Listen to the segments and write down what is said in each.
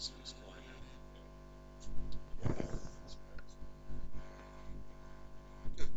Seems quiet Yeah, now. that's better. Good.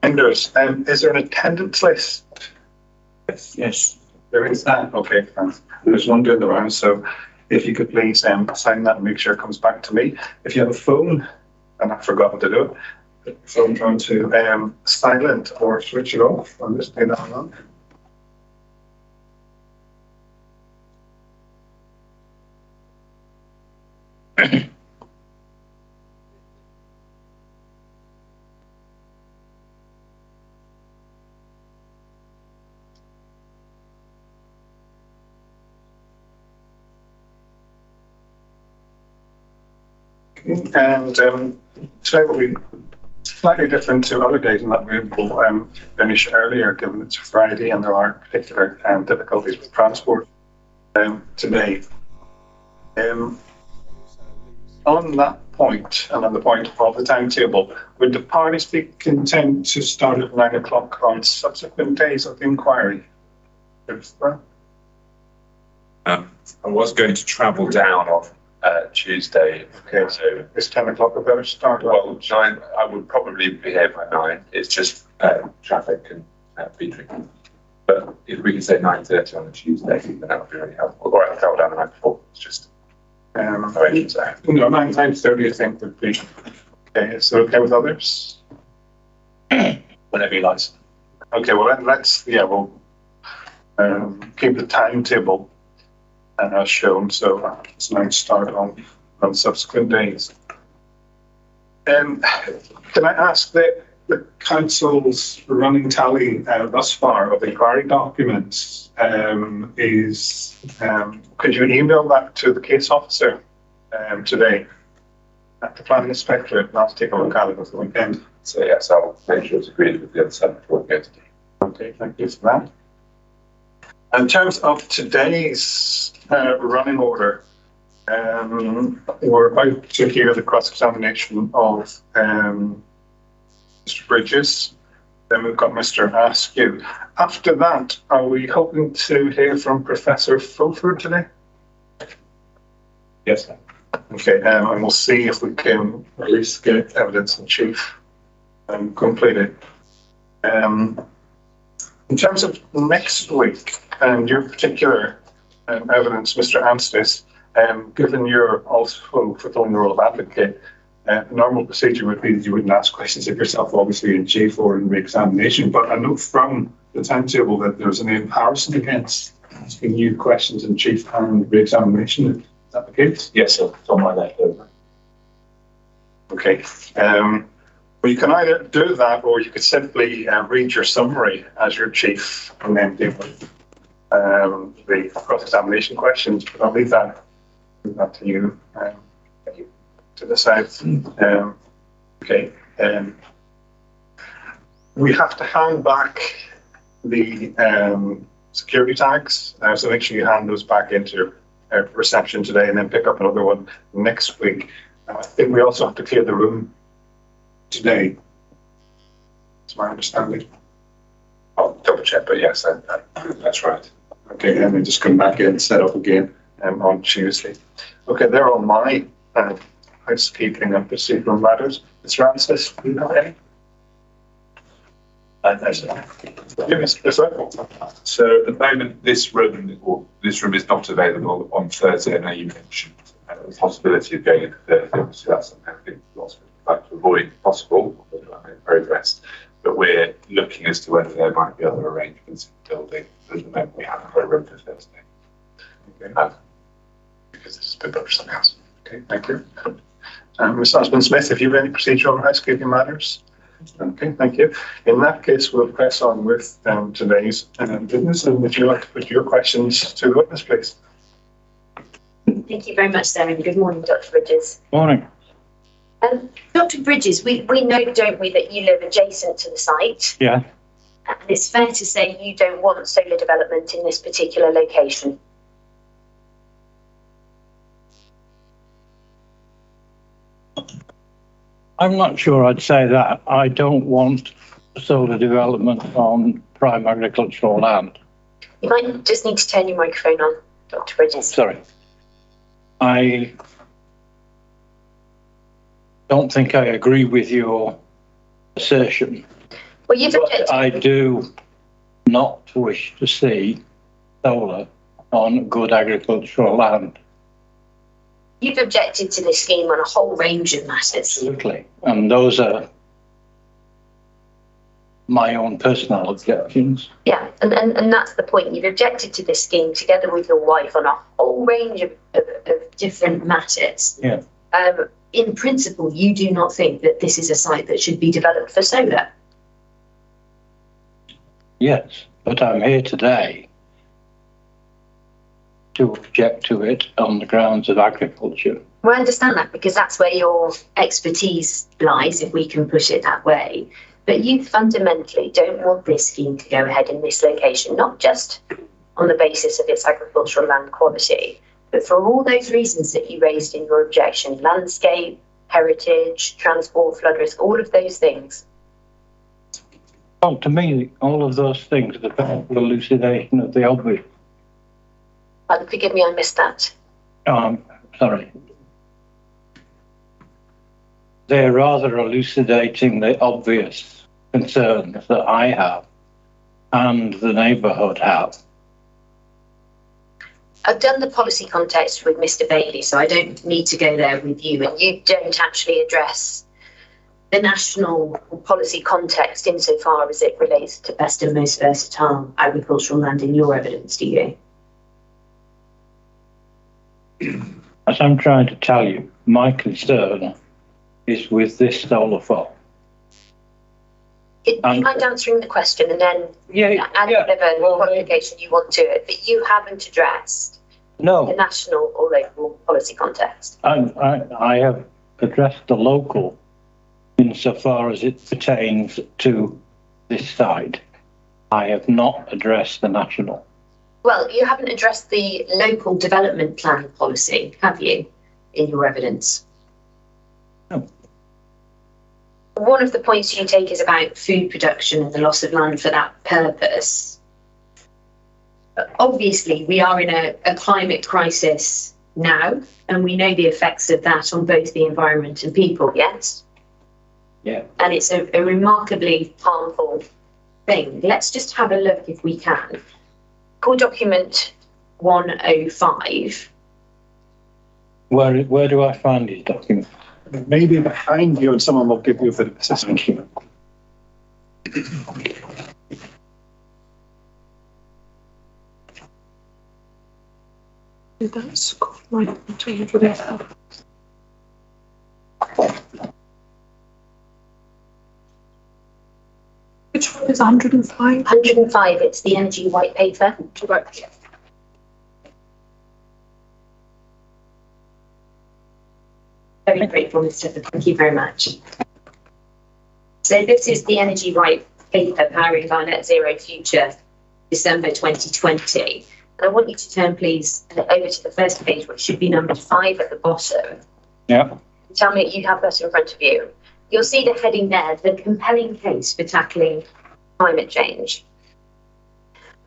Anders, is there an attendance list? Yes. There is that. Okay, thanks. There's one doing the round, so if you could please sign that and make sure it comes back to me. If you have a phone, and I've forgotten to do it, put your phone on to silent or switch it off. I'm just doing that along. And today will be slightly different to other days in that we will finish earlier, given it's Friday and there are particular difficulties with transport today. On that point, and on the point of the timetable, would the parties be content to start at 9 o'clock on subsequent days of the inquiry? I was going to travel down on Tuesday. Okay, so is 10 o'clock a better start? Well, 9, I would probably be here by 9. It's just traffic and featuring. But if we could say 9:30 on a Tuesday, then that would be really helpful. Or I'll travel down the night before. It's just arrangements there. No, 9:30 I think would be okay. Is it okay with others? Whenever you like. Okay, well we'll keep the timetable as shown, so it's now start on subsequent days. Can I ask the council's running tally thus far of the inquiry documents is could you email that to the case officer today at the planning inspectorate? I'll take a look at it over the weekend. So yes, I'll make sure it's agreed with the other side before we go to. Okay, thank you for that. In terms of today's running order, we're about to hear the cross-examination of Mr. Bridges. Then we've got Mr. Askew. After that, are we hoping to hear from Professor Fulford today? Yes, sir. Okay, and we'll see if we can at least get evidence in chief completed. In terms of next week and your particular evidence, Mr. Anstis, given you're also fulfilling the role of advocate, the normal procedure would be that you wouldn't ask questions of yourself, obviously, in chief or in re-examination. But I know from the timetable that there's an comparison against asking you questions in chief and re-examination. Is that the case? Yes, sir. It's on my left over. Okay. Well, you can either do that or you could simply read your summary as your chief and then deal with the cross-examination questions. But I'll leave that to you to decide. Okay. We have to hand back the security tags, so make sure you hand those back into reception today and then pick up another one next week. I think we also have to clear the room today. That's my understanding. I'll double check, but yes, that's right. Okay, and then just come back in and set up again on Tuesday. Okay, they're all my housekeeping and procedural matters. Mr. Anstis, do you have any? No, sir. Yes, sir. So at the moment, this room is not available on Thursday. I know you mentioned the possibility of going into Thursday. Obviously, that's something I think lots of people like to avoid if possible, although I make progress. But we're looking as to whether there might be other arrangements in the building. At the moment, we haven't got a room for Thursday. Okay. Because this has been booked for something else. Okay, thank you. Mr. Osmond-Smith, if you have any procedural or housekeeping matters? Okay, thank you. In that case, we'll press on with today's business. And would you like to put your questions to the witness, please? Thank you very much, Sarah, and good morning, Dr. Bridges. Morning. Dr. Bridges, we know, don't we, that you live adjacent to the site? Yeah. And it's fair to say you don't want solar development in this particular location. I'm not sure I'd say that. I don't want solar development on prime agricultural land. You might just need to turn your microphone on, Dr. Bridges. Sorry. I don't think I agree with your assertion. Well, you've objected. But I do not wish to see solar on good agricultural land. You've objected to this scheme on a whole range of matters. Absolutely. And those are my own personal objections. Yeah, and that's the point. You've objected to this scheme together with your wife on a whole range of different matters. Yeah. In principle, you do not think that this is a site that should be developed for solar. Yes, but I'm here today to object to it on the grounds of agriculture. Well, I understand that because that's where your expertise lies, if we can push it that way. But you fundamentally don't want this scheme to go ahead in this location, not just on the basis of its agricultural land quality, but for all those reasons that you raised in your objection: landscape, heritage, transport, flood risk, all of those things. Well, to me, all of those things are the elucidation of the obvious. Forgive me, I missed that. Sorry. They're rather elucidating the obvious concerns that I have and the neighbourhood have. I've done the policy context with Mr. Bailey, so I don't need to go there with you, and you don't actually address the national policy context insofar as it relates to best and most versatile agricultural land in your evidence, do you? As I'm trying to tell you, my concern is with this solar farm. Do you mind answering the question and then add whatever qualification you want to it? But you haven't addressed the national or local policy context. I have addressed the local insofar as it pertains to this site. I have not addressed the national. Well, you haven't addressed the local development plan policy, have you, in your evidence? No. One of the points you take is about food production and the loss of land for that purpose. Obviously, we are in a climate crisis now, and we know the effects of that on both the environment and people, yes? Yeah. And it's a remarkably harmful thing. Let's just have a look, if we can. Core document 105. Where do I find these documents? Maybe behind you and someone will give you a bit of assistance. That's right. Which one is 105? 105, it's the energy white paper. Right. Very grateful, Mr. Thank you very much. So this is the energy white paper, Powering Our Net Zero Future, December 2020. And I want you to turn, please, over to the first page, which should be number 5 at the bottom. Yeah. Tell me you have that in front of you. You'll see the heading there, the compelling case for tackling climate change.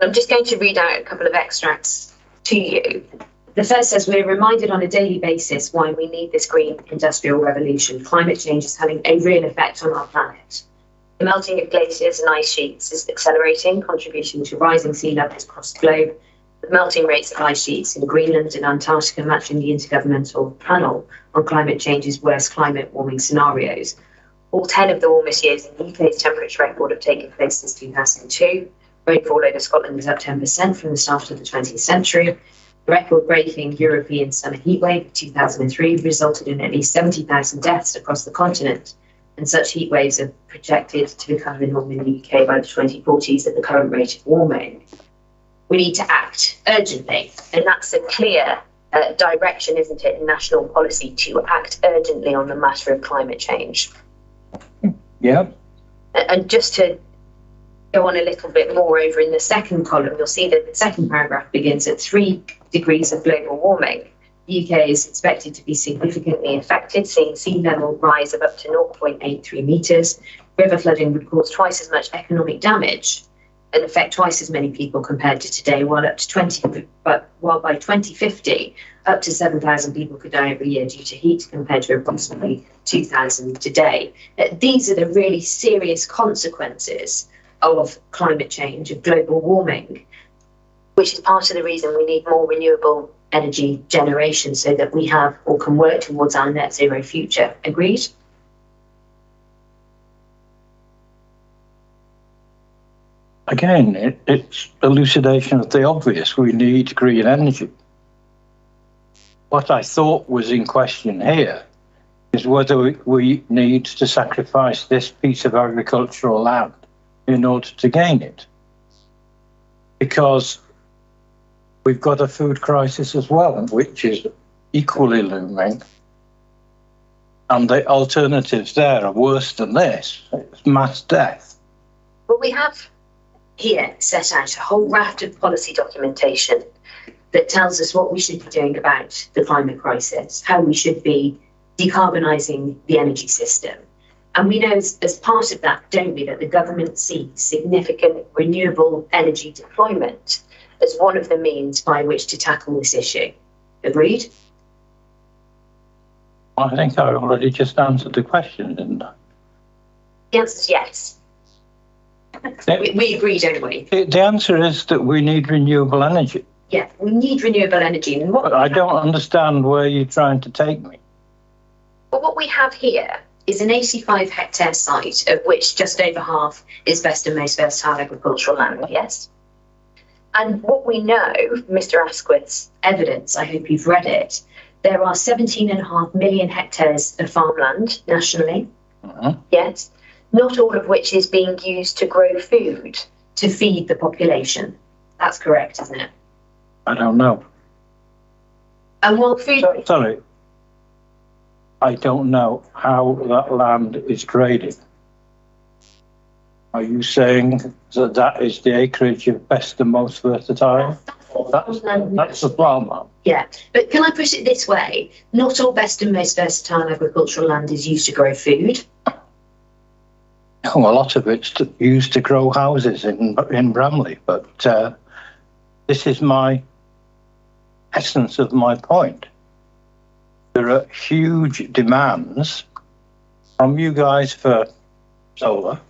I'm just going to read out a couple of extracts to you. The first says, we're reminded on a daily basis why we need this green industrial revolution. Climate change is having a real effect on our planet. The melting of glaciers and ice sheets is accelerating, contributing to rising sea levels across the globe. The melting rates of ice sheets in Greenland and Antarctica matching the Intergovernmental Panel on Climate Change's worst climate warming scenarios. All 10 of the warmest years in the UK's temperature record have taken place since 2002. Rainfall over Scotland is up 10% from the start of the 20th century. The record-breaking European summer heatwave of 2003 resulted in at least 70,000 deaths across the continent, and such heatwaves are projected to become the norm in the UK by the 2040s at the current rate of warming. We need to act urgently, and that's a clear direction, isn't it, in national policy, to act urgently on the matter of climate change. Yeah. And just to go on a little bit more over in the second column, you'll see that the second paragraph begins at 3 degrees of global warming. The UK is expected to be significantly affected, seeing sea level rise of up to 0.83 metres. River flooding would cause twice as much economic damage. and affect twice as many people compared to today, while by 2050, up to 7,000 people could die every year due to heat compared to approximately 2,000 today. These are the really serious consequences of climate change, of global warming, which is part of the reason we need more renewable energy generation so that we have or can work towards our net zero future. Agreed? Again, it's elucidation of the obvious. We need green energy. What I thought was in question here is whether we need to sacrifice this piece of agricultural land in order to gain it. Because we've got a food crisis as well, which is equally looming. And the alternatives there are worse than this. It's mass death. Well, we have here set out a whole raft of policy documentation that tells us what we should be doing about the climate crisis, how we should be decarbonising the energy system. And we know as part of that, don't we, that the government sees significant renewable energy deployment as one of the means by which to tackle this issue. Agreed? I think I already just answered the question, didn't I? The answer is yes. We agree, don't we? The answer is that we need renewable energy. Yeah, we need renewable energy. And But I don't understand where you're trying to take me. Well, what we have here is an 85 hectare site, of which just over half is best and most versatile agricultural land, yes? And what we know, Mr. Asquith's evidence, I hope you've read it, there are 17.5 million hectares of farmland nationally, yes, not all of which is being used to grow food to feed the population. That's correct, isn't it? I don't know. And while food... Sorry. I don't know how that land is graded. Are you saying that that is the acreage of best and most versatile? That's the farmland. Yeah, but can I put it this way? Not all best and most versatile agricultural land is used to grow food. Oh, a lot of it's used to grow houses in Bramley, but this is my essence of my point. There are huge demands from you guys for solar,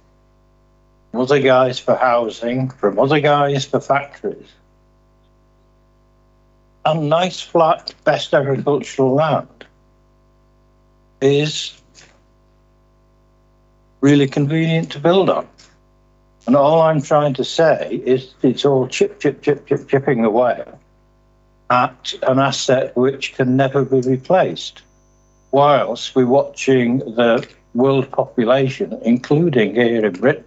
from other guys for housing, from other guys for factories. And nice, flat, best agricultural land is really convenient to build on. And all I'm trying to say is it's all chipping away at an asset which can never be replaced, whilst we're watching the world population, including here in Britain,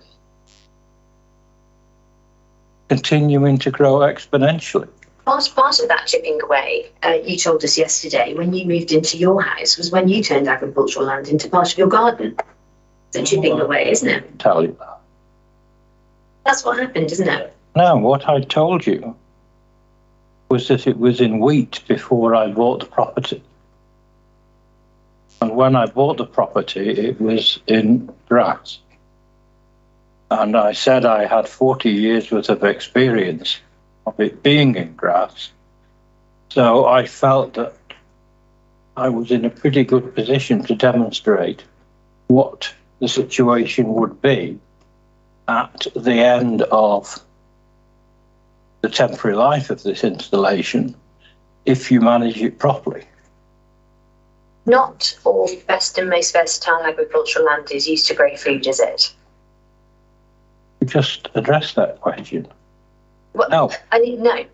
continuing to grow exponentially. Part of that chipping away, you told us yesterday, when you moved into your house, was when you turned agricultural land into part of your garden. It's chipping away, isn't it? I'll tell you that. That's what happened, isn't it? No, what I told you was that it was in wheat before I bought the property. And when I bought the property, it was in grass. And I said I had 40 years worth of experience of it being in grass. So I felt that I was in a pretty good position to demonstrate what the situation would be at the end of the temporary life of this installation if you manage it properly. Not all best and most versatile agricultural land is used to grow food, is it? You just addressed that question. Well, No. I need no.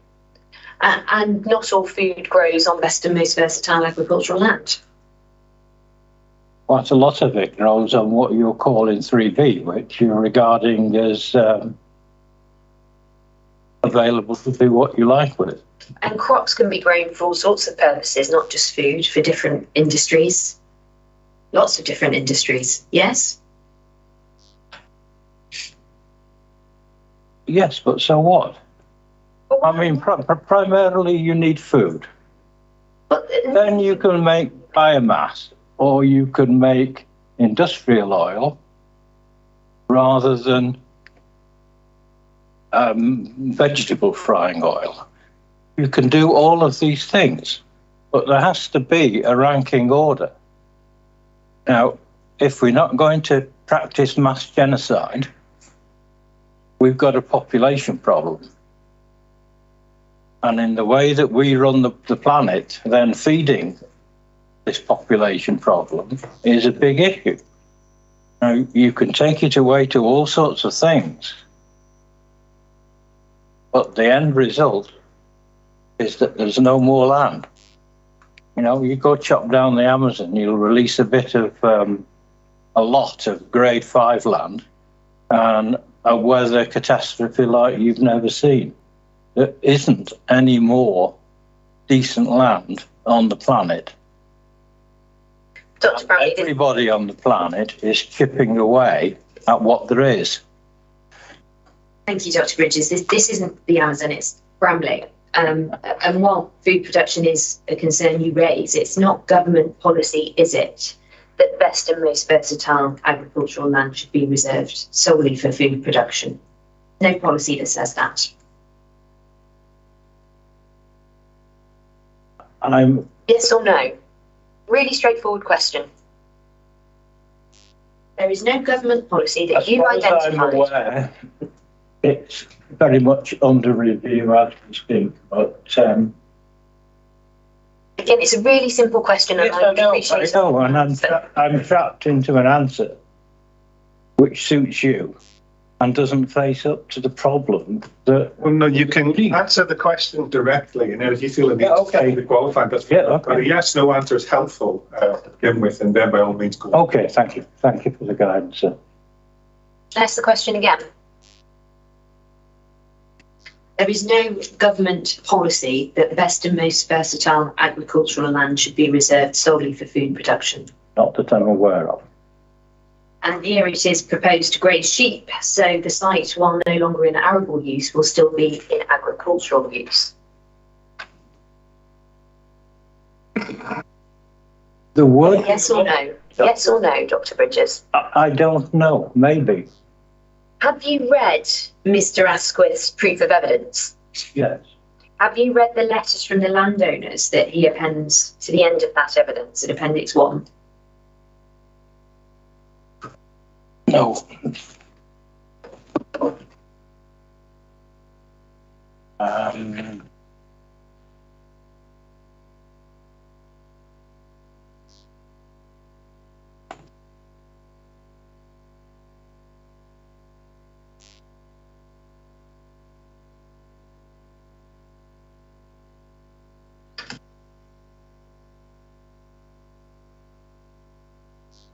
And not all food grows on best and most versatile agricultural land. Quite a lot of it grows on what you're calling 3B, which you're regarding as available to do what you like with. And crops can be grown for all sorts of purposes, not just food, for different industries. Lots of different industries, yes? Yes, but so what? I mean, primarily you need food. But, Then you can make biomass, or you can make industrial oil rather than vegetable frying oil. You can do all of these things, but there has to be a ranking order. Now, if we're not going to practice mass genocide, we've got a population problem. And in the way that we run the planet, then feeding this population problem is a big issue. Now, you can take it away to all sorts of things, but the end result is that there's no more land. You know, you go chop down the Amazon, you'll release a bit of, a lot of grade 5 land and a weather catastrophe like you've never seen. There isn't any more decent land on the planet. Dr. Bramley, Everybody on the planet is chipping away at what there is. thank you, Dr. Bridges. This isn't the Amazon, it's Bramley. And while food production is a concern you raise, it's not government policy, is it, that best and most versatile agricultural land should be reserved solely for food production? No policy that says that. Yes or no? Really straightforward question. There is no government policy that you've identified. I'm aware, it's very much under review as we speak, but Again, it's a really simple question, and yes, I appreciate I know, and I'm trapped into an answer which suits you and doesn't face up to the problem that. Well, no, you can answer the question directly, and if you feel it needs to be qualified, that's fine. Yeah, okay. But a yes, no answer is helpful to begin with, and then by all means go on. Okay, thank you. Thank you for the guidance, sir. Ask the question again. There is no government policy that the best and most versatile agricultural land should be reserved solely for food production. Not that I'm aware of. And here it is proposed to graze sheep, so the site, while no longer in arable use, will still be in agricultural use. The word. Yes or no? Yes or no, Dr. Bridges? I don't know. Maybe. Have you read Mr. Asquith's proof of evidence? Yes. Have you read the letters from the landowners that he appends to the end of that evidence in Appendix 1? No.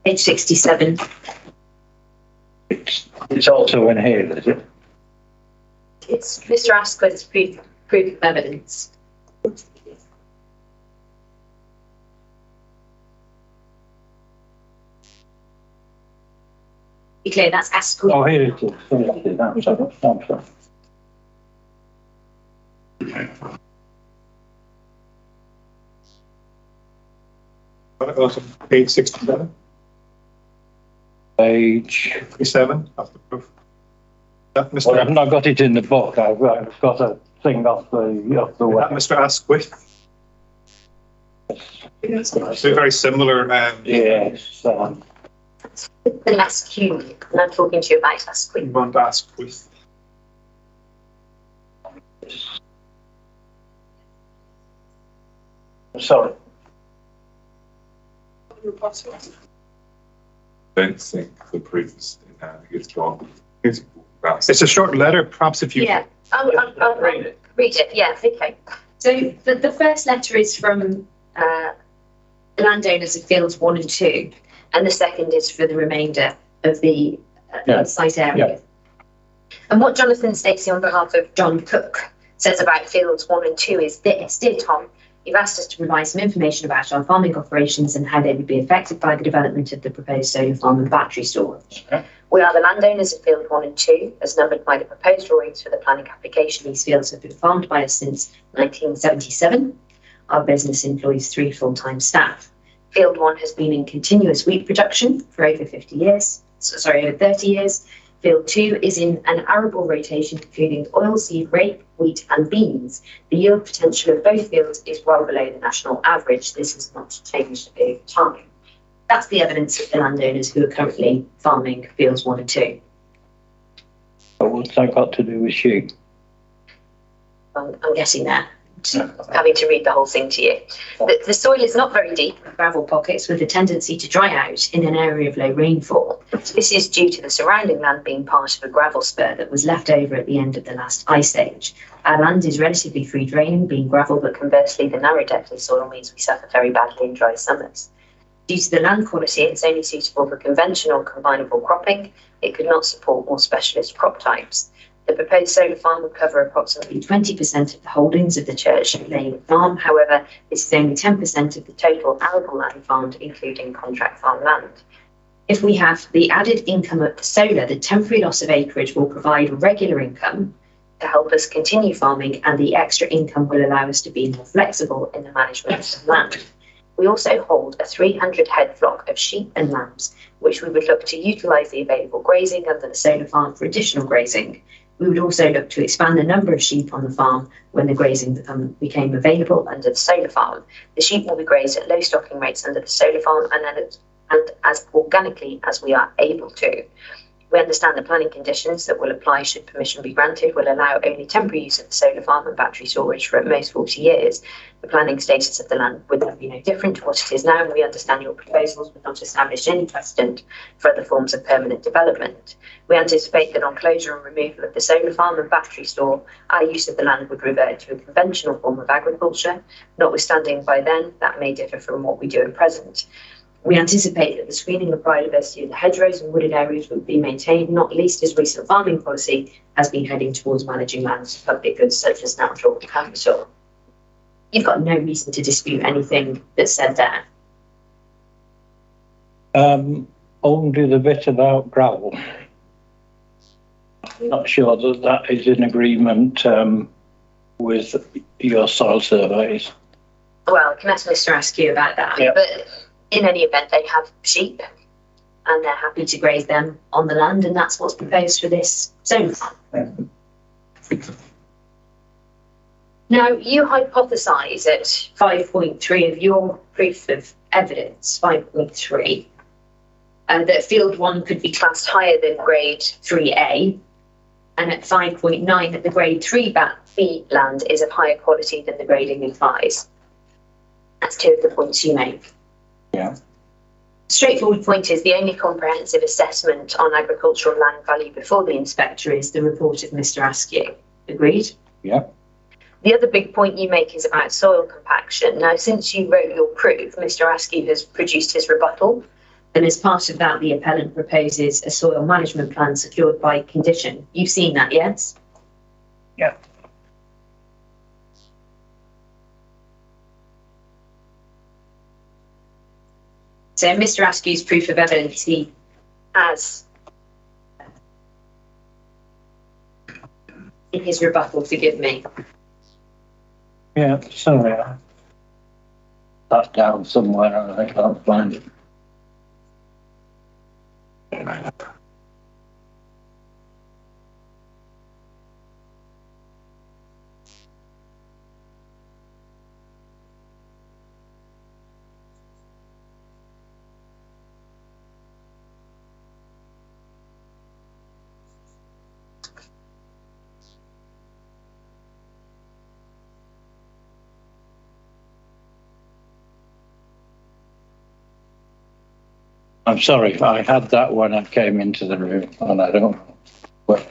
Page 67. It's also in here, is it? It's Mr. Asquith's proof of evidence. Be clear, that's Asquith. Oh, here it is. Here it is. I'm sorry. I'm sorry. Page 67. Page. 67, that's the proof. Mr. Well, I've not got it in the book. I've got a thing off the web. Mr. Asquith. So very similar. Yes. The last Q, and I'm talking to you about Asquith. You want Asquith. Sorry. I don't think the proof is in there. I think it's gone. It's a short letter, perhaps if you. Yeah, I'll read it. Read it, yeah, okay. So the first letter is from landowners of fields 1 and 2, and the second is for the remainder of the site area. Yeah. And what Jonathan Stacey on behalf of John Cook says about fields 1 and 2 is this: Dear Tom, you've asked us to provide some information about our farming operations and how they would be affected by the development of the proposed solar farm and battery storage. Okay. We are the landowners of field 1 and 2, as numbered by the proposed drawings for the planning application. These fields have been farmed by us since 1977. Our business employs 3 full-time staff. Field 1 has been in continuous wheat production for over 30 years. Field 2 is in an arable rotation including oilseed, rape, wheat and beans. The yield potential of both fields is well below the national average. This has not changed over time. That's the evidence of the landowners who are currently farming fields 1 and 2. But what's that got to do with sheep? I'm getting there. Having to read the whole thing to you. The soil is not very deep, with gravel pockets with a tendency to dry out in an area of low rainfall. This is due to the surrounding land being part of a gravel spur that was left over at the end of the last ice age. Our land is relatively free draining, being gravel, but conversely the narrow depth of soil means we suffer very badly in dry summers. Due to the land quality, it's only suitable for conventional combinable cropping. It could not support more specialist crop types. The proposed solar farm would cover approximately 20% of the holdings of the Church Lane farm. However, this is only 10% of the total arable land farmed, including contract farm land. If we have the added income of the solar, the temporary loss of acreage will provide regular income to help us continue farming, and the extra income will allow us to be more flexible in the management of the land. We also hold a 300-head flock of sheep and lambs, which we would look to utilise the available grazing under the solar farm for additional grazing. We would also look to expand the number of sheep on the farm when the grazing became available under the solar farm. The sheep will be grazed at low stocking rates under the solar farm and as organically as we are able to. We understand the planning conditions that will apply should permission be granted will allow only temporary use of the solar farm and battery storage for at most 40 years. The planning status of the land would then be no different to what it is now, and we understand your proposals would not establish any precedent for other forms of permanent development. We anticipate that on closure and removal of the solar farm and battery store, our use of the land would revert to a conventional form of agriculture. Notwithstanding by then, that may differ from what we do at present. We anticipate that the screening of biodiversity of the hedgerows and wooded areas will be maintained, not least as recent farming policy has been heading towards managing lands for public goods such as natural capital. You've got no reason to dispute anything that's said there. Only the bit about gravel. I'm not sure that that is in agreement with your soil surveys. Well, I can ask Mr. Askew about that, Yeah. But in any event, they have sheep and they're happy to graze them on the land, and that's what's proposed for this zone. Now, you hypothesise at 5.3 of your proof of evidence, 5.3, that field 1 could be classed higher than grade 3A, and at 5.9 that the grade 3B land is of higher quality than the grading implies. That's 2 of the points you make. Yeah. Straightforward point is the only comprehensive assessment on agricultural land value before the inspector is the report of Mr. Askew. Agreed? Yeah. The other big point you make is about soil compaction. Now, since you wrote your proof, Mr. Askew has produced his rebuttal, and as part of that, the appellant proposes a soil management plan secured by condition. You've seen that, yes? Yeah. So Mr. Askew's proof of evidence, he has in his rebuttal, forgive me. Yeah, sorry. That's down somewhere and I can't find it. I'm sorry, I had that when I came into the room and I don't know. Well,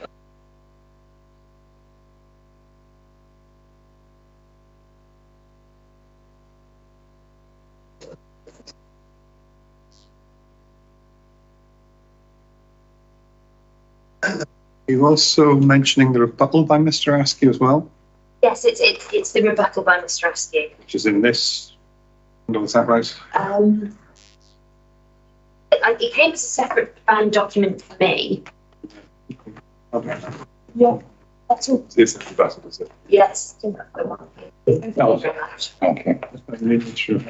You also mentioning the rebuttal by Mr. Askew as well, Yes, it's the rebuttal by Mr. Askew. which is in this. Is that right? It came as a separate document for me. Okay. Yeah, that's all. It's the best, is it? Yes, I think that's the one. Thank you very much. okay. Just making sure.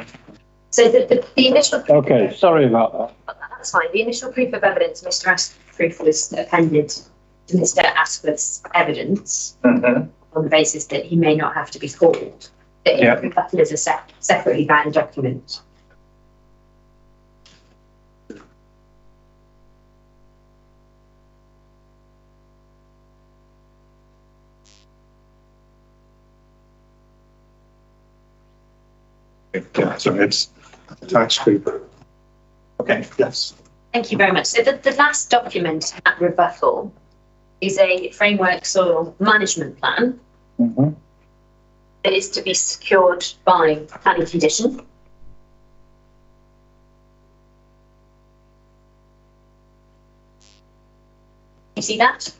So the initial. Okay, sorry about that. That's fine. The initial proof of evidence, Mr. Ashford's proof, was appended to Mr. Ashford's evidence Mhm. on the basis that he may not have to be called. But Yeah. rebuttal is a separately bound document. Yeah, so it's tax paper. Okay, yes. Thank you very much. So the last document at rebuttal is a framework soil management plan Mhm. that is to be secured by planning condition. You see that?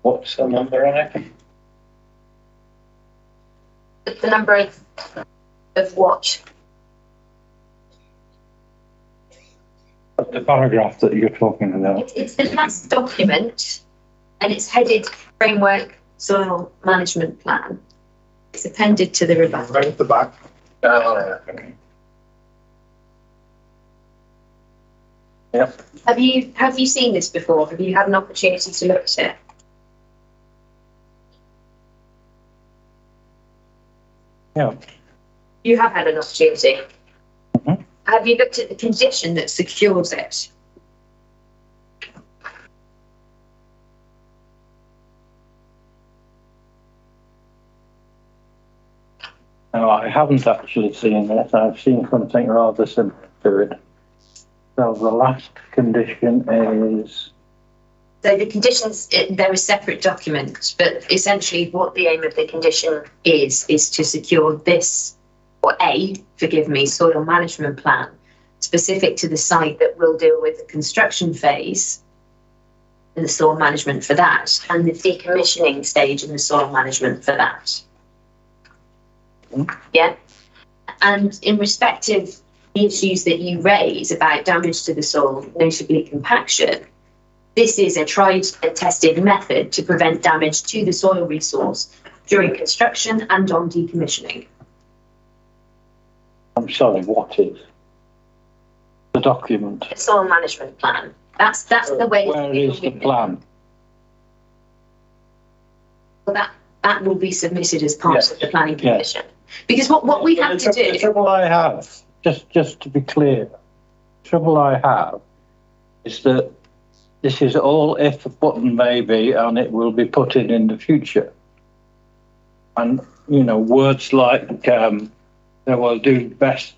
What's the number on it? The number of what? The paragraph that you're talking about. It's the last document and it's headed framework soil management plan. It's appended to the rebuttal. Right at the back. Okay. Yep. Have you seen this before? Have you had an opportunity to look at it? Yeah. You have had an opportunity. Mhm. Have you looked at the condition that secures it? No, I haven't actually seen it. I've seen something rather similar to it. So the last condition is, So the conditions, they're a separate document, but essentially what the aim of the condition is to secure this, or forgive me, soil management plan specific to the site that will deal with the construction phase and the soil management for that, and the decommissioning stage in the soil management for that. Yeah. And in respect of the issues that you raise about damage to the soil, notably compaction, this is a tried and tested method to prevent damage to the soil resource during construction and on decommissioning. I'm sorry, what is? The document. The soil management plan. That's the way. Where is the plan? Well, that will be submitted as part Yes. of the planning Yeah. commission. Because what we have to The do. trouble I have, just to be clear, the trouble I have is that this is all if a button maybe, and it will be put in the future. And, you know, words like, they will do best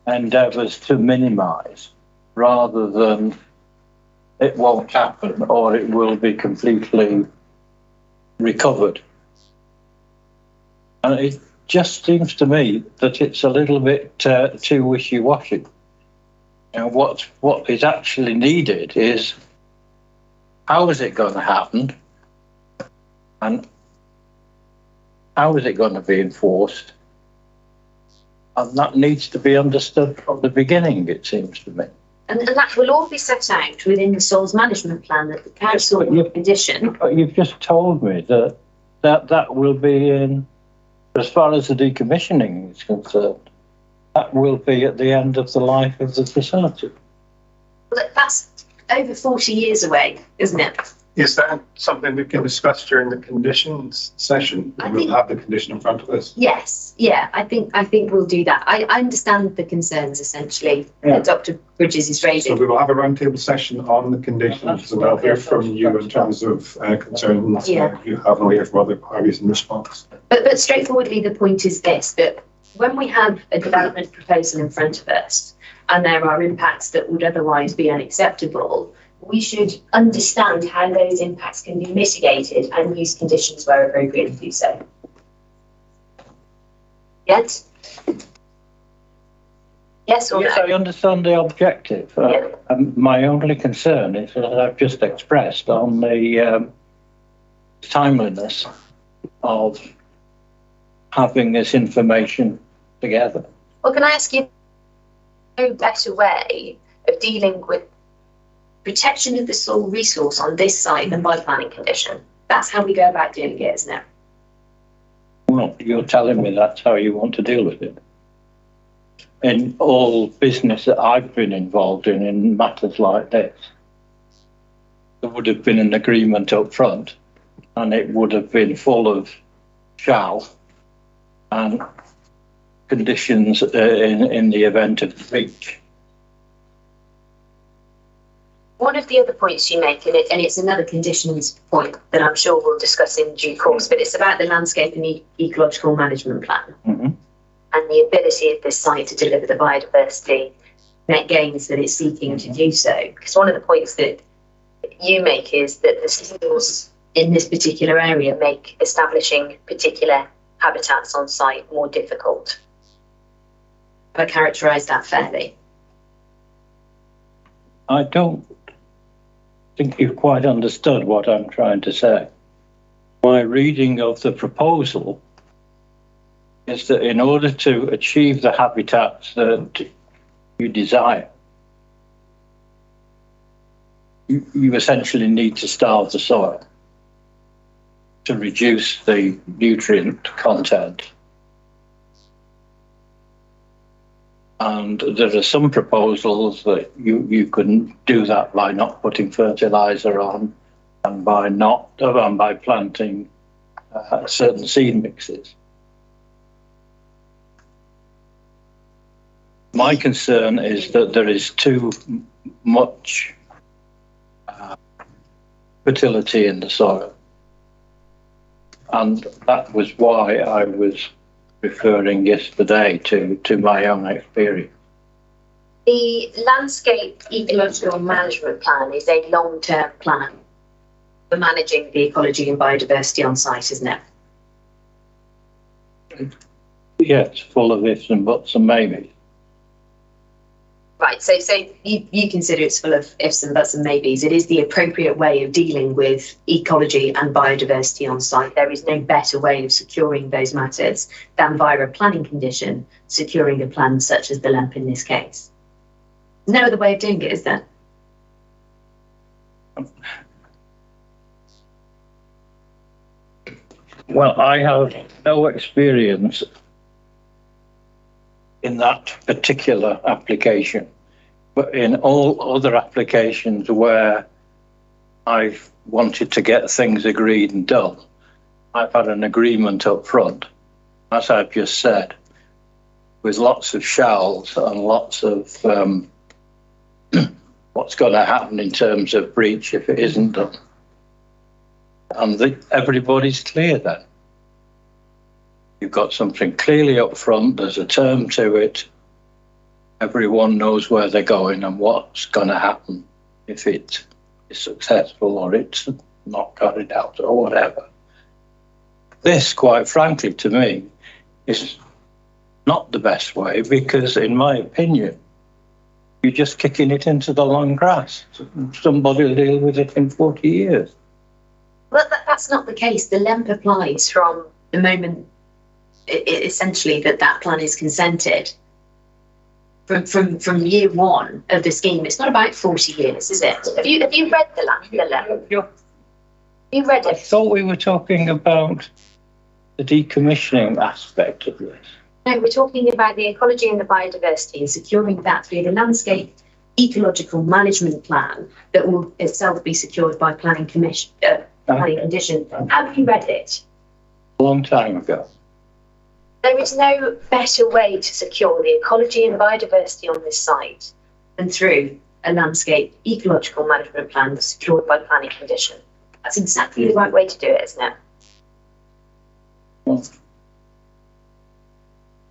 endeavours to minimise, rather than it won't happen or it will be completely recovered. And it just seems to me that it's a little bit too wishy-washy. And what is actually needed is, how is it going to happen? And how is it going to be enforced? And that needs to be understood from the beginning, it seems to me. And that will all be set out within the soils management plan that the council but will condition. But you've just told me that will be in, as far as the decommissioning is concerned, that will be at the end of the life of the facility. Well, that's over 40 years away, isn't it? Is that something we can discuss during the conditions session? I We'll think- have the condition in front of us. Yes, yeah, I think we'll do that. I understand the concerns essentially Yeah. that Dr. Bridges is So raising. we will have a roundtable session on the conditions, and I'll hear from you in terms of concerns Yeah. you have, and we'll hear from other parties in response. But straightforwardly, the point is this, that when we have a development proposal in front of us and there are impacts that would otherwise be unacceptable, we should understand how those impacts can be mitigated and use conditions where appropriate to do so. Yes? Yes or Yes, no? I understand the objective. Yeah. My only concern is, as I've just expressed, on the timeliness of having this information together. Well, can I ask you no better way of dealing with protection of the soil resource on this site than by planning condition? That's how we go about doing it, isn't it? Well, you're telling me that's how you want to deal with it. in all business that I've been involved in matters like this, there would have been an agreement up front, and it would have been full of shall and conditions in the event of breach. One of the other points you make, and it's another conditions point that I'm sure we'll discuss in due course, but it's about the landscape and ecological management plan and the ability of this site to deliver the biodiversity net gains that it's seeking to do so. Because one of the points that you make is that the skills in this particular area make establishing particular habitats on site more difficult. Have I characterised that fairly? I don't think you've quite understood what I'm trying to say. My reading of the proposal is that in order to achieve the habitats that you desire, you essentially need to starve the soil to reduce the nutrient content. And there are some proposals that you can do that by not putting fertilizer on and by planting certain seed mixes. My concern is that there is too much fertility in the soil. And that was why I was referring yesterday to my own experience. The landscape ecological management plan is a long-term plan for managing the ecology and biodiversity on site, isn't it? Yeah, it's full of ifs and buts and maybes. Right, so you consider it's full of ifs and buts and maybes. It is the appropriate way of dealing with ecology and biodiversity on site. There is no better way of securing those matters than via a planning condition, securing a plan such as the LEMP in this case. No other way of doing it, is there? Well, I have no experience in that particular application, but in all other applications where I've wanted to get things agreed and done, I've had an agreement up front, as I've just said, with lots of shalls and lots of what's going to happen in terms of breach if it isn't done. And everybody's clear then. You've got something clearly up front, there's a term to it, everyone knows where they're going and what's going to happen if it is successful or it's not carried out or whatever. This, quite frankly, to me, is not the best way because, in my opinion, you're just kicking it into the long grass. Somebody will deal with it in 40 years. Well, that's not the case. The LEMP applies from the moment essentially that plan is consented. From year one of the scheme, it's not about 40 years, is it? Have you read the LEMP? Have you read it? I thought we were talking about the decommissioning aspect of this. No, we're talking about the ecology and the biodiversity and securing that through the landscape ecological management plan that will itself be secured by planning condition. Have you read it? A long time ago. There is no better way to secure the ecology and biodiversity on this site than through a landscape ecological management plan that's secured by planning condition. That's exactly the right way to do it, isn't it? Well,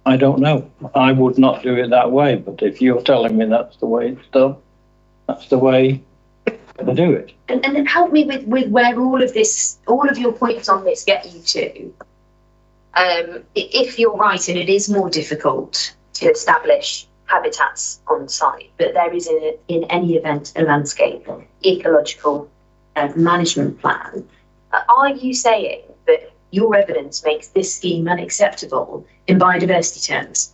I don't know. I would not do it that way, but if you're telling me that's the way it's done, that's the way to do it. And then help me with where all of your points on this get you to. If you're right, and it is more difficult to establish habitats on site, but there is in any event a landscape ecological management plan, are you saying that your evidence makes this scheme unacceptable in biodiversity terms?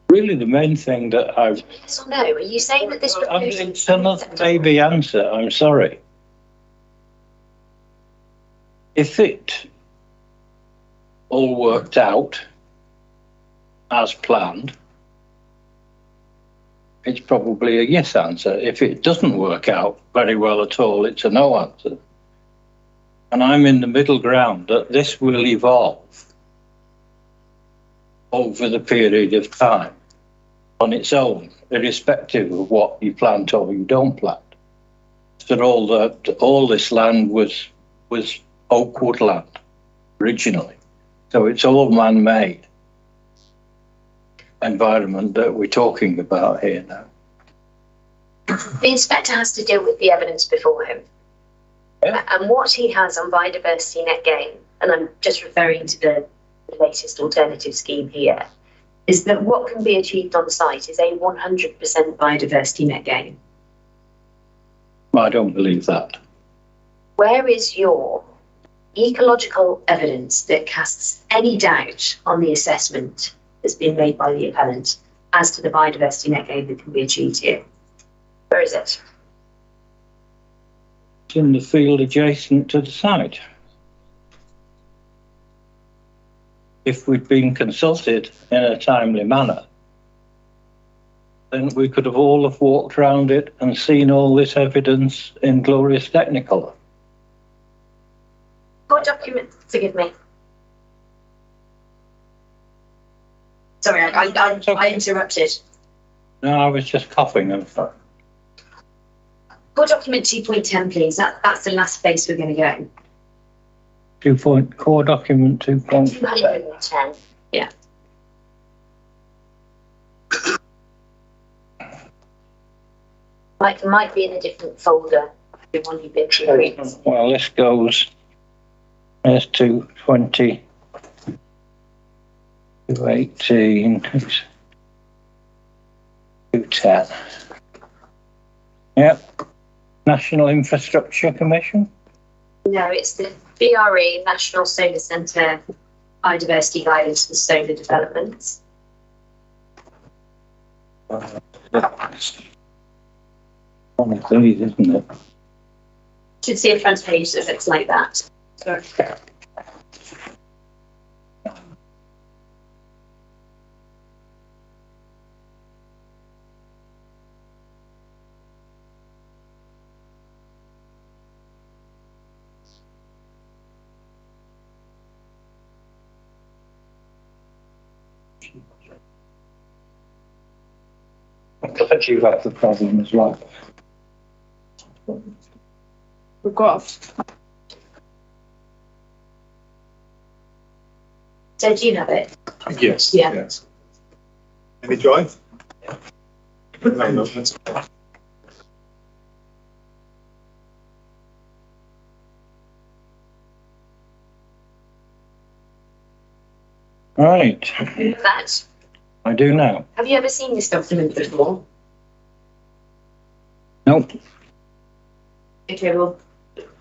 Really, the main thing that I've... Yes or no? Are you saying that this proposal... It's another maybe answer, I'm sorry. If it all worked out as planned, it's probably a yes answer. If it doesn't work out very well at all, it's a no answer. And I'm in the middle ground that this will evolve over the period of time on its own, irrespective of what you plant or you don't plant. So all this land was oak woodland originally. So it's all man-made environment that we're talking about here now. The inspector has to deal with the evidence before him. Yeah. And what he has on biodiversity net gain, and I'm just referring to the latest alternative scheme here, is that what can be achieved on site is a 100% biodiversity net gain. I don't believe that. Where is your ecological evidence that casts any doubt on the assessment that's been made by the appellant as to the biodiversity net gain that can be achieved here? Where is it? It's in the field adjacent to the site. If we'd been consulted in a timely manner, then we could have all have walked around it and seen all this evidence in glorious technicolor. What document? Forgive me. Sorry, I interrupted. No, I was just coughing. Core document 2.10, please. That's the last place we're going to go. Core document 2.10. 210. Yeah. Might be in a different folder. The one you've been through previously. Well, this goes. There's 220, 218, 210. Yep. National Infrastructure Commission. No, it's the BRE, National Solar Centre Biodiversity Guidance for Solar Developments. One of these, isn't it? Should see a front page that looks like that. Sorry. But you've got the problem as well. We've got. So do you have it? Yes. Yeah. Yes. Any drive? No, that's okay. Right, That. I do now. Have you ever seen this document before? Nope. Okay, well,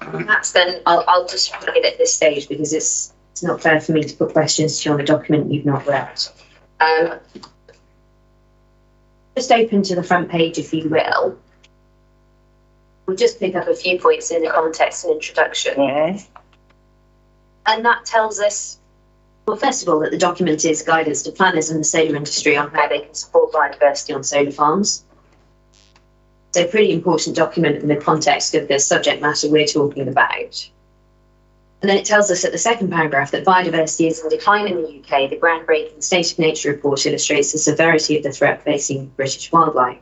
that's then, I'll just read it at this stage because it's not fair for me to put questions to you on a document you've not read. Just open to the front page, if you will. We'll just pick up a few points in the context and introduction. And that tells us, well, first of all, that the document is guidance to planners in the solar industry on how they can support biodiversity on solar farms. It's a pretty important document in the context of the subject matter we're talking about. And then it tells us at the second paragraph that biodiversity is in decline in the UK. The groundbreaking State of Nature report illustrates the severity of the threat facing British wildlife,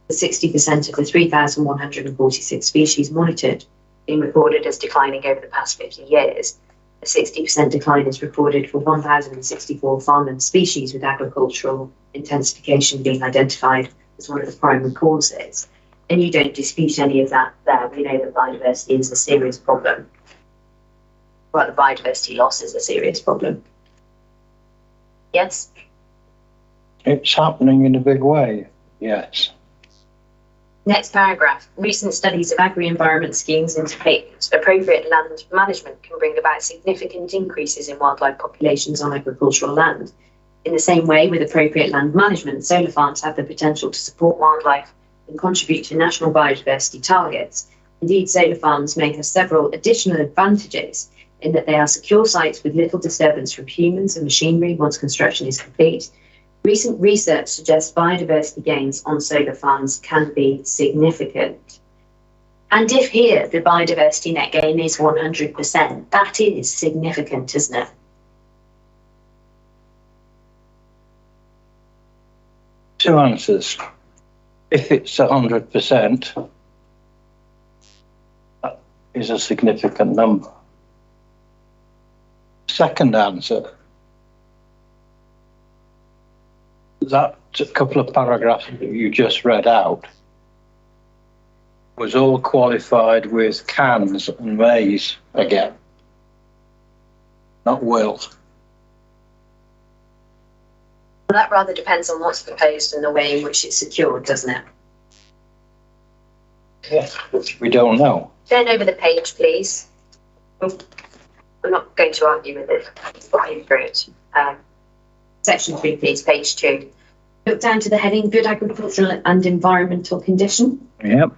with 60% of the 3,146 species monitored being recorded as declining over the past 50 years. A 60% decline is reported for 1,064 farmland species, with agricultural intensification being identified as one of the primary causes. And you don't dispute any of that there. We know that biodiversity is a serious problem. Well, the biodiversity loss is a serious problem. Yes? It's happening in a big way, yes. Next paragraph. Recent studies of agri-environment schemes indicate appropriate land management can bring about significant increases in wildlife populations on agricultural land. In the same way, with appropriate land management, solar farms have the potential to support wildlife and contribute to national biodiversity targets. Indeed, solar farms may have several additional advantages, in that they are secure sites with little disturbance from humans and machinery once construction is complete. Recent research suggests biodiversity gains on solar farms can be significant. And if here the biodiversity net gain is 100%, that is significant, isn't it? Two answers. If it's 100%, that is a significant number. Second answer, that couple of paragraphs that you just read out was all qualified with cans and mays again, not will. That rather depends on what's proposed and the way in which it's secured, doesn't it? Yes, which we don't know. Turn over the page, please. I'm not going to argue with it. Fly through it. Section 3, please, page 2. Look down to the heading, good agricultural and environmental condition. Yep.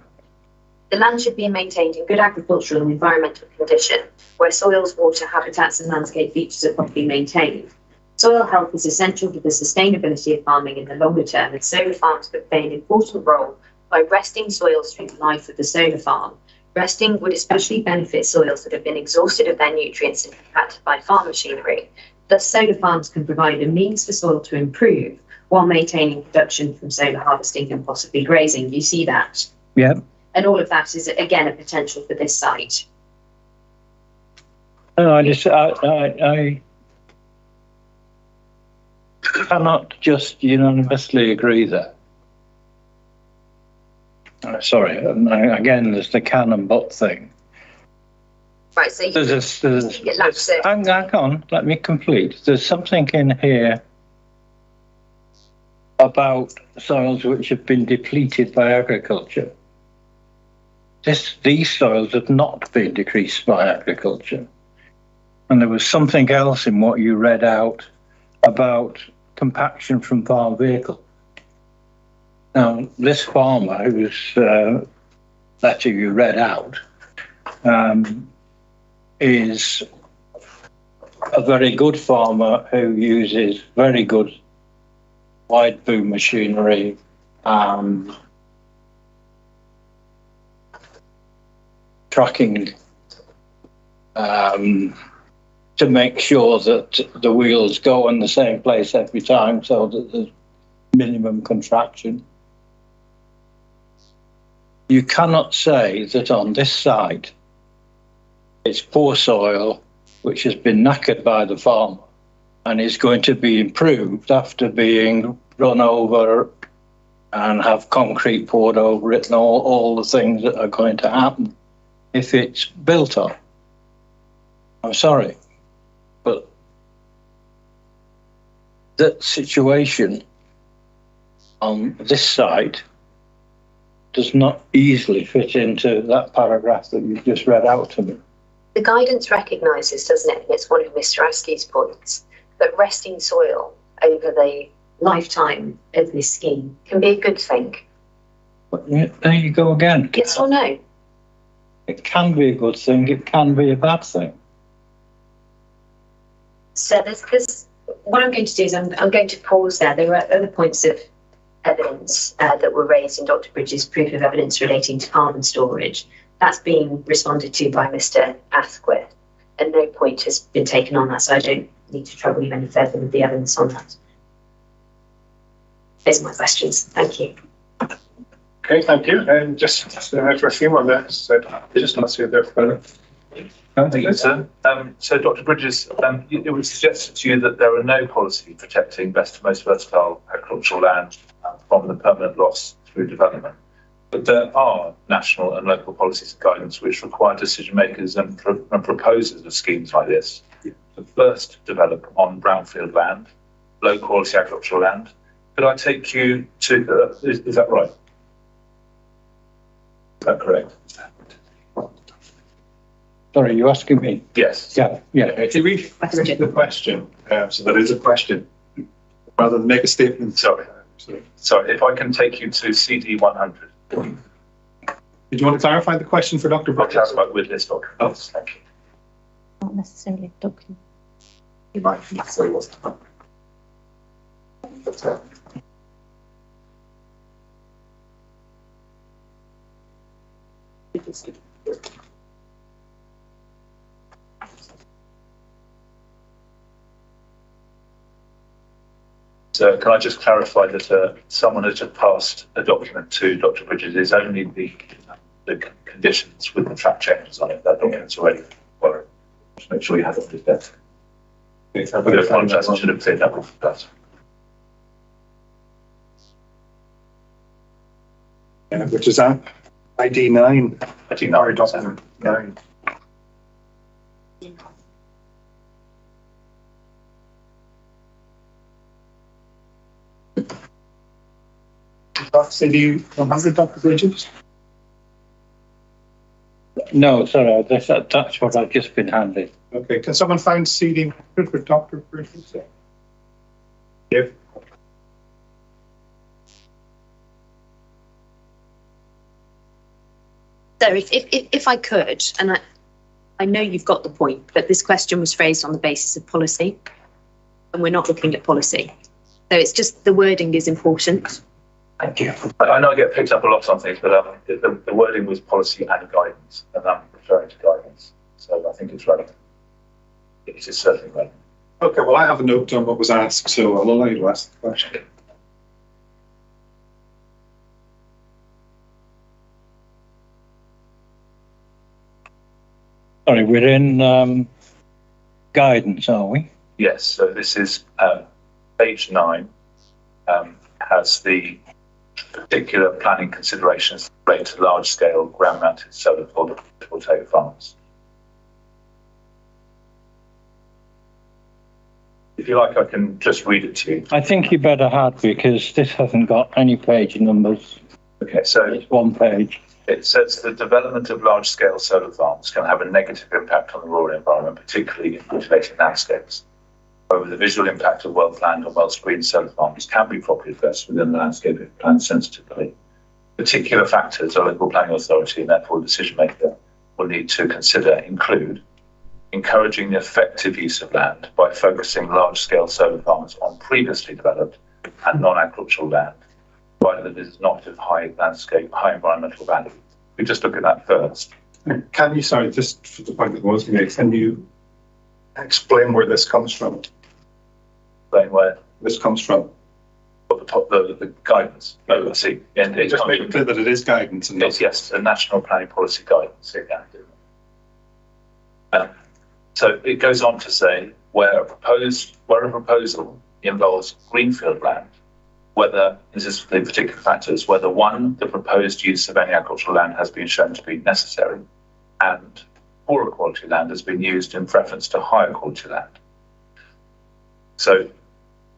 The land should be maintained in good agricultural and environmental condition, where soils, water, habitats and landscape features are properly maintained. Soil health is essential to the sustainability of farming in the longer term, and solar farms could play an important role by resting soils through the life of the solar farm. Resting would especially benefit soils that have been exhausted of their nutrients and impacted by farm machinery. Thus, solar farms can provide a means for soil to improve while maintaining production from solar harvesting and possibly grazing. You see that? Yeah. And all of that is, again, a potential for this site. No, I cannot just unanimously agree there. Sorry, again, there's the can and but thing. Right, so hang on, let me complete. There's something in here about soils which have been depleted by agriculture. These soils have not been decreased by agriculture. And there was something else in what you read out about compaction from farm vehicles. Now, this farmer whose letter you read out is a very good farmer who uses very good wide boom machinery, tracking to make sure that the wheels go in the same place every time so that there's minimum contraction. You cannot say that on this site it's poor soil which has been knackered by the farmer and is going to be improved after being run over and have concrete poured over it and all the things that are going to happen if it's built on. I'm sorry, but that situation on this site does not easily fit into that paragraph that you just read out to me. The guidance recognises, doesn't it, and it's one of Mr. Askey's points, that resting soil over the lifetime of this scheme can be a good thing. But there you go again. Yes or no? It can be a good thing, it can be a bad thing. So there's what I'm going to do is I'm going to pause there. There are other points of evidence that were raised in Dr. Bridges' proof of evidence relating to carbon storage. That's being responded to by Mr. Asquith, and no point has been taken on that, so I don't need to trouble you any further with the evidence on that. Those are my questions. Thank you. Okay, thank you. And just for a few more minutes, so just not see there further. Thank you, sir. So, Dr. Bridges, it was suggested to you that there are no policy protecting best and most versatile agricultural land from the permanent loss through development. But there are national and local policies and guidance which require decision makers and proposers of schemes like this to first develop on brownfield land, low quality agricultural land. Could I take you to, is that right? Is that correct? Sorry, you asking me? Yes. Yeah. If you read the question, so that is a question, rather than make a statement. Sorry, if I can take you to CD 100. Did you want to clarify the question for Dr. I'll Bridges? clarify with this document. Oh. Thank you. not necessarily a document. You might say what's So can I just clarify that someone has just passed a document to Dr. Bridges is only the conditions with the track changes on it. That document's already well, just make sure you have it on his desk. I apologise, I should have said that off that. Yeah, which is at ID 9. ID 9. Document 9. CD 100, Dr. Bridges? No, sorry, that's what I've just been handed. Okay, can someone find CD 100 for Dr. Bridges? Yep. So if I could, and I know you've got the point, but this question was phrased on the basis of policy, and we're not looking at policy. So it's just the wording is important. Thank you. I know I get picked up a lot on things, but the wording was policy and guidance, and I'm referring to guidance. So I think it's relevant. It is certainly relevant. Okay, well, I have a note on what was asked, so I'll allow you to ask the question. Sorry, we're in guidance, are we? Yes, so this is page 9, has the particular planning considerations related to large-scale ground-mounted solar photovoltaic farms. If you like, I can just read it to you. I think you better had, because this hasn't got any page numbers. Okay, so It's one page. it says the development of large-scale solar farms can have a negative impact on the rural environment, particularly in cultivating landscapes. However, the visual impact of well-planned and well-screened solar farms can be properly addressed within the landscape if planned sensitively. Particular factors a local planning authority and therefore decision maker will need to consider include encouraging the effective use of land by focusing large-scale solar farms on previously developed and non-agricultural land, provided that it is not of high environmental value. We just look at that first. Can you, sorry, just for the point that was made, can you explain where this comes from? Explain where This comes from. the guidance. No, see, and it Just make it clear that it is guidance and not. yes, a national planning policy guidance. So it goes on to say where a proposal involves greenfield land, whether this is the particular factors, whether one, the proposed use of any agricultural land has been shown to be necessary, and poorer quality land has been used in preference to higher quality land. So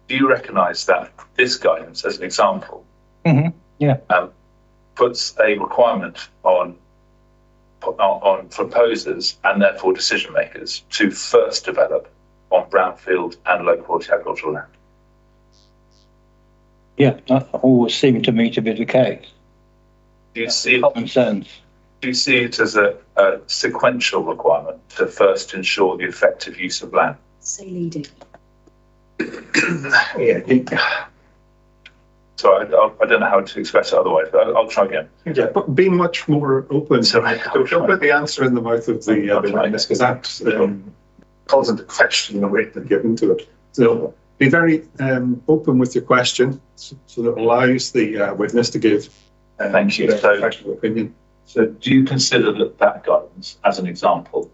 do you recognise that this guidance, as an example, puts a requirement on proposers and therefore decision makers to first develop on brownfield and low quality agricultural land? Yeah, that always seemed to me to be the case. Do you see it? Common sense. Do you see it as a sequential requirement to first ensure the effective use of land? So leading. Yeah. So I don't know how to express it otherwise, but I'll try again. Yeah, but be much more open. So Don't put the answer in the mouth of the witness, because that calls into question the weight they're given to it. So be very open with your question, so that it allows the witness to give Thank you. their So- professional opinion. So do you consider that guidance, as an example,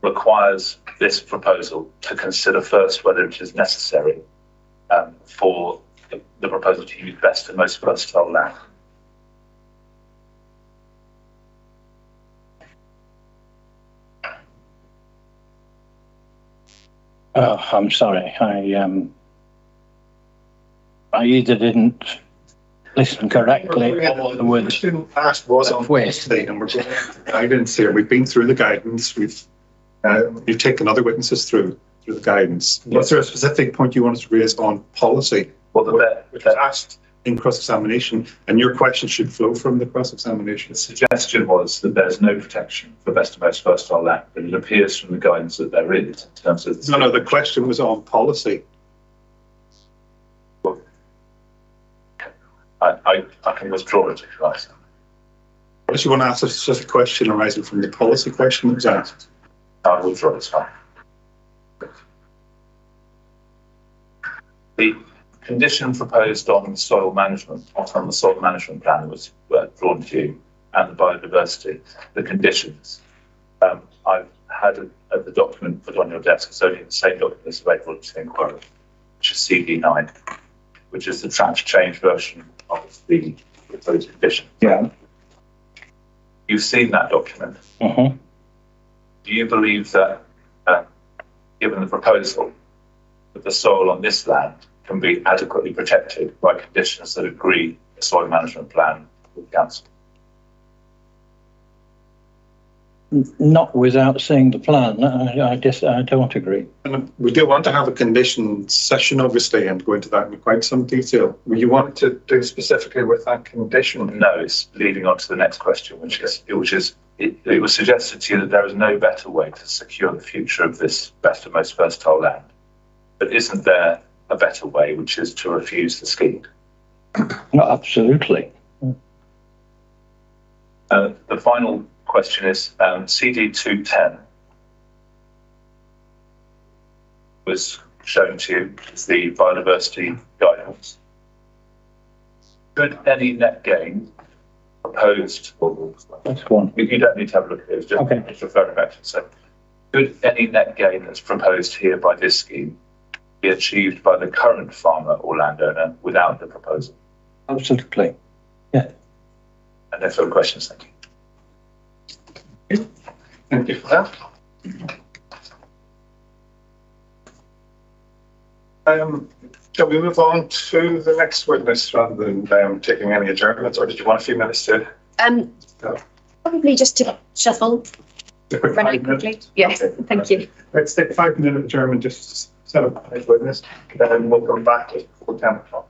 requires this proposal to consider first whether it is necessary for the proposal to use best and most versatile land? I'm sorry. I either didn't listen correctly or the words. Question asked was on Wait. and we're going to guidance here. We've been through the guidance. We've taken other witnesses through the guidance. Was there a specific point you wanted to raise on policy? Well, Which was asked in cross-examination, and your question should flow from the cross-examination. The suggestion was that there's no protection for best and most fertile land, but it appears from the guidance that there is in terms of. No, the question was on policy. I can withdraw it if you like. Unless you want to ask a specific question arising from the policy question that was asked. I will withdraw it, fine. The condition proposed on soil management, on the soil management plan was drawn to you, and the biodiversity, the conditions. I've had the document put on your desk. It's only the same document that's available to the inquiry, which is CD9, which is the track change version of the proposed condition. Yeah. You've seen that document. Mm-hmm. Do you believe that, given the proposal, that the soil on this land can be adequately protected by conditions that agree the soil management plan with council? Not without seeing the plan. I don't agree. And we do want to have a condition session, obviously, and go into that in quite some detail. You want to do specifically with that condition? No, it's leading on to the next question, which is it was suggested to you that there is no better way to secure the future of this best and most versatile land. But isn't there a better way, which is to refuse the scheme? No, absolutely. The final question is CD 210 was shown to you as the biodiversity guidance. Could any net gain proposed? That's one. You don't need to have a look at it, just, Okay. just referring back to it. So, could any net gain that's proposed here by this scheme be achieved by the current farmer or landowner without the proposal? Absolutely. Yeah. And no further questions, thank you. Thank you for that. Shall we move on to the next witness rather than taking any adjournments, or did you want a few minutes to? Probably just to shuffle, run out quickly. Yes, thank you. Let's take a 5-minute adjournment just to set up the next witness, then we'll come back to 10 o'clock.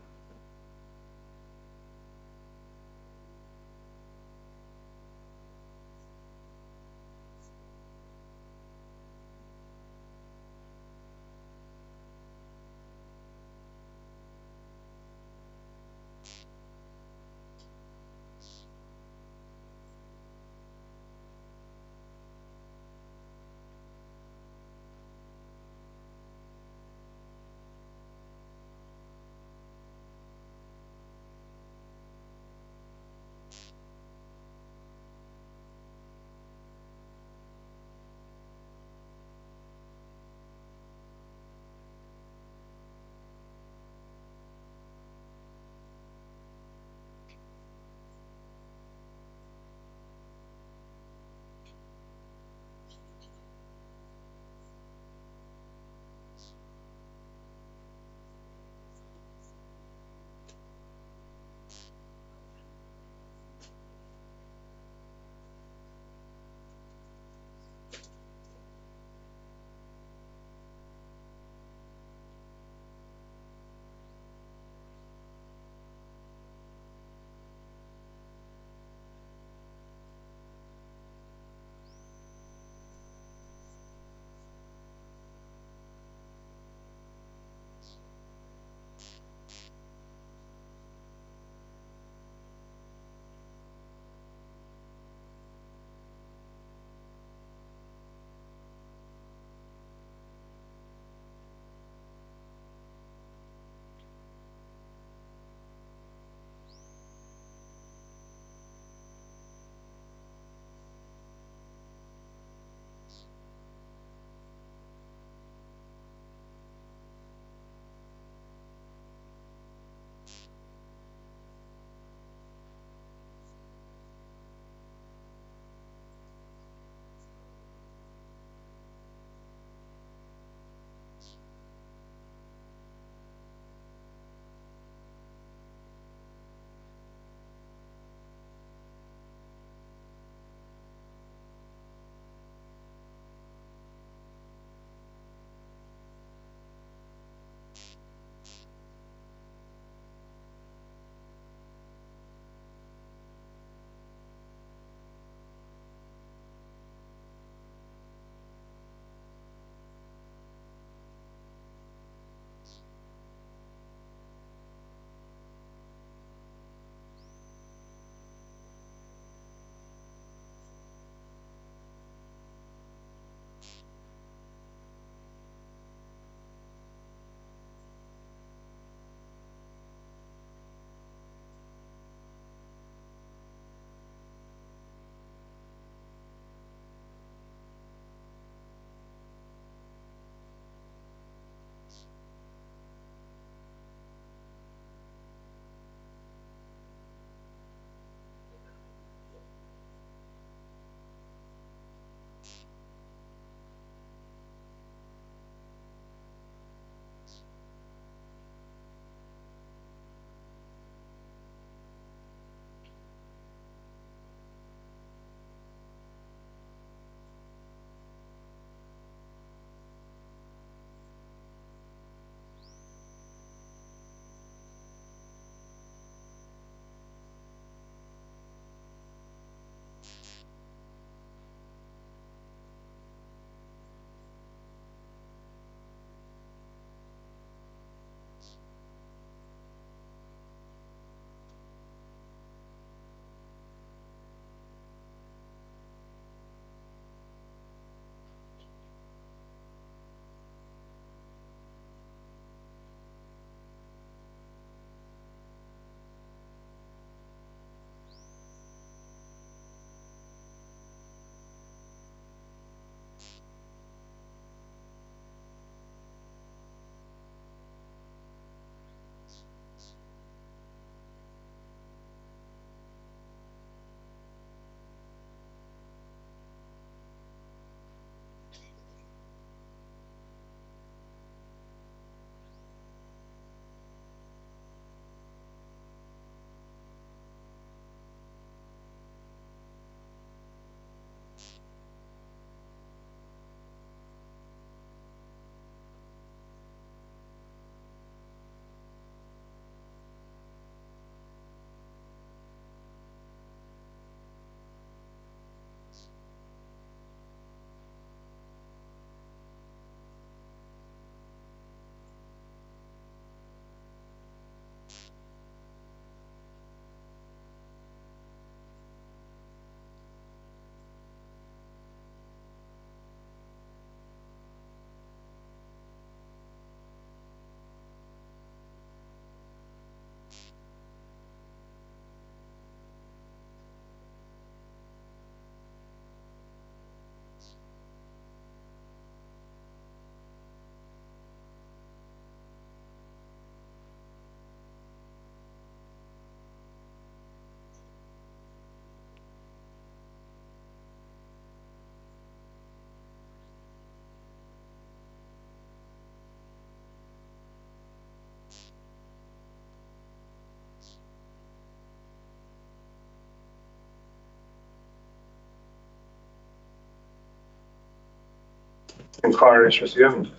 inquiries resumed.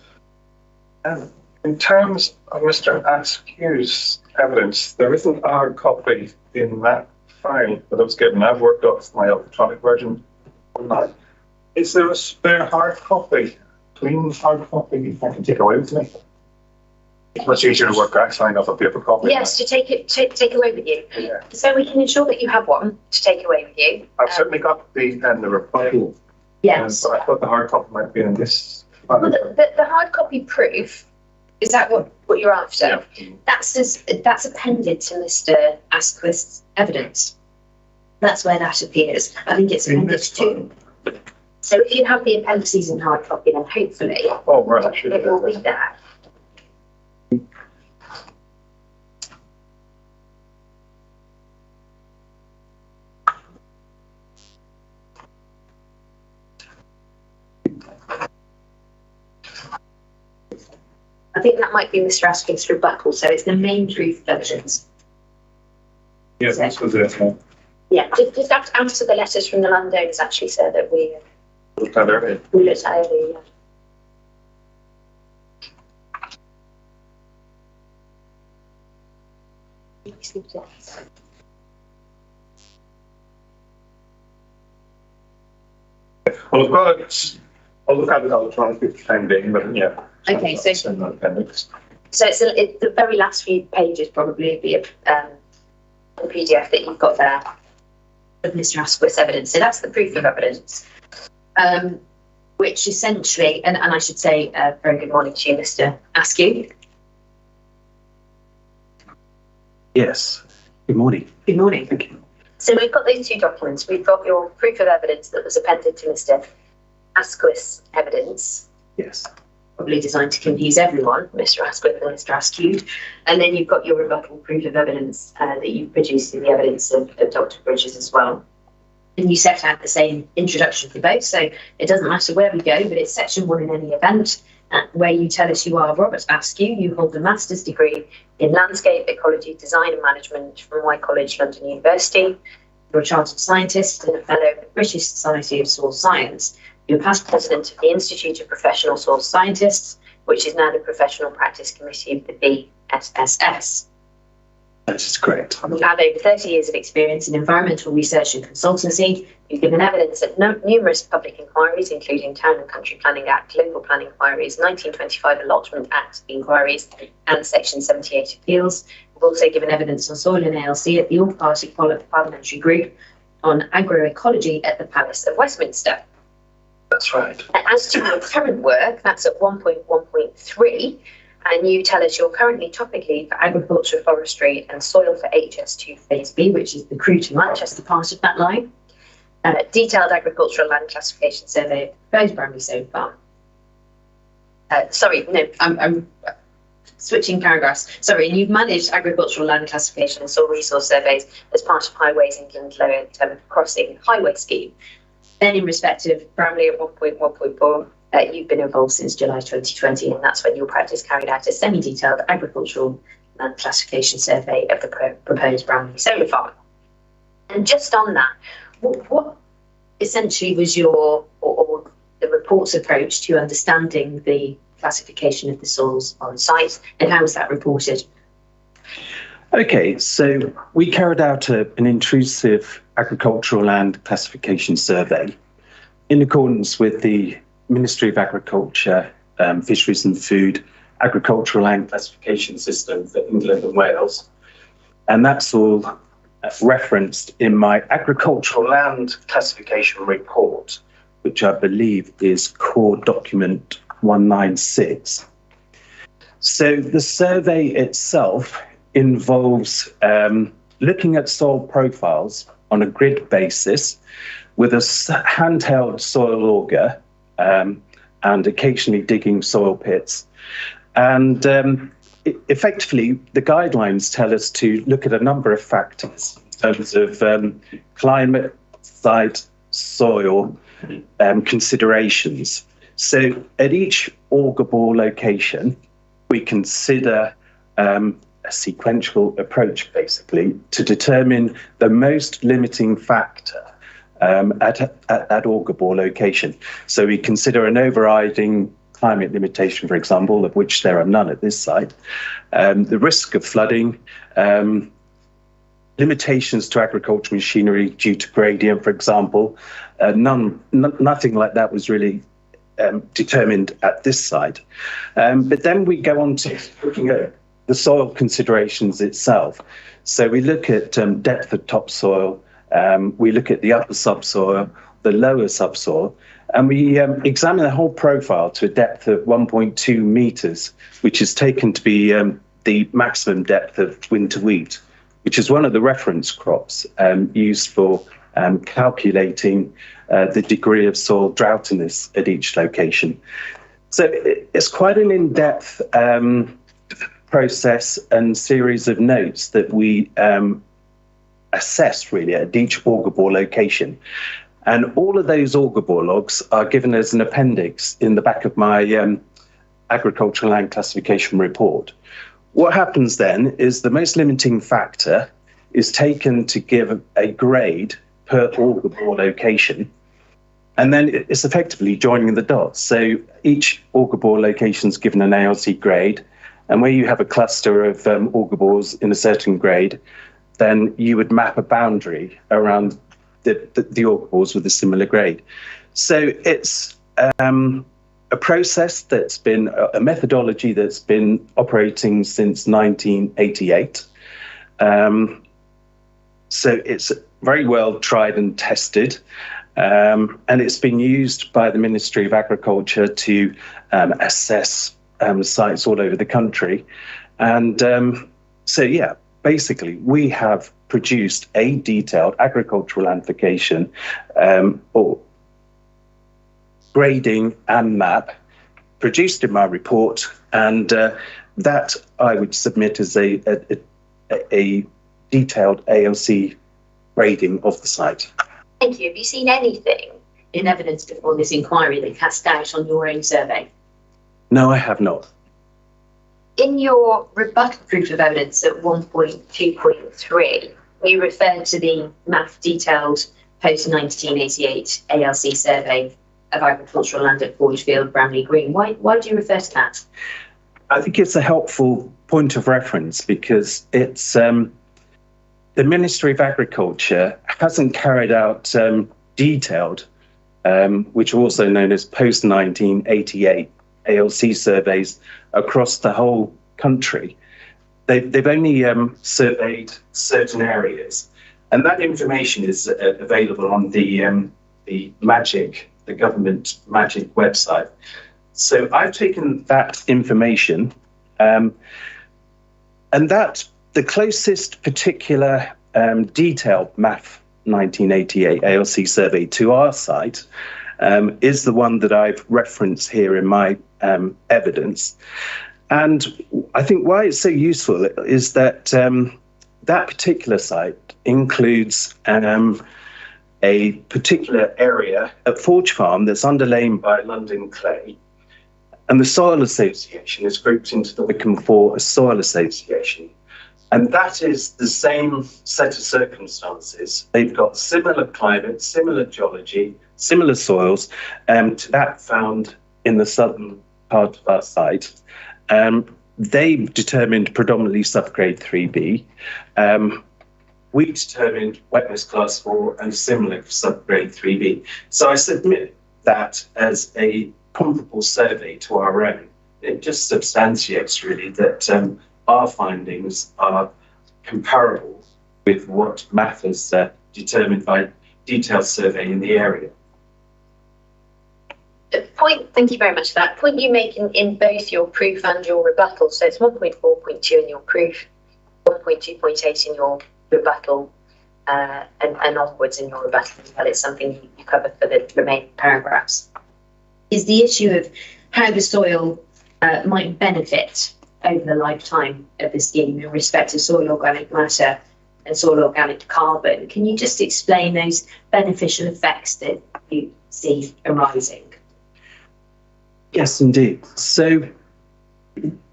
In terms of Mr. Askew's evidence, there isn't a hard copy in that file that I was given. I've worked off my electronic version. Is there a spare hard copy? Clean hard copy I can take away with me? It's much easier to work actually off a paper copy. Yes, to take away with you. Yeah. So we can ensure that you have one to take away with you. I've certainly got the reply. Yes. But I thought the hard copy might be in this file. Well, the hard copy proof, is that what you're after? Yeah. That's appended to Mr. Asquith's evidence. That's where that appears. I think it's In appended this to. So if you have the appendices in hard copy, then hopefully Oh, right. I should it will have be that. there. I think that might be Mr. Asquith's rebuttal. So it's the main proof of evidence. Yeah, this was it. Yeah, just after the letters from the landowners actually said that we Looked at earlier. looked at earlier. Well, I've got it. I'll look at it electronically for the time being, but yeah. Okay, so- It's in the appendix. So it's the very last few pages probably be the PDF that you've got there of Mr. Asquith's evidence. So that's the proof of evidence, which essentially, and I should say, very good morning to you, Mr. Askew. Yes. Good morning. Good morning. Thank you. So we've got those two documents. We've got your proof of evidence that was appended to Mr. Asquith's evidence, Yes. probably designed to confuse everyone, Mr. Asquith and Mr. Askew. And then you've got your rebuttal proof of evidence that you've produced in the evidence of Dr. Bridges as well. And you set out the same introduction for both, so it doesn't matter where we go, but it's section 1 in any event, where you tell us you are Robert Askew. You hold a master's degree in landscape, ecology, design and management from White College, London University. You're a chartered scientist and a fellow of the British Society of Soil Science. You're past president of the Institute of Professional Soil Scientists, which is now the Professional Practice Committee of the BSSS. That is correct. You have over 30 years of experience in environmental research and consultancy. You've given evidence at numerous public inquiries, including Town and Country Planning Act, Local Plan Inquiries, 1925 Allotment Act inquiries, and Section 78 appeals. You've also given evidence on soil and ALC at the All-Party Parliamentary Group on agroecology at the Palace of Westminster. That's right. As to your current work, that's at 1.1.3, and you tell us you're currently topic lead for agriculture, forestry and soil for HS2 Phase B, which is the Crewe to Manchester part of that line. Detailed agricultural land classification survey of proposed Bramley Soap Farm. I'm switching paragraphs. Sorry, and you've managed agricultural land classification and soil resource surveys as part of Highways England Lower Term Crossing Highway Scheme. Then in respect of Bramley at 1.1.4, you've been involved since July 2020, and that's when your practice carried out a semi-detailed agricultural land classification survey of the proposed Bramley solar farm. And just on that, what essentially was your or the report's approach to understanding the classification of the soils on site, and how was that reported? Okay, so we carried out an intrusive agricultural land classification survey in accordance with the Ministry of Agriculture, Fisheries and Food agricultural land classification system for England and Wales. And that's all referenced in my agricultural land classification report, which I believe is core document 196. So the survey itself involves looking at soil profiles on a grid basis with a handheld soil auger and occasionally digging soil pits. And effectively, the guidelines tell us to look at a number of factors in terms of climate, site, soil considerations. So at each auger bore location, we consider a sequential approach, basically, to determine the most limiting factor at Auger Bore location. So we consider an overriding climate limitation, for example, of which there are none at this site, the risk of flooding, limitations to agricultural machinery due to gradient, for example. Nothing like that was really determined at this site. But then we go on to looking at the soil considerations itself. So we look at depth of topsoil, we look at the upper subsoil, the lower subsoil, and we examine the whole profile to a depth of 1.2 meters, which is taken to be the maximum depth of winter wheat, which is one of the reference crops used for calculating the degree of soil droughtiness at each location. So it's quite an in-depth process and series of notes that we assess really at each Auger Bore location. And all of those Auger Bore logs are given as an appendix in the back of my agricultural land classification report. What happens then is the most limiting factor is taken to give a grade per Auger Bore location, and then it's effectively joining the dots. So each Auger Bore location is given an ALC grade, and where you have a cluster of Auger Bores in a certain grade, then you would map a boundary around the Auger Bores with a similar grade. So it's a process that's been, a methodology that's been operating since 1988. So it's very well tried and tested, and it's been used by the Ministry of Agriculture to assess sites all over the country. And so, yeah, basically, we have produced a detailed agricultural landification or grading and map produced in my report, and that I would submit as a detailed ALC grading of the site. Thank you. Have you seen anything in evidence before this inquiry that cast doubt on your own survey? No, I have not. In your rebuttal proof of evidence at 1.2.3, you referred to the MAF detailed post-1988 ALC survey of agricultural land at Forgefield, Bramley Green. Why do you refer to that? I think it's a helpful point of reference because it's the Ministry of Agriculture hasn't carried out detailed, which are also known as post-1988 ALC surveys across the whole country. They've only surveyed certain areas, and that information is available on the government Magic website. So I've taken that information, and that the closest particular detailed MAF 1988 ALC survey to our site is the one that I've referenced here in my evidence. And I think why it's so useful is that that particular site includes a particular area at Forge Farm that's underlain by London clay. And the Soil Association is grouped into the Wickham 4 Soil Association. And that is the same set of circumstances. They've got similar climate, similar geology, similar soils to that found in the southern part of our site. They've determined predominantly subgrade 3B. We determined wetness class 4 and similar subgrade 3B. So I submit that as a comparable survey to our own. It just substantiates really that our findings are comparable with what MAF has determined by detailed survey in the area. Thank you very much for that. Point you make in both your proof and your rebuttal, so it's 1.4.2 in your proof, 1.2.8 in your rebuttal, and onwards in your rebuttal, but it's something you cover for the remaining paragraphs, is the issue of how the soil might benefit over the lifetime of the scheme in respect to soil organic matter and soil organic carbon. Can you just explain those beneficial effects that you see arising? Yes, indeed. So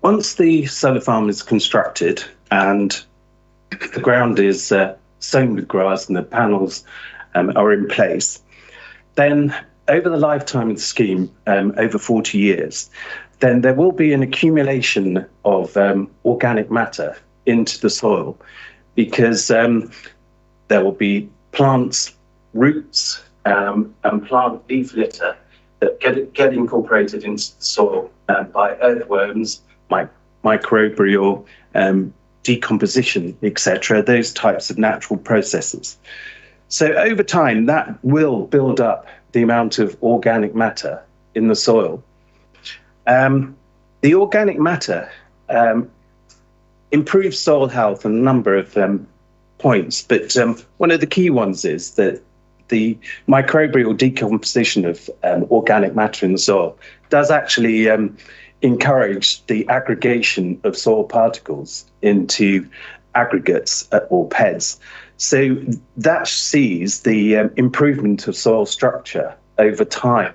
once the solar farm is constructed and the ground is sown with grass and the panels are in place, then over the lifetime of the scheme, over 40 years, then there will be an accumulation of organic matter into the soil, because there will be plants, roots, and plant leaf litter that get incorporated into the soil by earthworms, microbial decomposition, etc., those types of natural processes. So over time, that will build up the amount of organic matter in the soil. The organic matter improves soil health on a number of points, but one of the key ones is that the microbial decomposition of organic matter in the soil does actually encourage the aggregation of soil particles into aggregates or PEDs. So that sees the improvement of soil structure over time.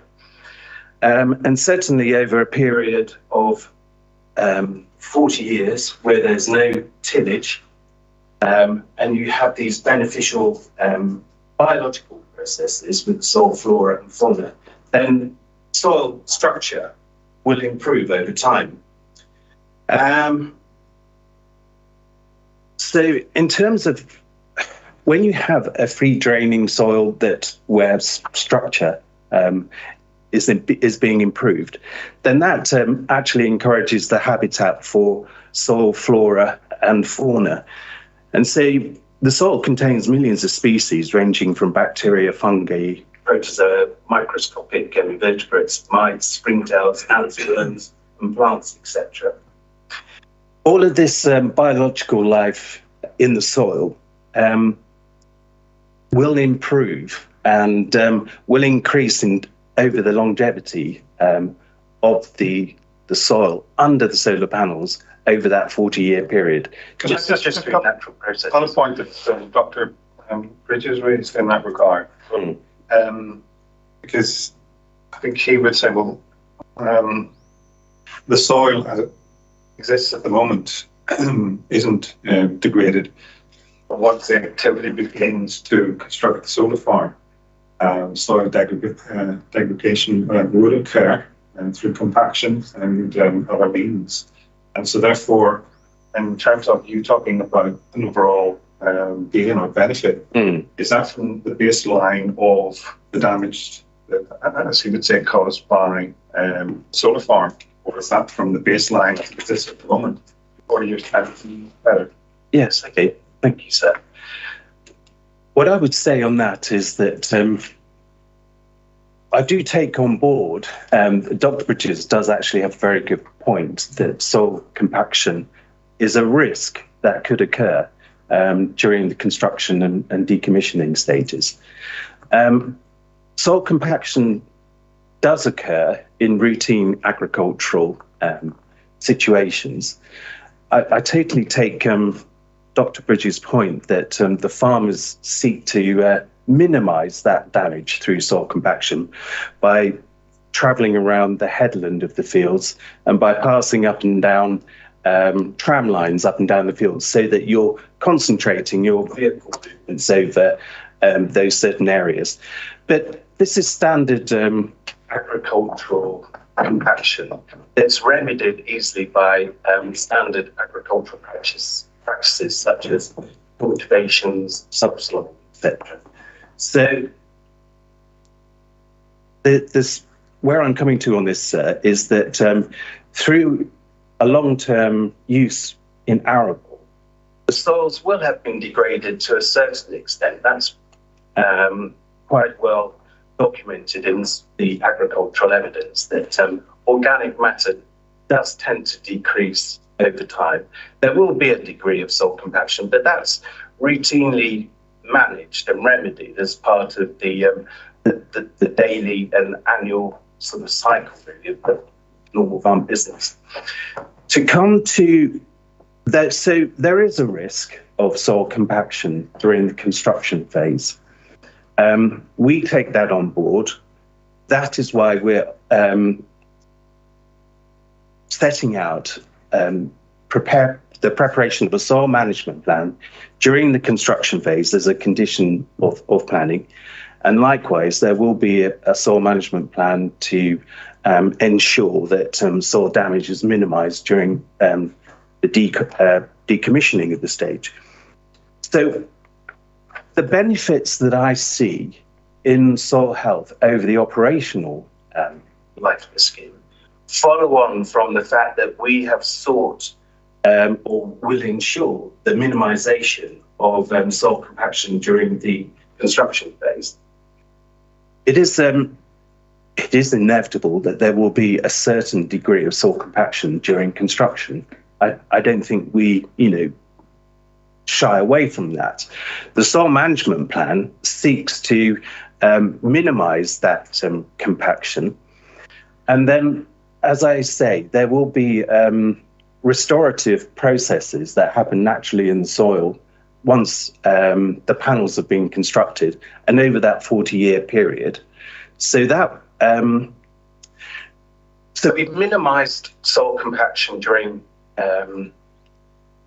And certainly over a period of 40 years where there's no tillage, and you have these beneficial biological processes with soil flora and fauna, then soil structure will improve over time. So in terms of when you have a free draining soil where structure is being improved, then that actually encourages the habitat for soil flora and fauna. And so the soil contains millions of species ranging from bacteria, fungi, protozoa, microscopic invertebrates, mites, springtails, ants, worms, and plants, etc. All of this biological life in the soil will improve and will increase over the longevity of the soil under the solar panels over that 40-year period. Just through natural processes. On a point that Dr. Bridges raised in that regard, because I think he would say, well, the soil as it exists at the moment isn't degraded. But once the activity begins to construct the solar farm, soil degradation would occur through compaction and other means. And so therefore, in terms of you talking about an overall gain or benefit, is that from the baseline of the damage that, as he would say, caused by solar farm, or is that from the baseline that exists at the moment? 40 years time better? Yes, okay, thank you, sir. What I would say on that is that I do take on board, Dr. Bridges does actually have a very good point that soil compaction is a risk that could occur during the construction and decommissioning stages. Soil compaction does occur in routine agricultural situations. I totally take Dr. Bridges' point that the farmers seek to minimise that damage through soil compaction by travelling around the headland of the fields and by passing up and down tram lines up and down the fields, so that you're concentrating your vehicle movements over those certain areas. But this is standard agricultural compaction. It's remedied easily by standard agricultural practices such as cultivations, subsoil, etc. So where I'm coming to on this is that through a long-term use in arable, the soils will have been degraded to a certain extent. That's quite well documented in the agricultural evidence that organic matter does tend to decrease over time. There will be a degree of soil compaction, but that's routinely managed and remedied as part of the daily and annual sort of cycle really of the normal farm business. To come to that, so there is a risk of soil compaction during the construction phase. We take that on board. That is why we're setting out preparation of a soil management plan during the construction phase as a condition of planning. And likewise, there will be a soil management plan to ensure that soil damage is minimised during the decommissioning of the stage. So the benefits that I see in soil health over the operational life of the scheme follow on from the fact that we have sought or will ensure the minimisation of soil compaction during the construction phase. It is inevitable that there will be a certain degree of soil compaction during construction. I don't think we, shy away from that. The soil management plan seeks to minimise that compaction. And then, as I say, there will be restorative processes that happen naturally in the soil once the panels have been constructed and over that 40-year period. So that so we've minimised soil compaction during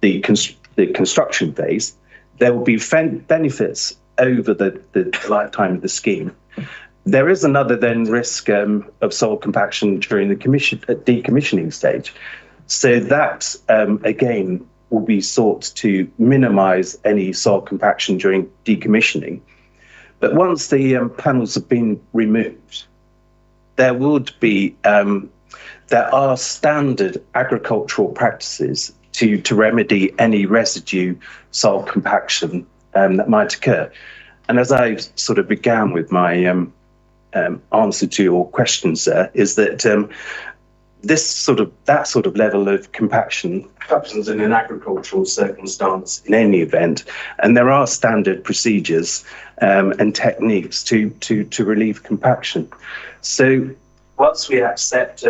the construction phase. There will be benefits over the lifetime of the scheme. There is another then risk of soil compaction during the decommissioning stage. So that, again, will be sought to minimise any soil compaction during decommissioning. But once the panels have been removed, there would be, there are standard agricultural practices to remedy any residue soil compaction that might occur. And as I sort of began with my answer to your question, sir, is that that sort of level of compaction happens in an agricultural circumstance in any event, and there are standard procedures and techniques to relieve compaction. So once we accept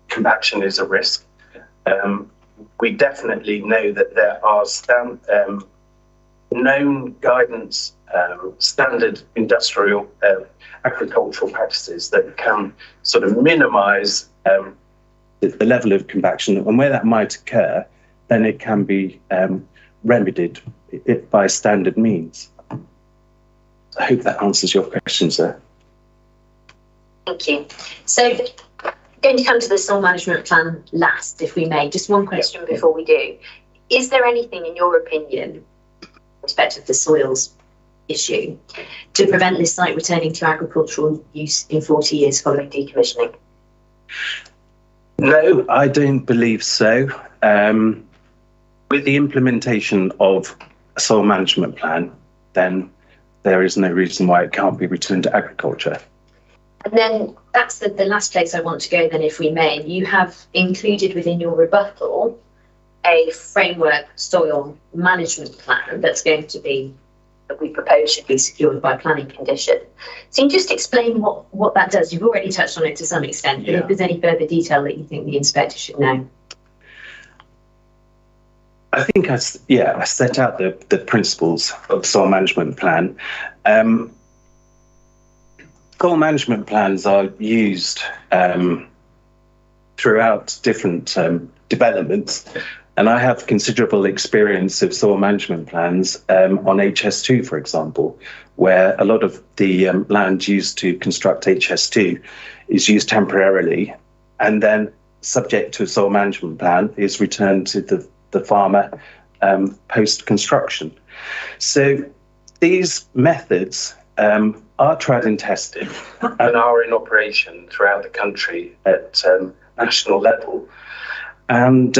compaction is a risk, we definitely know that there are known guidance, standard industrial agricultural practices that can sort of minimise the level of compaction, and where that might occur, then it can be remedied by standard means. I hope that answers your question, sir. Thank you. So, going to come to the soil management plan last, if we may. Just one question before we do. Is there anything, in your opinion, with respect to the soils issue, to prevent this site returning to agricultural use in 40 years following decommissioning? No, I don't believe so. With the implementation of a soil management plan, then there is no reason why it can't be returned to agriculture. And then that's the last place I want to go then, if we may. You have included within your rebuttal a framework soil management plan that's going to be, that we propose should be secured by planning condition. So you just explain what that does. You've already touched on it to some extent, but if there's any further detail that you think the inspector should know. I think I set out the principles of the soil management plan. Soil management plans are used throughout different developments, and I have considerable experience of soil management plans on HS2, for example, where a lot of the land used to construct HS2 is used temporarily, and then subject to a soil management plan is returned to the farmer post-construction. So these methods are tried and tested and are in operation throughout the country at national level. And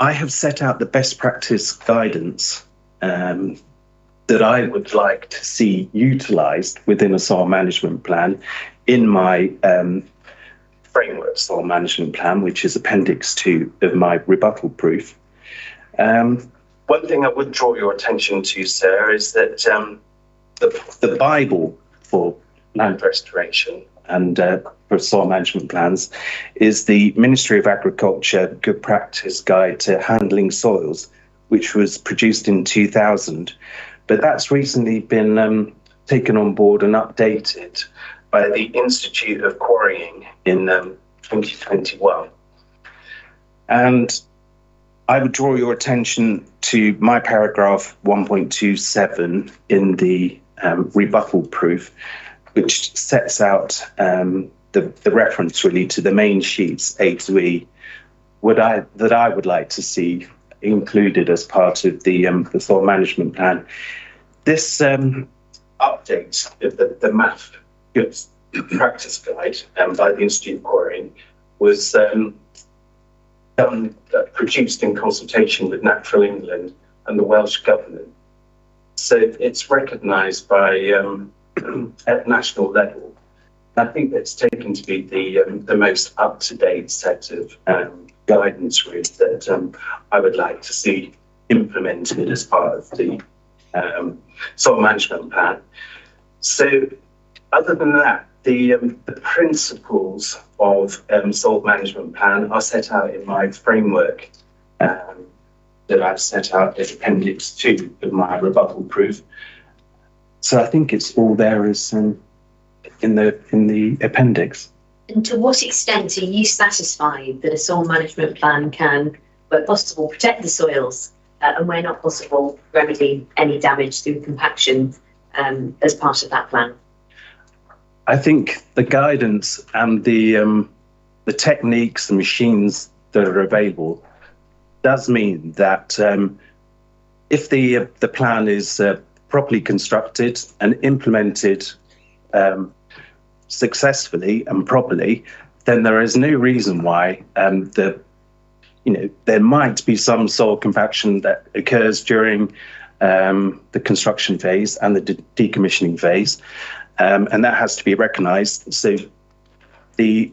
I have set out the best practice guidance that I would like to see utilised within a soil management plan in my framework soil management plan, which is Appendix 2 of my rebuttal proof. One thing I would draw your attention to, sir, is that the Bible for land restoration and for soil management plans is the Ministry of Agriculture Good Practice Guide to Handling Soils, which was produced in 2000. But that's recently been taken on board and updated by the Institute of Quarrying in 2021. And I would draw your attention to my paragraph 1.27 in the rebuttal proof, which sets out the reference really to the main sheets A to E, that I would like to see included as part of the soil management plan. This update of the MAF practice guide by the Institute of Quarrying was produced in consultation with Natural England and the Welsh Government. So it's recognised by at national level. I think that's taken to be the most up-to-date set of guidance really that I would like to see implemented as part of the soil management plan. So other than that, the principles of soil management plan are set out in my framework that I've set out as Appendix 2 of my rebuttal proof. So I think it's all there as in the appendix. And to what extent are you satisfied that a soil management plan can, where possible, protect the soils and where not possible, remedy any damage through compaction as part of that plan? I think the guidance and the techniques, the machines that are available, does mean that if the plan is properly constructed and implemented successfully and properly, then there is no reason why there might be some soil compaction that occurs during the construction phase and the decommissioning phase, and that has to be recognised. So the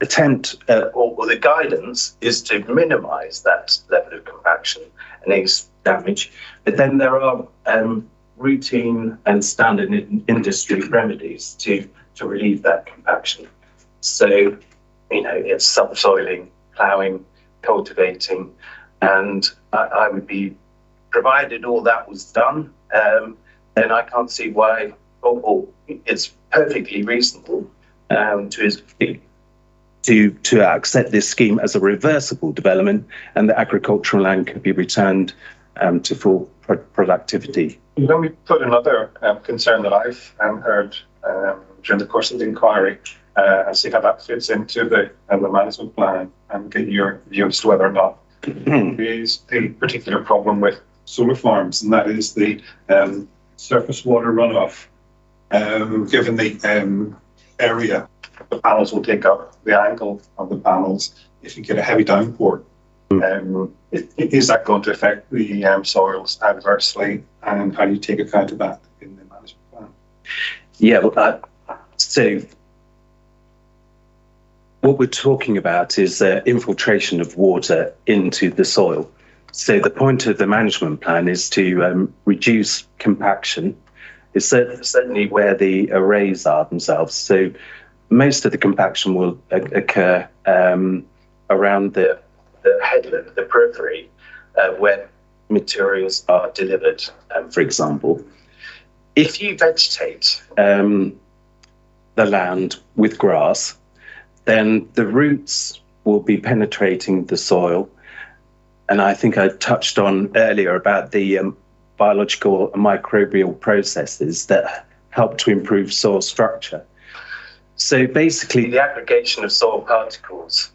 attempt or the guidance is to minimise that level of compaction and any damage, but then there are routine and standard industry remedies to relieve that compaction. So, it's subsoiling, ploughing, cultivating, and I would be, provided all that was done, then I can't see why, or it's perfectly reasonable to accept this scheme as a reversible development, and the agricultural land could be returned to full productivity. Let me put another concern that I've heard during the course of the inquiry and see how that fits into the management plan and get your view as to whether or not is a particular problem with solar farms, and that is the surface water runoff. Given the area the panels will take up, the angle of the panels, if you get a heavy downpour, is that going to affect the soils adversely, and how do you take account of that in the management plan? Yeah, well, so what we're talking about is infiltration of water into the soil. So the point of the management plan is to reduce compaction. It's certainly where the arrays are themselves. So most of the compaction will occur around the headland, the periphery, where materials are delivered, for example. If you vegetate the land with grass, then the roots will be penetrating the soil. And I think I touched on earlier about the biological and microbial processes that help to improve soil structure. So basically, the aggregation of soil particles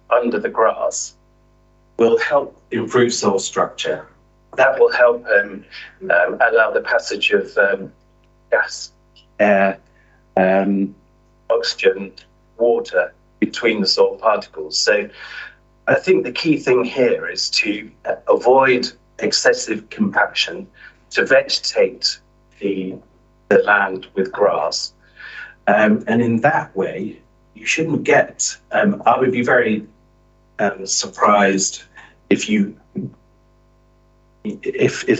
under the grass will help improve soil structure. That will help allow the passage of gas, air, oxygen, water between the soil particles. So I think the key thing here is to avoid excessive compaction, to vegetate the land with grass. And in that way, you shouldn't get, I would be very surprised if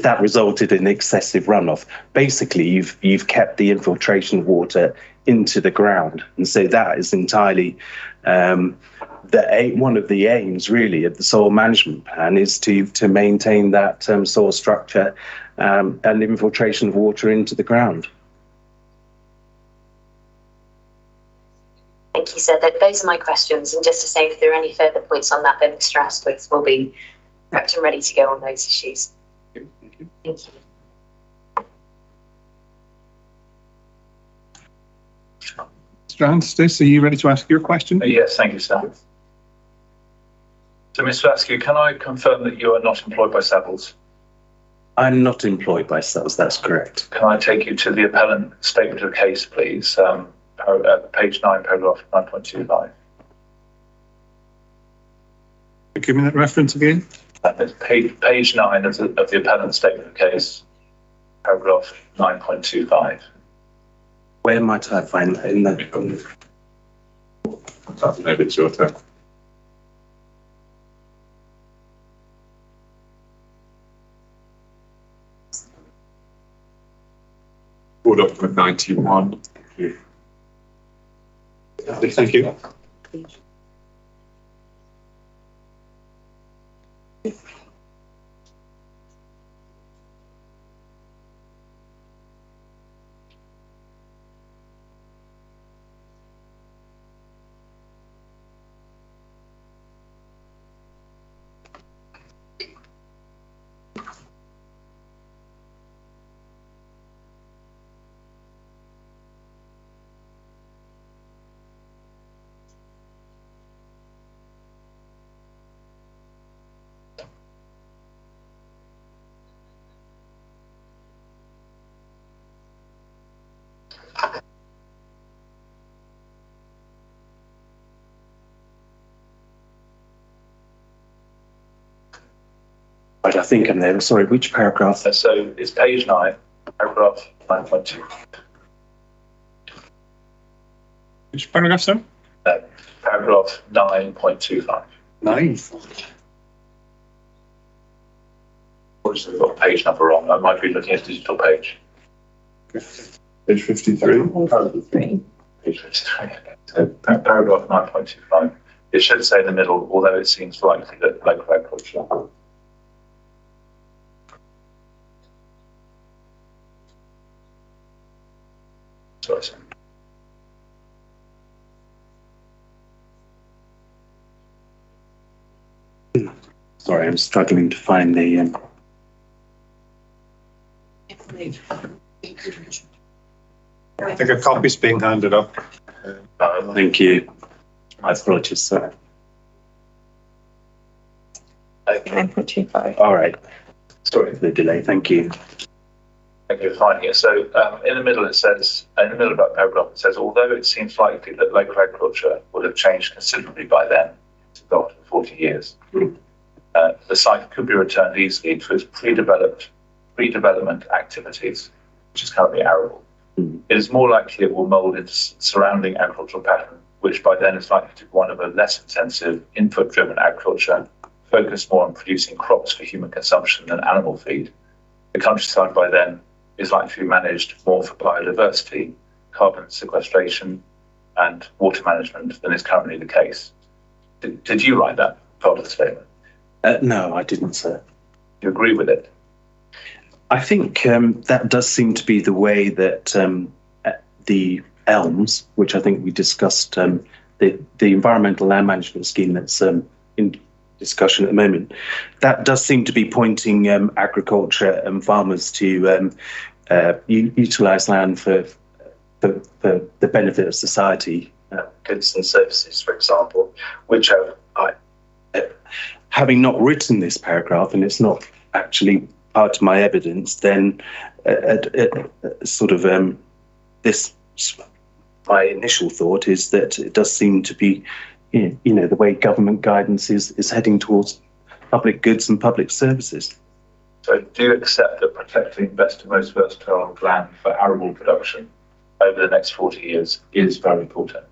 that resulted in excessive runoff. Basically, you've kept the infiltration of water into the ground, and so that is entirely one of the aims, really, of the soil management plan is to maintain that soil structure and infiltration of water into the ground. Thank like you said, that those are my questions. And just to say, if there are any further points on that, then Mr. Asquith will be prepped and ready to go on those issues. Thank you. Thank you. Mr. Anstice, are you ready to ask your question? Yes, thank you, sir. So, Mr. Askew, can I confirm that you are not employed by Savills? I'm not employed by Savills, that's correct. Can I take you to the appellant statement of case, please? Page 9, paragraph 9.25. Give me that reference again. It's page 9 of the appellant statement of case, paragraph 9.25. Where might I find that in that? Maybe it's your turn. Board document 91. Thank you. Right, I think I'm there. Sorry, which paragraph? So it's page 9, paragraph 9.2. Which paragraph, sir? Paragraph 9.25. 9. Or is it got page number wrong? I might be looking at a digital page. Page 53. Page 53. So paragraph 9.25. It should say in the middle, although it seems likely that local agriculture. Sorry, sir. Sorry, I'm struggling to find the. I think a copy's being handed up. Thank you. My apologies, sir. 9.25. All right. Sorry. For the delay. Thank you. Thank you for finding it. So in the middle, it says, in the middle of that paragraph, it says, although it seems likely that local agriculture would have changed considerably by then, after 40 years, the site could be returned easily to its pre-development activities, which is currently arable. It is more likely it will mould into surrounding agricultural pattern, which by then is likely to be one of a less intensive, input-driven agriculture, focused more on producing crops for human consumption than animal feed. The countryside by then is likely to be managed more for biodiversity, carbon sequestration, and water management than is currently the case. Did you write that part of the statement? No, I didn't, sir. Do you agree with it? I think that does seem to be the way that the ELMS, which I think we discussed, the environmental land management scheme that's in discussion at the moment, that does seem to be pointing agriculture and farmers to utilise land for the benefit of society, goods and services, for example, which having not written this paragraph, and it's not actually part of my evidence, then this, my initial thought is that it does seem to be, the way government guidance is heading towards public goods and public services. So do you accept that protecting best and most versatile land for arable production over the next 40 years is very important?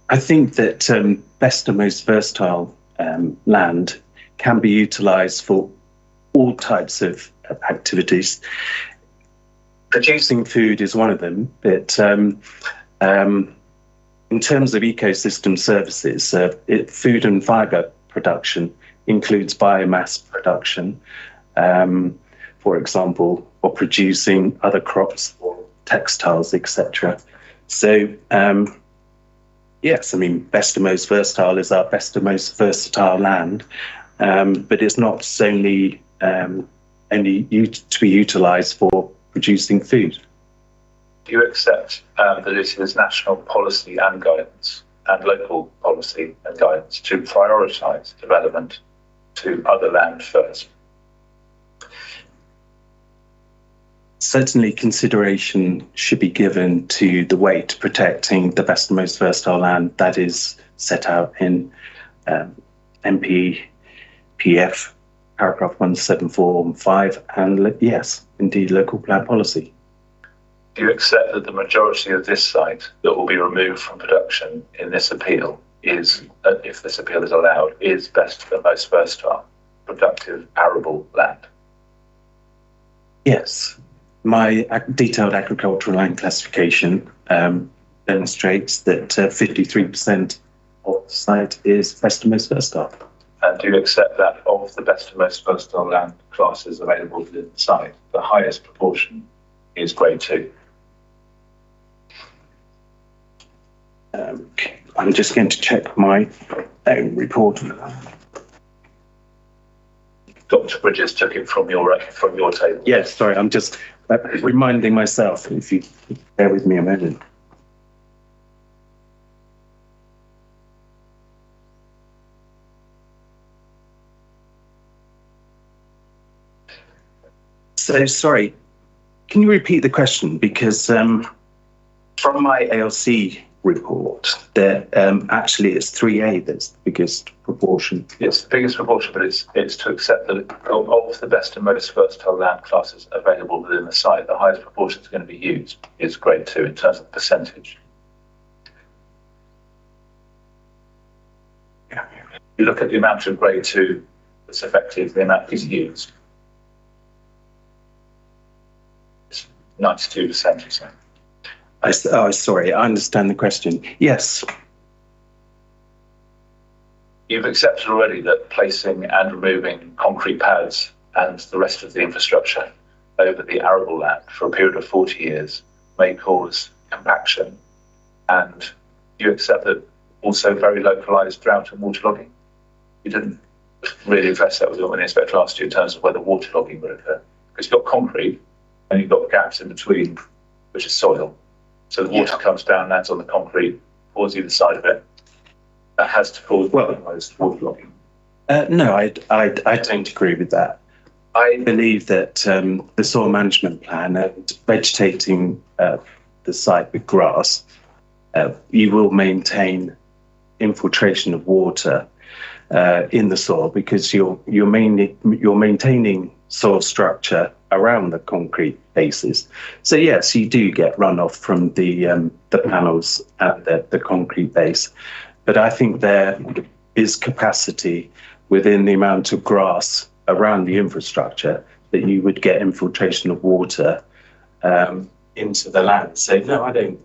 I think that best and most versatile land can be utilised for all types of activities. Producing food is one of them, but in terms of ecosystem services, food and fibre production includes biomass production. for example, or producing other crops or textiles, etc. So, yes, I mean, best and most versatile is our best and most versatile land, but it's not only to be utilised for producing food. Do you accept that it is national policy and guidance and local policy and guidance to prioritise development to other land first? Certainly consideration should be given to the way to protecting the best and most versatile land that is set out in NPPF paragraph 174.5 and yes, indeed local plan policy. Do you accept that the majority of this site that will be removed from production in this appeal is, if this appeal is allowed, is best and most versatile, productive, arable land? Yes. My detailed agricultural land classification demonstrates that 53% of the site is best and most versatile. And do you accept that of the best and most versatile land classes available within the site, the highest proportion is grade 2? I'm just going to check my own report. Dr. Bridges took it from your table. Yes, sorry, I'm just reminding myself, if you bear with me a moment. So, sorry, can you repeat the question? Because from my ALC report, that actually it's 3A that's the biggest proportion. It's the biggest proportion, but it's to accept that of the best and most versatile land classes available within the site, the highest proportion is going to be used is grade 2 in terms of percentage. Yeah. You look at the amount of grade 2 that's effective, the amount is used. It's 92% or so. Sorry, I understand the question. Yes. You've accepted already that placing and removing concrete pads and the rest of the infrastructure over the arable land for a period of 40 years may cause compaction. And you accept that also very localised drought and waterlogging? You didn't really address that with your inspector last year in terms of whether waterlogging would occur. Because you've got concrete and you've got gaps in between, which is soil. So the water comes down, lands on the concrete, pours either side of it. That has to cause waterlogging. No, I don't agree with that. I believe that the soil management plan and vegetating the site with grass, you will maintain infiltration of water in the soil because you're maintaining soil structure around the concrete bases. So yes, you do get runoff from the panels at the concrete base, but I think there is capacity within the amount of grass around the infrastructure that you would get infiltration of water into the land. So no, I don't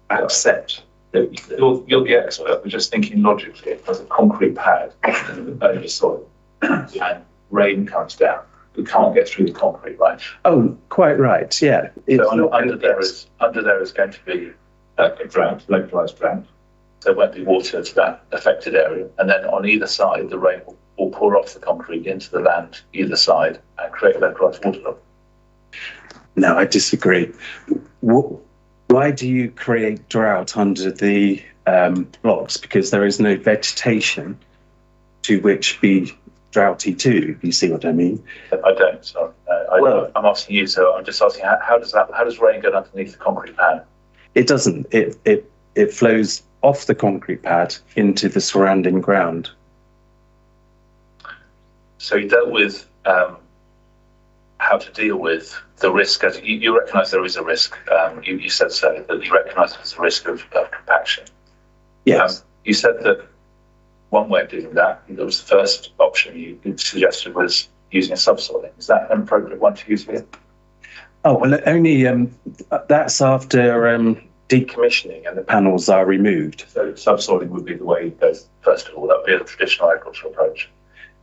accept. You're the expert. We're just thinking logically. If there's a concrete pad over soil and rain comes down, we can't get through the concrete, right? Oh, quite right. Yeah. So under there is going to be a drought, localised drought. There won't be water to that affected area, and then on either side, the rain will pour off the concrete into the land either side and create localised waterlogging. No, I disagree. Why do you create drought under the blocks? Because there is no vegetation to which be droughty too. You see what I mean? I don't. Sorry. I'm asking you. So I'm just asking, how does rain get underneath the concrete pad? It doesn't. It flows off the concrete pad into the surrounding ground. So you dealt with how to deal with the risk. As you recognise there is a risk. You said so, that you recognise there's a risk of compaction. Yes. You said that one way of doing that, that was the first option you suggested, was using a subsoiling. Is that an appropriate one to use here? Oh, well, only that's after decommissioning and the panels are removed. So subsoiling would be the way you go first of all. That would be a traditional agricultural approach.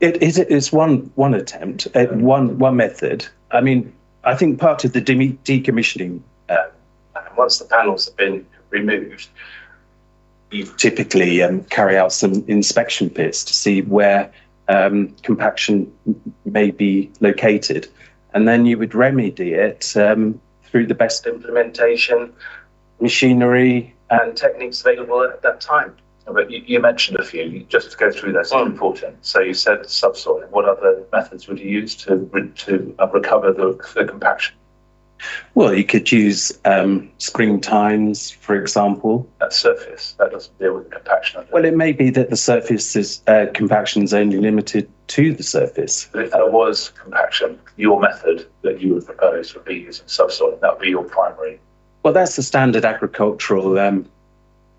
It's one attempt, one method. I mean, I think part of the decommissioning, once the panels have been removed, you typically carry out some inspection pits to see where compaction may be located, and then you would remedy it through the best implementation, machinery, and techniques available at that time. But you mentioned a few, just to go through those, it's important. So you said subsoiling. What other methods would you use to recover the compaction? Well, you could use spring tines, for example. That surface, that doesn't deal with the compaction. Well, it may be that the surface is compaction is only limited to the surface. But if there was compaction, your method that you would propose would be using subsoiling. That would be your primary. Well, that's the standard agricultural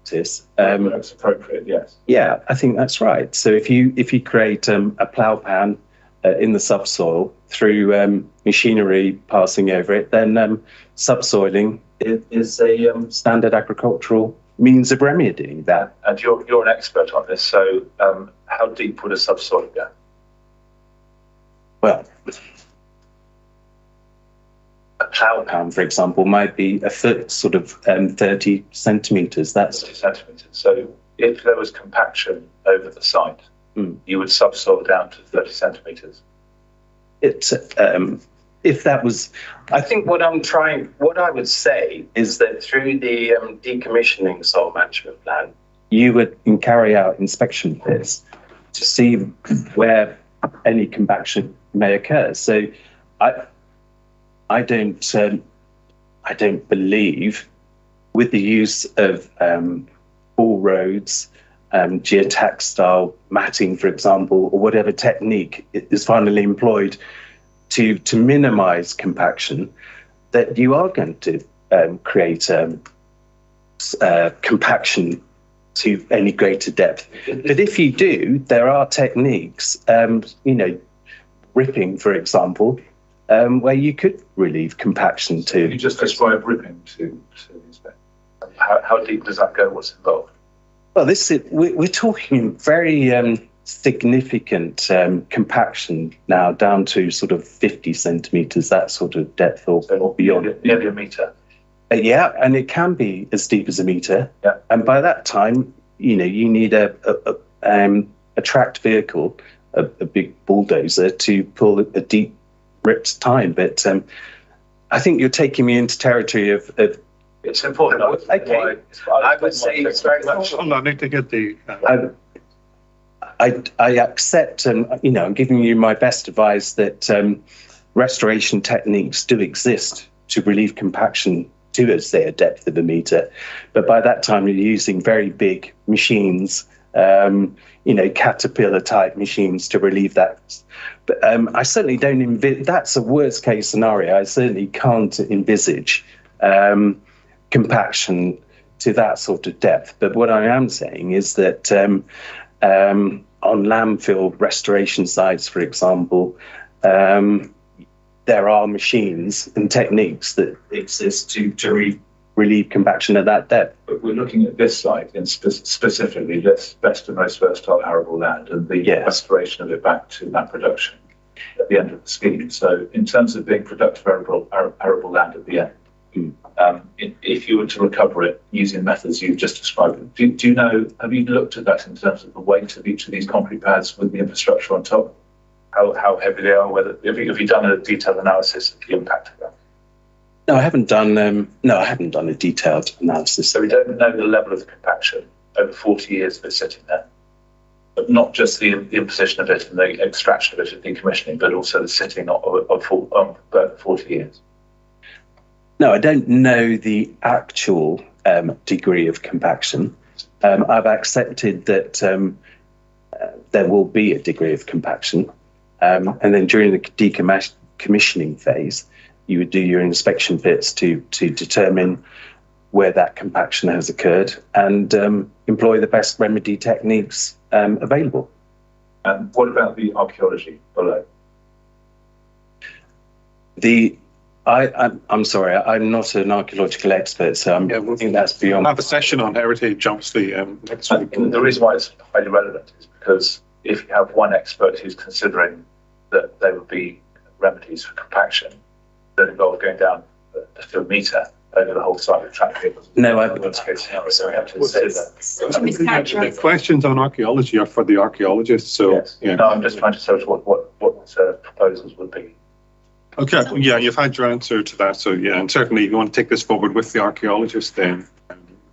that's appropriate, yes. Yeah, I think that's right. So if you create a plough pan in the subsoil through machinery passing over it, then subsoiling is a standard agricultural means of remedying that. And you're an expert on this, so how deep would a subsoil go? Well, a plough pan, for example, might be a foot, sort of 30 centimetres. That's 30 centimetres. So if there was compaction over the site, you would subsoil down to 30 centimetres. If that was, I think what I would say is that through the decommissioning soil management plan, you would carry out inspection pits to see where any compaction may occur. So I don't believe, with the use of all roads, geotax style matting, for example, or whatever technique is finally employed to minimise compaction, that you are going to create compaction to any greater depth. But if you do, there are techniques, ripping, for example, where you could relieve compaction to. You just describe ripping to inspect. How deep does that go? What's involved? Well, we're talking very significant compaction now, down to sort of 50 centimetres, that sort of depth or beyond. Nearly a metre. Yeah, and it can be as deep as a metre. Yeah. And by that time, you need a tracked vehicle, a big bulldozer, to pull a deep ripped tine. But I think you're taking me into territory of it's important. Okay. I would say it's very much. Hold on, I need to get the. I accept, I'm giving you my best advice that restoration techniques do exist to relieve compaction to, say, a depth of a metre. But by that time, you're using very big machines, caterpillar type machines to relieve that. But I certainly don't envisage, that's a worst case scenario. I certainly can't envisage compaction to that sort of depth. But what I am saying is that on landfill restoration sites, for example, there are machines and techniques that exist to relieve compaction at that depth. But we're looking at this site in specifically this best and most versatile arable land and the restoration of it back to that production at the end of the scheme. So in terms of being productive arable land at the end, if you were to recover it using methods you've just described, do you know, have you looked at that in terms of the weight of each of these concrete pads with the infrastructure on top? How heavy they are, have you done a detailed analysis of the impact of that? No, I haven't done a detailed analysis. So we don't know the level of compaction over 40 years of it sitting there. But not just the imposition of it and the extraction of it and decommissioning, but also the sitting of 40 years. No, I don't know the actual degree of compaction. I've accepted that there will be a degree of compaction. And then during the decommissioning phase, you would do your inspection pits to determine where that compaction has occurred and employ the best remedy techniques available. And what about the archaeology below? I'm sorry, I'm not an archaeological expert, so I think that's beyond. We'll have a session on heritage, obviously, next week. And the reason why it's highly relevant is because if you have one expert who's considering that there would be remedies for compaction that involve going down to a metre over the whole site of track vehicles. No, worst case scenario, so we have to consider that. The questions on archaeology are for the archaeologists, so, Yes. yeah. No, I'm just trying to search what proposals would be. Okay, yeah, you've had your answer to that, so yeah, and certainly if you want to take this forward with the archaeologists, then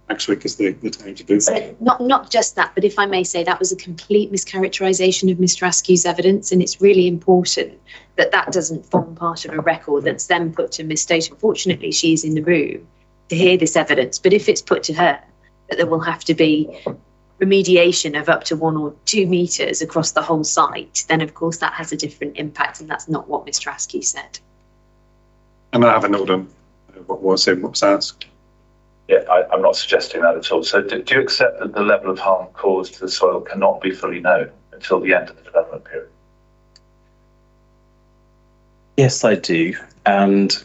next week is the time to do that. Not just that, but if I may say, that was a complete mischaracterisation of Mr. Askew's evidence, and it's really important that that doesn't form part of a record that's then put to Ms. State. Unfortunately, she's in the room to hear this evidence, but if it's put to her that there will have to be remediation of up to 1 or 2 metres across the whole site, then of course that has a different impact, and that's not what Mr. Askew said. And I have a note on what was asked. Yeah, I'm not suggesting that at all. So do you accept that the level of harm caused to the soil cannot be fully known until the end of the development period? Yes, I do. And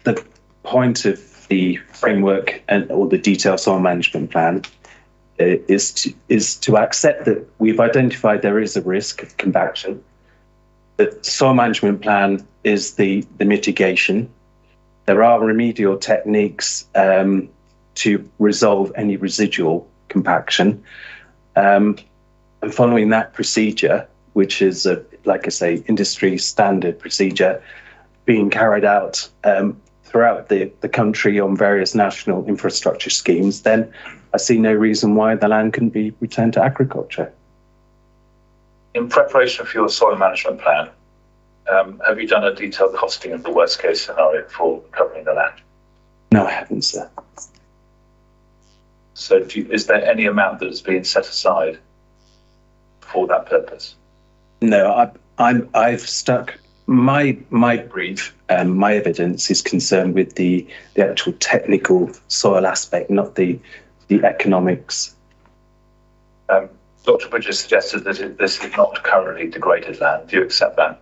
the point of the framework or the detailed soil management plan is to accept that we've identified there is a risk of compaction. The soil management plan is the mitigation. There are remedial techniques to resolve any residual compaction. And following that procedure, which is, like I say, industry standard procedure being carried out throughout the country on various national infrastructure schemes, then I see no reason why the land can be returned to agriculture. In preparation for your soil management plan, have you done a detailed costing of the worst case scenario for recovering the land? No, I haven't, sir. So is there any amount that is being set aside for that purpose? No, I've stuck my brief. My evidence is concerned with the actual technical soil aspect, not the economics. Dr. Bridges suggested that this is not currently degraded land. Do you accept that?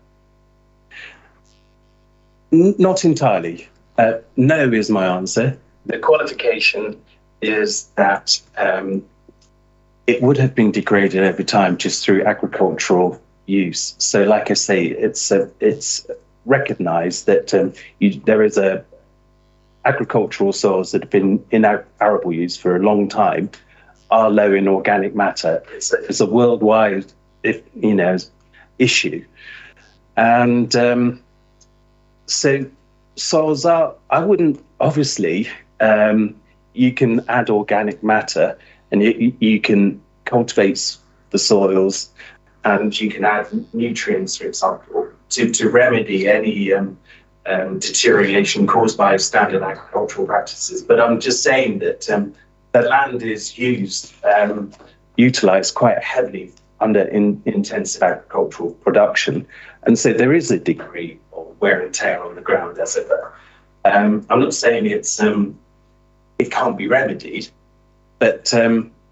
Not entirely. No is my answer. The qualification is that it would have been degraded over time just through agricultural use. So, like I say, it's recognised that there is agricultural soils that have been in arable use for a long time are low in organic matter. It's a worldwide, issue, and so soils are. I wouldn't obviously. You can add organic matter, and you can cultivate the soils, and you can add nutrients, for example, to remedy any deterioration caused by standard agricultural practices. But I'm just saying that the land is utilised quite heavily under intensive agricultural production, and so there is a degree of wear and tear on the ground, as it were. I'm not saying it can't be remedied, but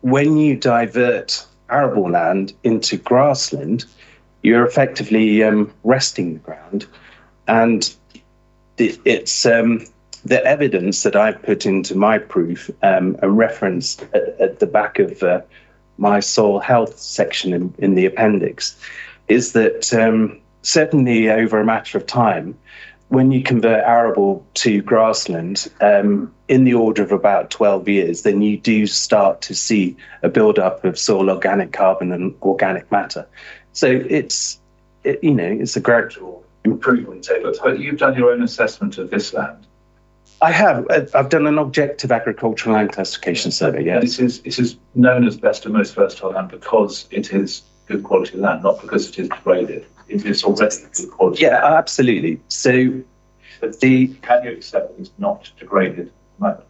when you divert arable land into grassland, you're effectively resting the ground, and it's the evidence that I put into my proof and referenced at the back of my soil health section in the appendix is that certainly over a matter of time, when you convert arable to grassland, in the order of about 12 years, then you do start to see a build-up of soil organic carbon and organic matter. So it's a gradual improvement over time. But you've done your own assessment of this land. I have. I've done an objective agricultural land classification survey, yes. It is known as best and most versatile land because it is good quality land, not because it is degraded. It is already good quality. Yeah, absolutely. So can you accept that it's not degraded at the moment?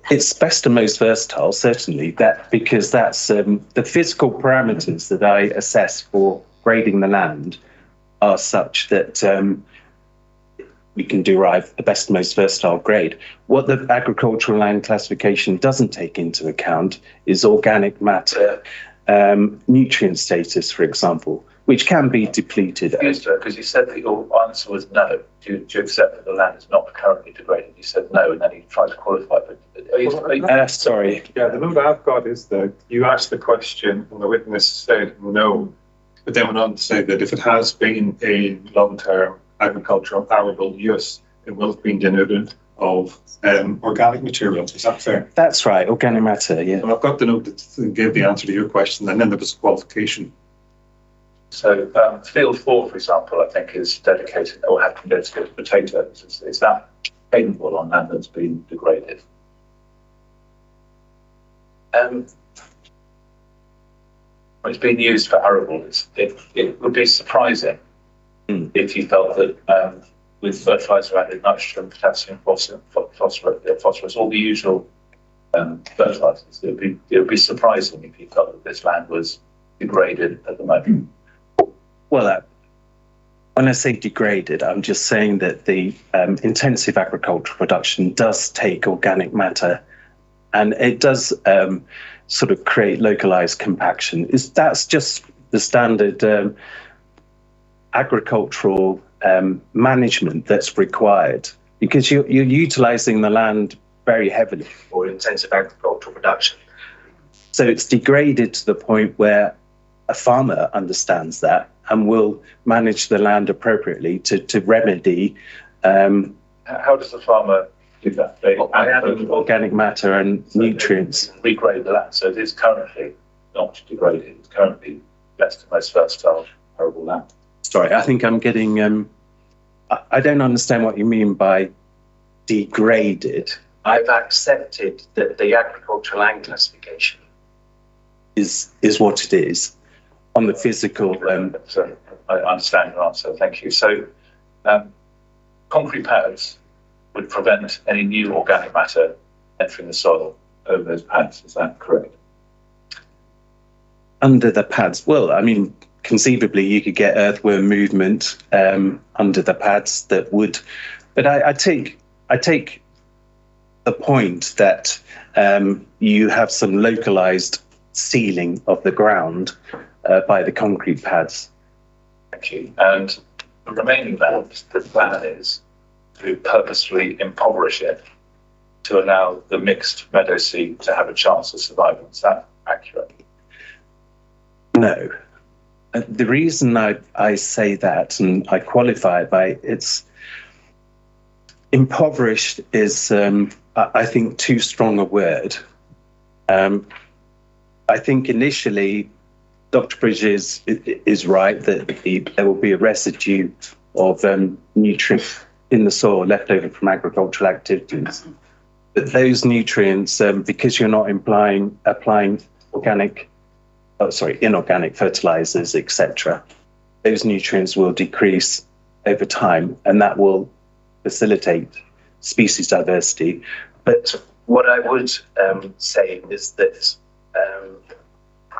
It's best and most versatile, certainly, because that's the physical parameters that I assess for grading the land are such that we can derive the best and most versatile grade. What the agricultural land classification doesn't take into account is organic matter, nutrient status, for example, which can be depleted. Yes, because you said that your answer was no. Do you accept that the land is not currently degraded? You said no, and then you tried to qualify. But Sorry. Yeah, the note I've got is that you asked the question and the witness said no, but then went on to say that if it has been a long-term agricultural arable use, it will have been denuded of organic material. Is that fair? That's right, organic matter, yeah. Well, I've got the note that gave the answer to your question, and then there was a qualification. So field 4, for example, I think is dedicated or have been dedicated to potatoes. Is that capable on land that's been degraded? It's been used for arable. It would be surprising if you felt that with fertiliser added nitrogen, potassium, phosphorus, all the usual fertilisers, it would be surprising if you felt that this land was degraded at the moment. Well, when I say degraded, I'm just saying that the intensive agricultural production does take organic matter, and it does sort of create localized compaction. That's just the standard agricultural management that's required, because you're utilizing the land very heavily for intensive agricultural production. So it's degraded to the point where a farmer understands that and will manage the land appropriately to remedy. How does the farmer do that? They add organic matter and nutrients. Regrade the land. So it is currently not degraded. It's currently best and most versatile arable land. Sorry, I think I'm getting. I don't understand what you mean by degraded. I've accepted that the agricultural land classification is what it is on the physical. So I understand your answer. Thank you. So concrete pads would prevent any new organic matter entering the soil over those pads. Is that correct? Under the pads, well, I mean, conceivably you could get earthworm movement under the pads that would, but I take the point that you have some localized sealing of the ground by the concrete pads. Thank you. And the remaining land, the plan is to purposefully impoverish it to allow the mixed meadow seed to have a chance of survival. Is that accurate? No. The reason I say that, and I qualify it by, it's impoverished is, I think, too strong a word. I think initially Dr. Bridges is right that there will be a residue of nutrients in the soil left over from agricultural activities. But those nutrients, because you're not applying inorganic fertilizers, etc., those nutrients will decrease over time, and that will facilitate species diversity. But what I would say is that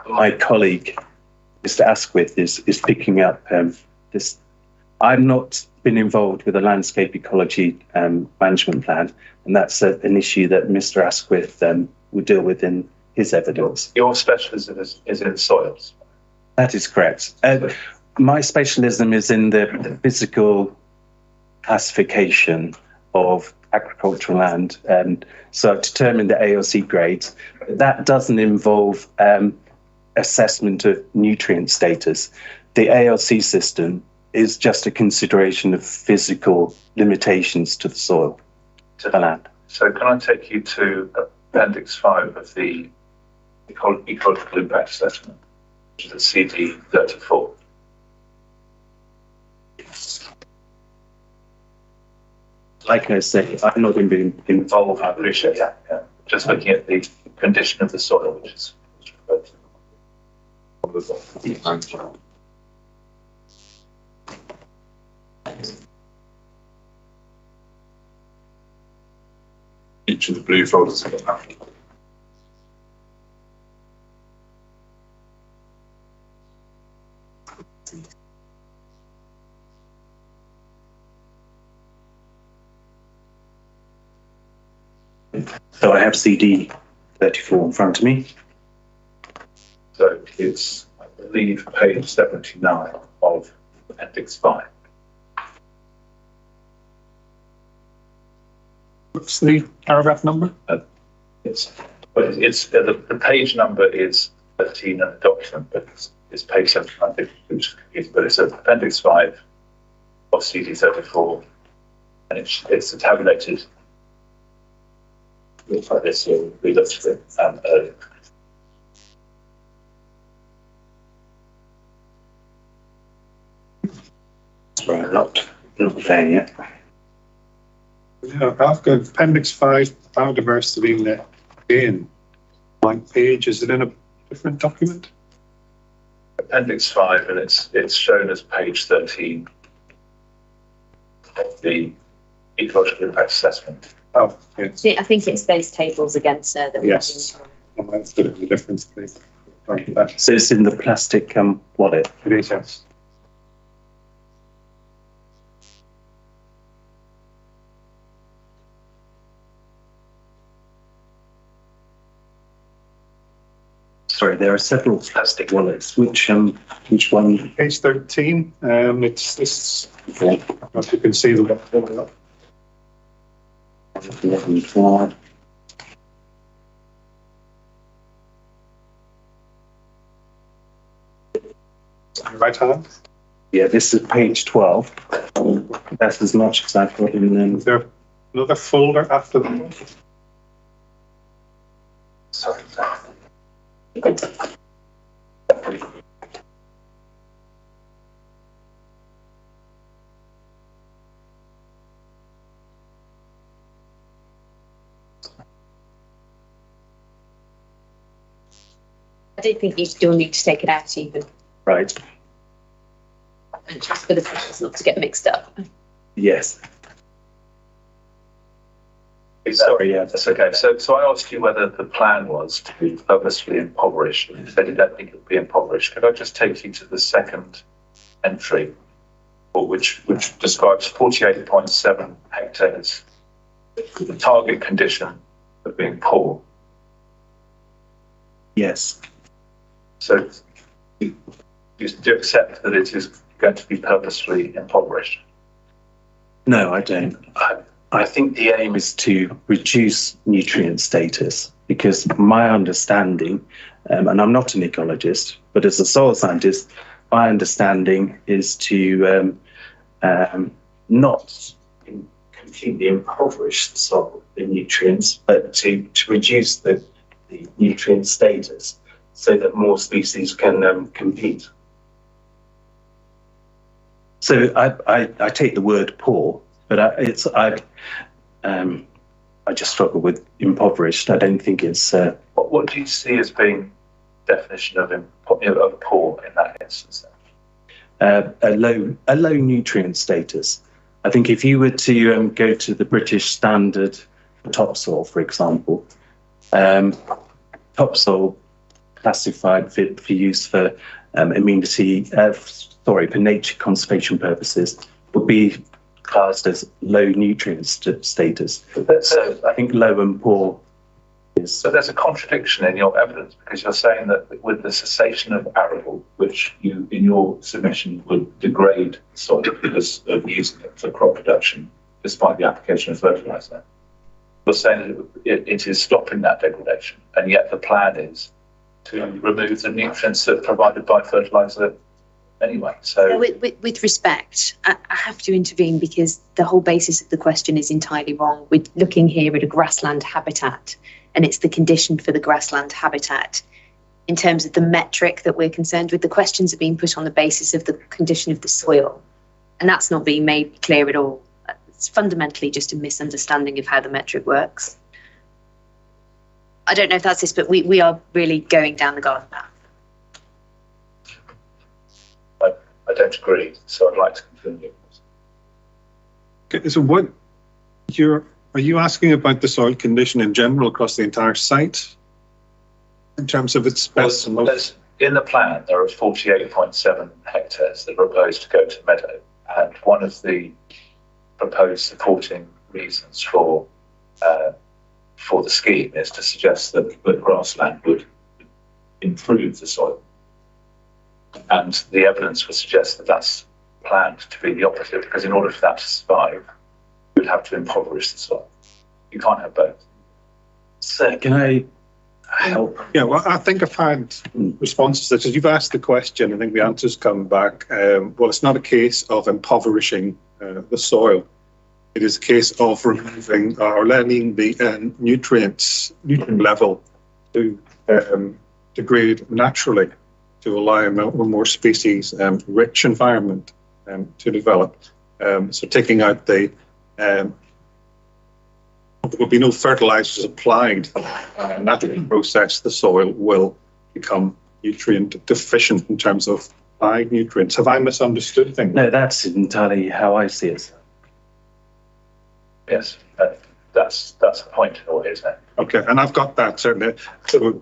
my colleague, Mr. Asquith, is picking up this. I've not been involved with a landscape ecology management plan, and that's an issue that Mr. Asquith will deal with in his evidence. Your specialism is in soils. That is correct. My specialism is in the physical classification of agricultural land. So I've determined the AOC grades. That doesn't involve assessment of nutrient status. The ALC system is just a consideration of physical limitations to the soil, to the land. So can I take you to Appendix 5 of the Ecological Impact Assessment, which is at CD 34? Like I say, I've not been involved. I appreciate that. Yeah. Just looking at the condition of the soil, which is each of the blue folders. So I have CD 34 in front of me. So it's, I believe, page 79 of Appendix 5. What's the paragraph number? The page number is 13 in the document, but it's page 7, I think, but it's appendix 5 of CD 34, and it's tabulated. Looks like this, so we looked at it earlier. Right, not there yet. Yeah, I've got appendix 5, biodiversity net in blank page. Is it in a different document? Appendix 5, and it's shown as page 13 of the ecological impact assessment. Oh, yes. See, I think it's those tables again, sir, that we're Yes. Oh, that's a bit of a difference, please. Thank you. That So it's in the plastic wallet. it is, yes. Sorry, there are several plastic wallets. Which one? Page 13, it's this, if you can see the one. Right hand. Yeah, this is page 12. That's as much as I've got in them. Is there another folder after that one? Sorry. I don't think you still need to take it out even, Right. and just for the pictures not to get mixed up. Yes. Sorry, yeah. That's okay. So I asked you whether the plan was to be purposefully impoverished. You said you don't think it would be impoverished. Could I just take you to the second entry, which describes 48.7 hectares, the target condition of being poor? Yes. So do you accept that it is going to be purposefully impoverished? No, I don't. I think the aim is to reduce nutrient status, because my understanding, and I'm not an ecologist, but as a soil scientist, my understanding is to not completely impoverish the soil in nutrients, but to reduce the nutrient status so that more species can compete. So I take the word poor, but I just struggle with impoverished. I don't think it's. What do you see as being definition of poor in that instance? A low nutrient status. I think if you were to go to the British standard topsoil, for example, topsoil classified for use for for nature conservation purposes would be classed as low nutrient status. So I think low and poor is. So there's a contradiction in your evidence, because you're saying that with the cessation of arable, which you in your submission would degrade the soil because of using it for crop production, despite the application of fertilizer, you're saying that it is stopping that degradation, and yet the plan is to remove the nutrients that are provided by fertilizer anyway. So with respect, I have to intervene because the whole basis of the question is entirely wrong. We're looking here at a grassland habitat, and it's the condition for the grassland habitat. In terms of the metric that we're concerned with, the questions are being put on the basis of the condition of the soil, and that's not being made clear at all. It's fundamentally just a misunderstanding of how the metric works. I don't know if that's this, but we are really going down the garden path. I don't agree, so I'd like to continue. Okay, so are you asking about the soil condition in general across the entire site? In terms of its best and most? In the plan, there are 48.7 hectares that are proposed to go to meadow, and one of the proposed supporting reasons for the scheme is to suggest that grassland would improve the soil. And the evidence would suggest that that's planned to be the opposite, because in order for that to survive, you would have to impoverish the soil. You can't have both. So can I help? Yeah, well, I think I've had responses to this. As you've asked the question, I think the answers come back. Well, it's not a case of impoverishing the soil. It is a case of removing or letting the nutrient level to degrade naturally to allow a more species rich environment to develop. So taking out the there will be no fertilizers applied. Natural process, the soil will become nutrient deficient in terms of applying nutrients. Have I misunderstood things? No, that's entirely how I see it. Yes, that's the point of it, isn't it? Okay, and I've got that certainly. So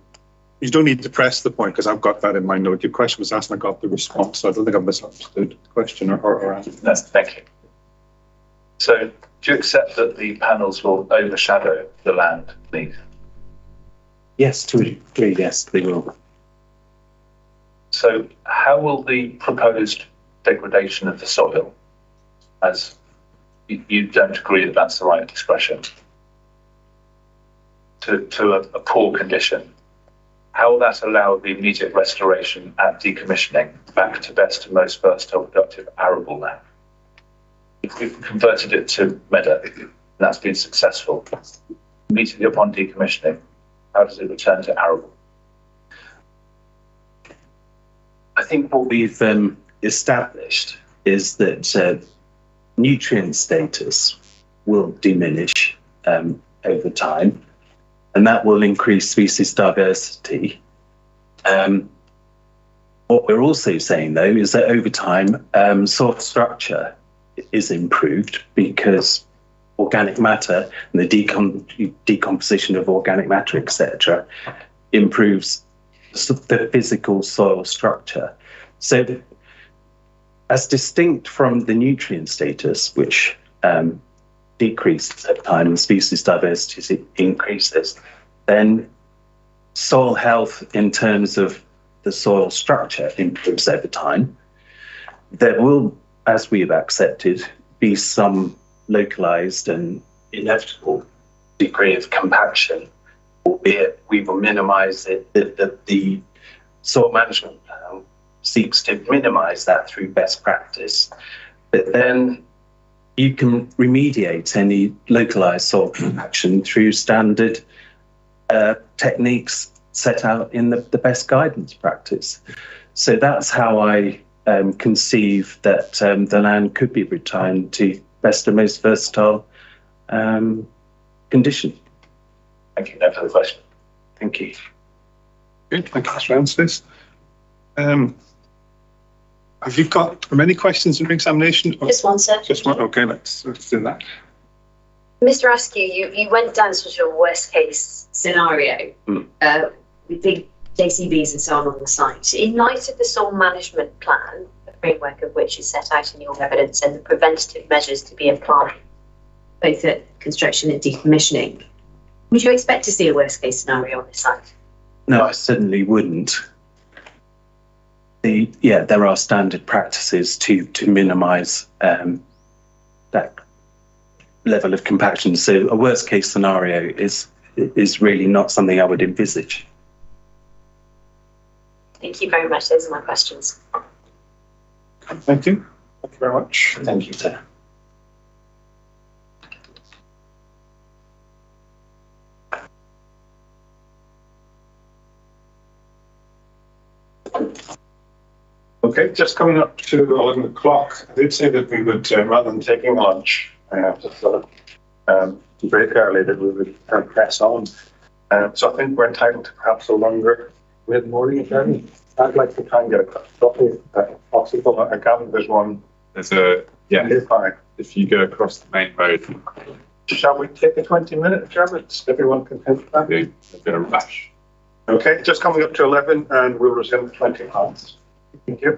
you don't need to press the point because I've got that in my note. Your question was asked and I got the response. So I don't think I've misunderstood the question or answer. No, thank you. So do you accept that the panels will overshadow the land beneath? Yes, to a degree, yes, they will. So how will the proposed degradation of the soil, as you don't agree that that's the right expression, to a poor condition, how will that allow the immediate restoration at decommissioning back to best and most versatile productive arable land? If we've converted it to meadow, and that's been successful, immediately upon decommissioning, how does it return to arable? I think what we've established is that nutrient status will diminish over time, and that will increase species diversity. What we're also saying, though, is that over time, soil structure is improved because organic matter and the decomposition of organic matter, etc., improves the physical soil structure. So as distinct from the nutrient status, which decreases over time and species diversity increases, then soil health in terms of the soil structure improves over time. There will, as we've accepted, be some localized and inevitable degree of compaction, albeit we will minimize it. The soil management plan seeks to minimize that through best practice, but then you can remediate any localized soil compaction through standard techniques set out in the best guidance practice. So that's how I conceive that the land could be returned to best and most versatile condition. Thank you. No further question. Thank you. Good, thank you, Mr. Anstis. Have you got many questions in the examination? Just one, sir. Just one, okay, let's do that. Mr. Askew, you went down sort of a worst case scenario with big JCBs and so on the site. In light of the soil management plan, the framework of which is set out in your evidence, and the preventative measures to be applied, both at construction and decommissioning, would you expect to see a worst case scenario on this site? No, I certainly wouldn't. There are standard practices to minimise that level of compaction. So a worst case scenario is really not something I would envisage. Thank you very much. Those are my questions. Thank you. Thank you very much. Thank you, sir. Okay, just coming up to 11 o'clock. I did say that we would, rather than taking lunch, just sort of break early, that we would press on. So I think we're entitled to perhaps a longer mid-morning journey. I'd like to try and get a coffee if possible. I gather there's one. There's a, yeah, Nearby. if you go across the main road, Shall we take a 20-minute journey? Everyone can think that. there's a bit of rush. Okay, just coming up to 11 and we'll resume at 20 past. Thank you.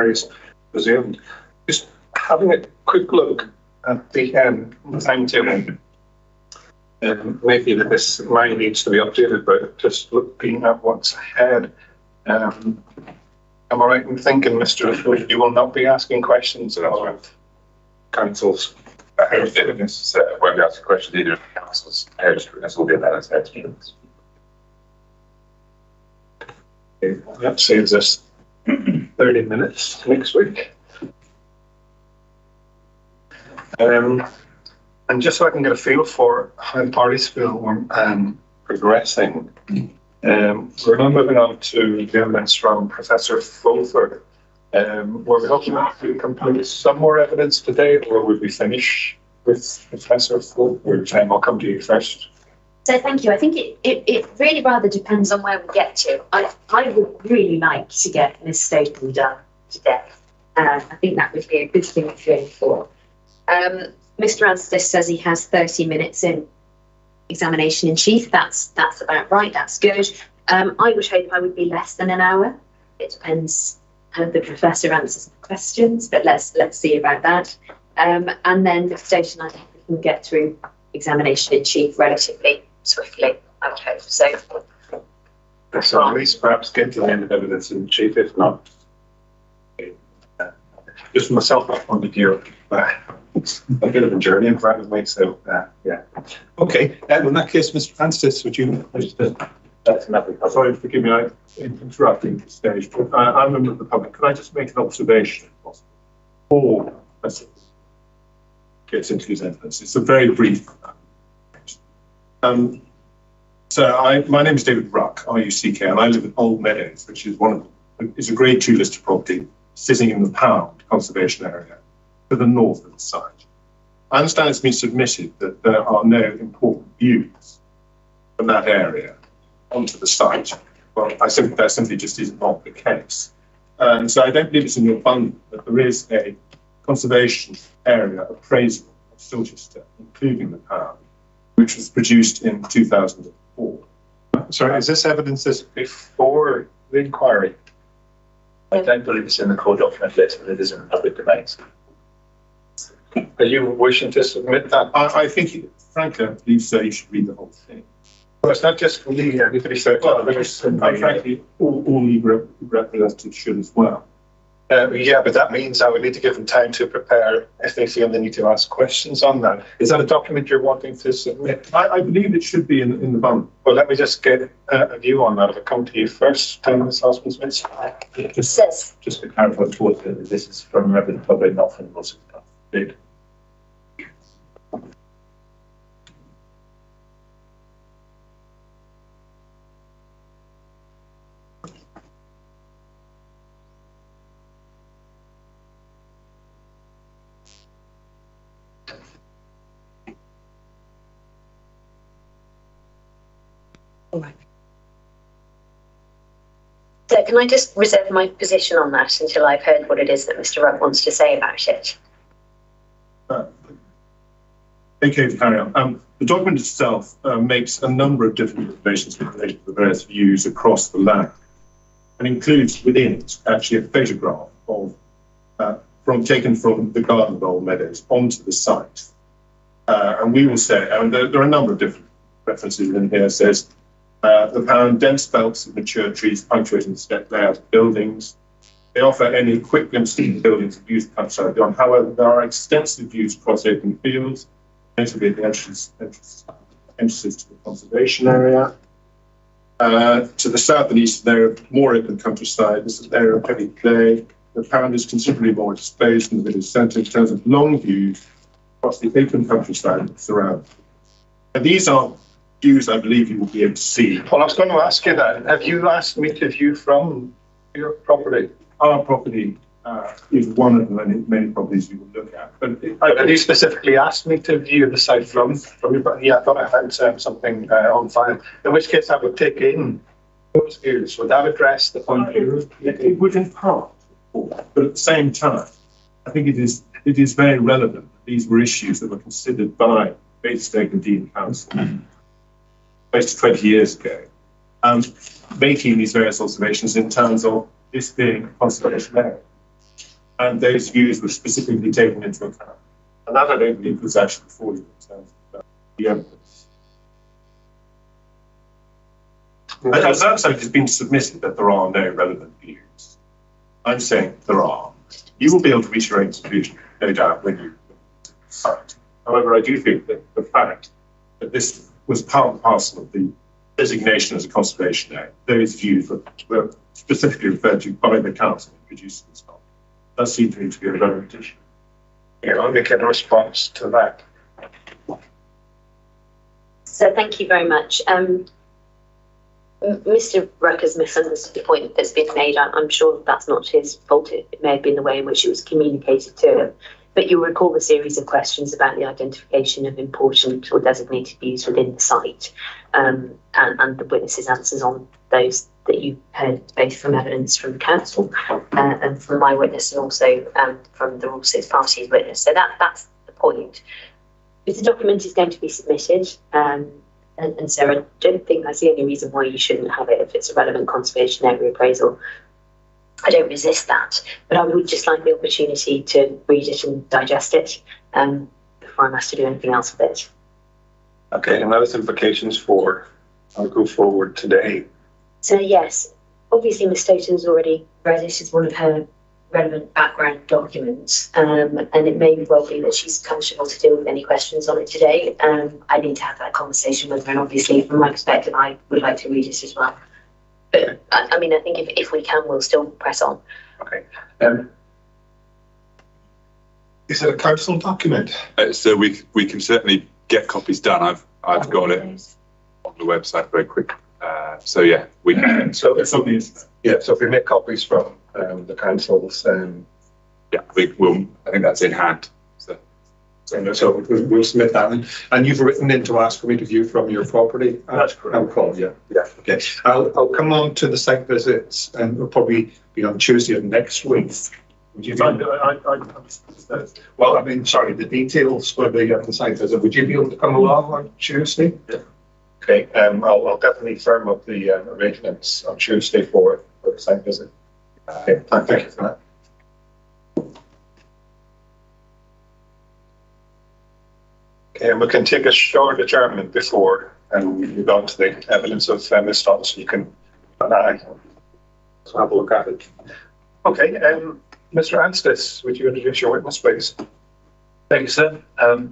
inquiries resumed. Just having a quick look at the timetable. Maybe that this mine needs to be updated, but just looking at what's ahead. Am I right in thinking, Mr. you will not be asking questions at all? Council's Won't be asking questions either of the councils. This will be about its head. That saves us 30 minutes next week. And just so I can get a feel for how parties feel we're progressing, we're now moving on to the evidence from Professor Fulford. Were we hoping to complete some more evidence today, or would we finish with Professor Fulford? I'll come to you first. So thank you. I think it really rather depends on where we get to. I would really like to get Miss Stoughton done today. I think that would be a good thing to aim for. Mr. Anstice says he has 30 minutes in examination in chief. That's about right. That's good. I would hope I would be less than an hour. It depends how the professor answers the questions, but let's see about that. And then Mr. Stoughton, I think we can get through examination in chief relatively swiftly, I would hope. So at least perhaps get to the end of evidence in chief, if not. Just from myself, I want to do a bit of a journey in front of me, so yeah. Okay, in that case, Mr. Francis, would you sorry, forgive me, I'm interrupting the stage, but I'm a member of the public. Could I just make an observation, if possible? Or gets into his evidence. It's a very brief. My name is David Ruck, RUCK, and I live in Old Meadows, which is is a Grade 2 listed property sitting in the Pound Conservation Area to the north of the site. I understand it's been submitted that there are no important views from that area onto the site. Well, that simply just is not the case. And so I don't believe it's in your bundle, but there is a conservation area appraisal of Silchester, including the Pound, which was produced in 2004. Sorry, is this evidence before the inquiry? I don't believe it's in the core document list, but it is in the public domain. Are you wishing to submit that? I think, frankly, I believe so. You should read the whole thing. Well, it's not just for me, everybody said. Frankly, all legal representatives should as well. Yeah, but that means I would need to give them time to prepare if they feel they need to ask questions on that. Is that a document you're wanting to submit? I believe it should be in the bundle. Well, let me just get a view on that. If I come to you first, Ms. Osmond-Smith. Just to clarify the board, this is from a member of the public, not from the Russell Club. So can I just reserve my position on that until I've heard what it is that Mr. Rudd wants to say about it? Okay, to carry on. The document itself makes a number of different observations in relation to the various views across the land, and includes within it actually a photograph of taken from the Garden of Old Meadows onto the site. And we will say, and there are a number of different references in here. It says the Pound dense belts of mature trees punctuating the step layout of buildings. They offer only quick glimpses of the buildings and views of the countryside beyond. However, there are extensive views across open fields, notably at the entrances to the conservation area. To the south and east, there are more open countryside. This is an area of heavy clay. The Pound is considerably more exposed in the village centre in terms of long views across the open countryside that surround. And these are views I believe you will be able to see. Well, I was going to ask you that. Have you asked me to view from your property? Our property is one of the many properties you will look at. But have you specifically asked me to view the site from your property? Yeah, I thought I had something on file. In which case, I would take in those views. Would that address the point here? It would in part, but at the same time, I think it is very relevant that these were issues that were considered by Basingstoke and Dean Council close to 20 years ago, making these various observations in terms of this being a conservation area. and those views were specifically taken into account. And that I don't believe was actually before you in terms of the evidence. As it has been submitted that there are no relevant views. I'm saying there are. You will be able to reach your own conclusion, no doubt, when you decide. However, I do think that the fact that this was part and parcel of the designation as a conservation area, those views were specifically referred to by the council in producing this document. That seems to me to be a relevant issue. Yeah, I'll make a response to that. So thank you very much. Mr. Rucker's misunderstood the point that's been made. I'm sure that's not his fault. It may have been the way in which it was communicated to him. But you'll recall the series of questions about the identification of important or designated views within the site, and the witnesses' answers on those that you heard both from evidence from the council and from my witness, and also from the all six parties witness. So that's the point. If the document is going to be submitted, and so I don't think I see any reason why you shouldn't have it if it's a relevant conservation area appraisal. I don't resist that, but I would just like the opportunity to read it and digest it before I'm asked to do anything else with it. Okay, and those implications for I'll go forward today. So yes, obviously Ms. Stoughton's already read it as one of her relevant background documents, and it may well be that she's comfortable to deal with any questions on it today. I need to have that conversation with her, and obviously from my perspective I would like to read it as well. But I mean, I think if we can, we'll still press on. Okay. Is it a council document? So we can certainly get copies done. I've got it on the website very quick. So yeah, we can. So it's on the internet. Yeah. So if we make copies from the councils, yeah, we will. I think that's in hand. So we'll submit that, and you've written in to ask for me to view from your property. That's correct. I'll call. Yeah. Okay. I'll come on to the site visits, and it'll probably be on Tuesday of next week. Would you? Well, I mean, sorry, the details will be at the site visit. Would you be able to come along on Tuesday? Yeah. Okay. I'll definitely firm up the arrangements on Tuesday for the site visit. Okay. Thank you for that. Okay, and we can take a short adjournment before and we move on to the evidence of Ms. Thompson. You can have a look at it. Okay, Mr. Anstis, would you introduce your witness, please? Thank you, sir.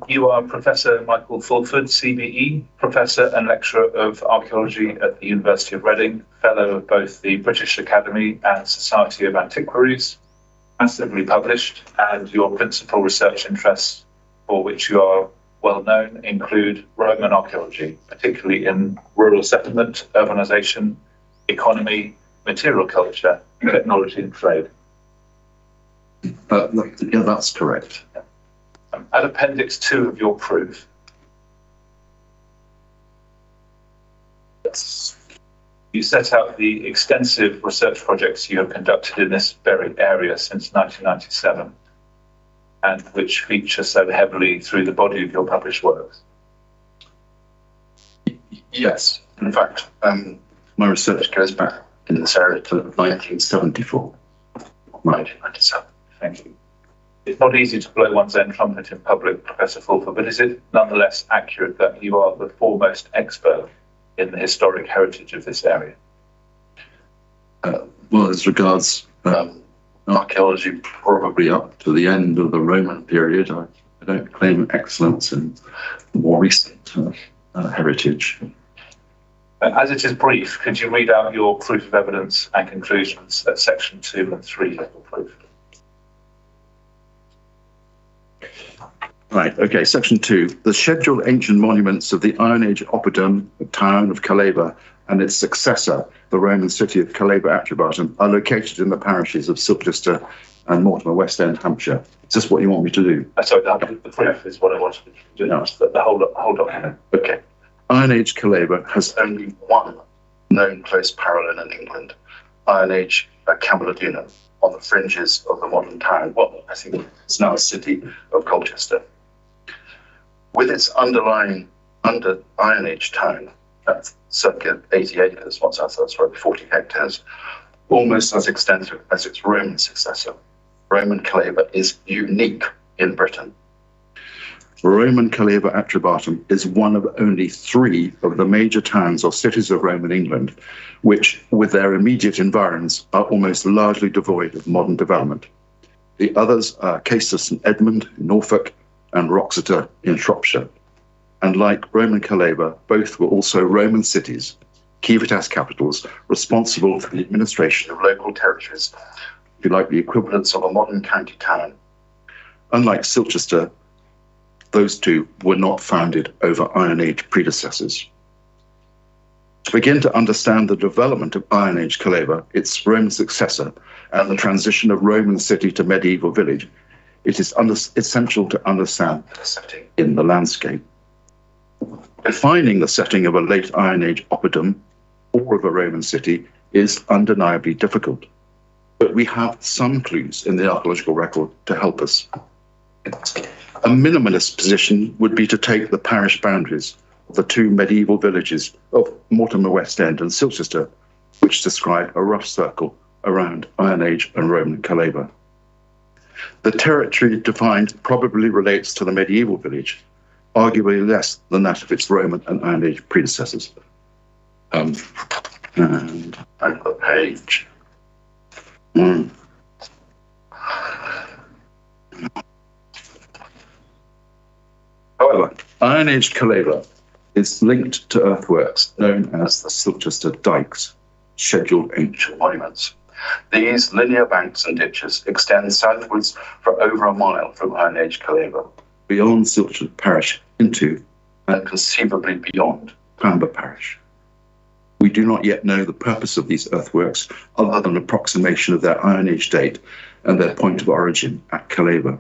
You are Professor Michael Fulford, CBE, Professor and Lecturer of Archaeology at the University of Reading, Fellow of both the British Academy and Society of Antiquaries, massively published, and your principal research interests, for which you are well known, include Roman archaeology, particularly in rural settlement, urbanization, economy, material culture, technology and trade. Yeah, that's correct. At Appendix 2 of your proof, you set out the extensive research projects you have conducted in this very area since 1997. And which feature so heavily through the body of your published works. Yes, in fact, my research goes back in this area to 1974. 1997. Thank you. It's not easy to blow one's own trumpet in public, Professor Fulford, but is it nonetheless accurate that you are the foremost expert in the historic heritage of this area? Well, as regards archaeology, probably up to the end of the Roman period. I don't claim excellence in more recent heritage. As it is brief, could you read out your proof of evidence and conclusions at section 2 and 3 of your proof? Right, okay, section 2. The scheduled ancient monuments of the Iron Age oppidum, the town of Calaba, and its successor, the Roman city of Calaba Atrebatum, are located in the parishes of Silchester and Mortimer, West End, Hampshire. Is this what you want me to do? Sorry, the proof is what I wanted to do. No. The whole document. Okay. Iron Age Calaba has only one known close parallel in England, Iron Age Camalodunum, on the fringes of the modern town. Well, I think it's now a city of Colchester. With its underlying Iron Age town, that's circa 80 acres, 40 hectares, almost as extensive as its Roman successor, Roman Calaber is unique in Britain. Roman Calaber Atrebatum is one of only 3 of the major towns or cities of Roman England, which, with their immediate environs, are almost largely devoid of modern development. The others are Caister St Edmund in Norfolk and Wroxeter in Shropshire. And like Roman Calaber, both were also Roman cities, civitas capitals, responsible for the administration of local territories, if you like, the equivalents of a modern county town. Unlike Silchester, those two were not founded over Iron Age predecessors. To begin to understand the development of Iron Age Calaber, its Roman successor, and the transition of Roman city to medieval village, it is essential to understand the setting in the landscape. Defining the setting of a late Iron Age oppidum or of a Roman city is undeniably difficult, but we have some clues in the archaeological record to help us. A minimalist position would be to take the parish boundaries of the 2 medieval villages of Mortimer West End and Silchester, which describe a rough circle around Iron Age and Roman Calaber. The territory defined probably relates to the medieval village, arguably less than that of its Roman and Iron Age predecessors. And the page. However, Iron Age Calaber is linked to earthworks known as the Silchester Dykes, scheduled ancient monuments. These linear banks and ditches extend southwards for over a mile from Iron Age Calaber, beyond Silchester Parish into, and conceivably beyond, Pamba Parish. We do not yet know the purpose of these earthworks other than approximation of their Iron Age date and their point of origin at Calaber.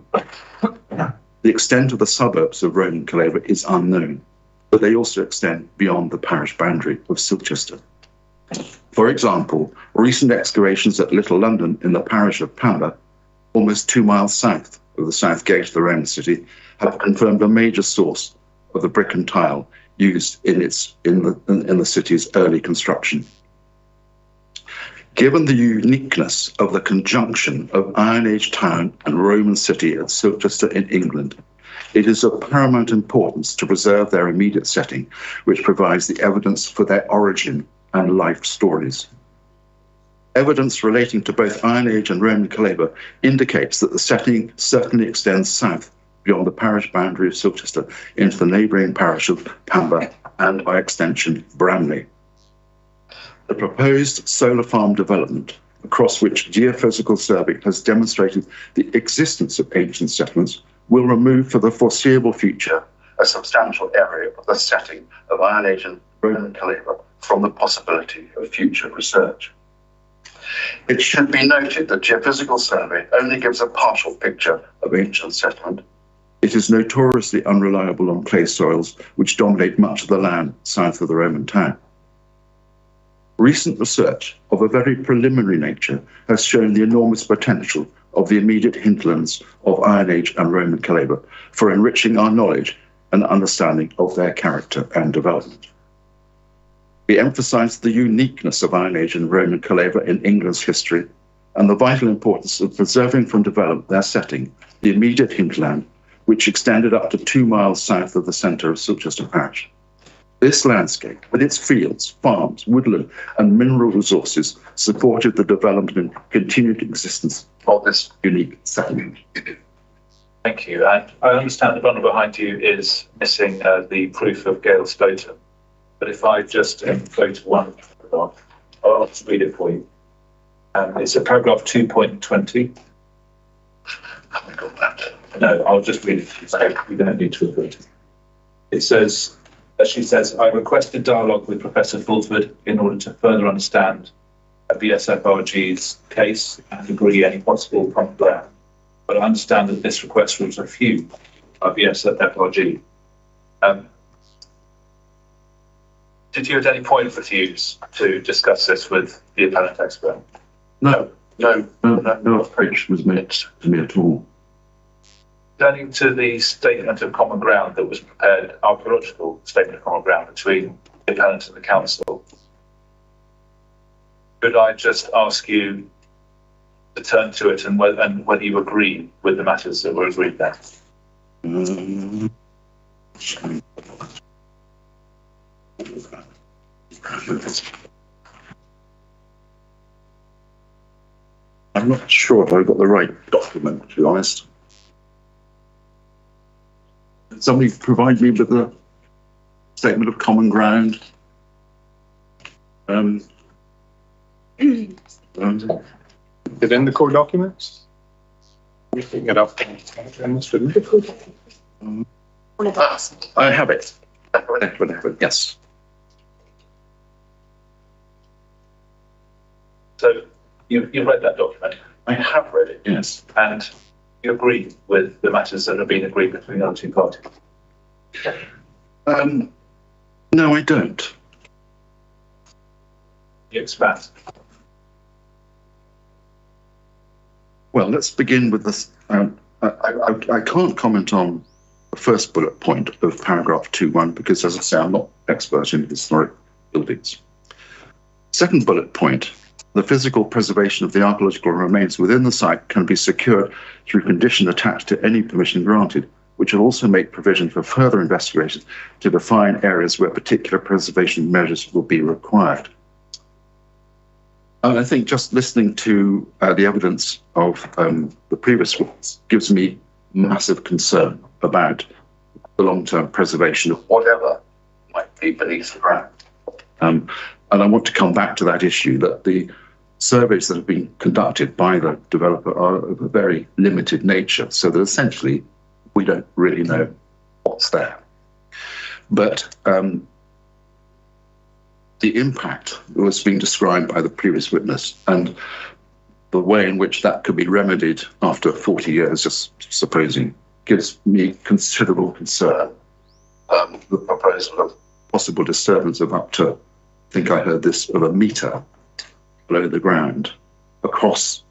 The extent of the suburbs of Roman Calaber is unknown, but they also extend beyond the parish boundary of Silchester. For example, recent excavations at Little London in the parish of Pamba, almost 2 miles south of the south gate of the Roman city, have confirmed a major source of the brick and tile used in the city's early construction. Given the uniqueness of the conjunction of Iron Age town and Roman city at Silchester in England, it is of paramount importance to preserve their immediate setting, which provides the evidence for their origin and life stories. Evidence relating to both Iron Age and Roman Calaber indicates that the setting certainly extends south beyond the parish boundary of Silchester into the neighbouring parish of Pamba and, by extension, Bramley. The proposed solar farm development, across which geophysical survey has demonstrated the existence of ancient settlements, will remove for the foreseeable future a substantial area of the setting of Iron Age and Roman Calaber from the possibility of future research. It should be noted that geophysical survey only gives a partial picture of ancient settlement. It is notoriously unreliable on clay soils, which dominate much of the land south of the Roman town. Recent research of a very preliminary nature has shown the enormous potential of the immediate hinterlands of Iron Age and Roman Calaber for enriching our knowledge and understanding of their character and development. We emphasise the uniqueness of Iron Age and Roman Calaber in England's history and the vital importance of preserving from development their setting, the immediate hinterland, which extended up to 2 miles south of the centre of Silchester Parish. This landscape, with its fields, farms, woodland and mineral resources, supported the development and continued existence of this unique settlement. Thank you. And I understand the bundle behind you is missing the proof of Gale's photo. But if I just go to one paragraph, I'll just read it for you. It's a paragraph 2.20. Have we got that? No, I'll just read it to you, so you don't need to refer to it. It says, as she says, I requested dialogue with Professor Fulford in order to further understand BSFRG's case and agree any possible common ground. But I understand that this request was refused by BSFRG. Did you at any point refuse to discuss this with the appellant expert? No approach was made to me at all. Turning to the statement of common ground that was prepared, archaeological statement of common ground between the appellant and the council, could I just ask you to turn to it and whether you agree with the matters that were agreed there. I'm not sure if I've got the right document, to be honest. Did somebody provide me with the statement of common ground? Is it in the core documents? We can get up. I have it. Yes. So you've read that document? I have read it, yes. And you agree with the matters that have been agreed between the other two parties? No, I don't. You expand. Well, let's begin with this. I can't comment on the first bullet point of paragraph 2.1 because, as I say, I'm not expert in historic buildings. Second bullet point, the physical preservation of the archaeological remains within the site can be secured through condition attached to any permission granted, which will also make provision for further investigations to define areas where particular preservation measures will be required. And I think just listening to the evidence of the previous ones gives me massive concern about the long-term preservation of whatever might be beneath the ground. And I want to come back to that issue that the surveys that have been conducted by the developer are of a very limited nature, so that essentially we don't really know what's there. But the impact that was being described by the previous witness and the way in which that could be remedied after 40 years, just supposing, gives me considerable concern. The proposal of possible disturbance of up to, I think I heard this, of 1 metre below the ground across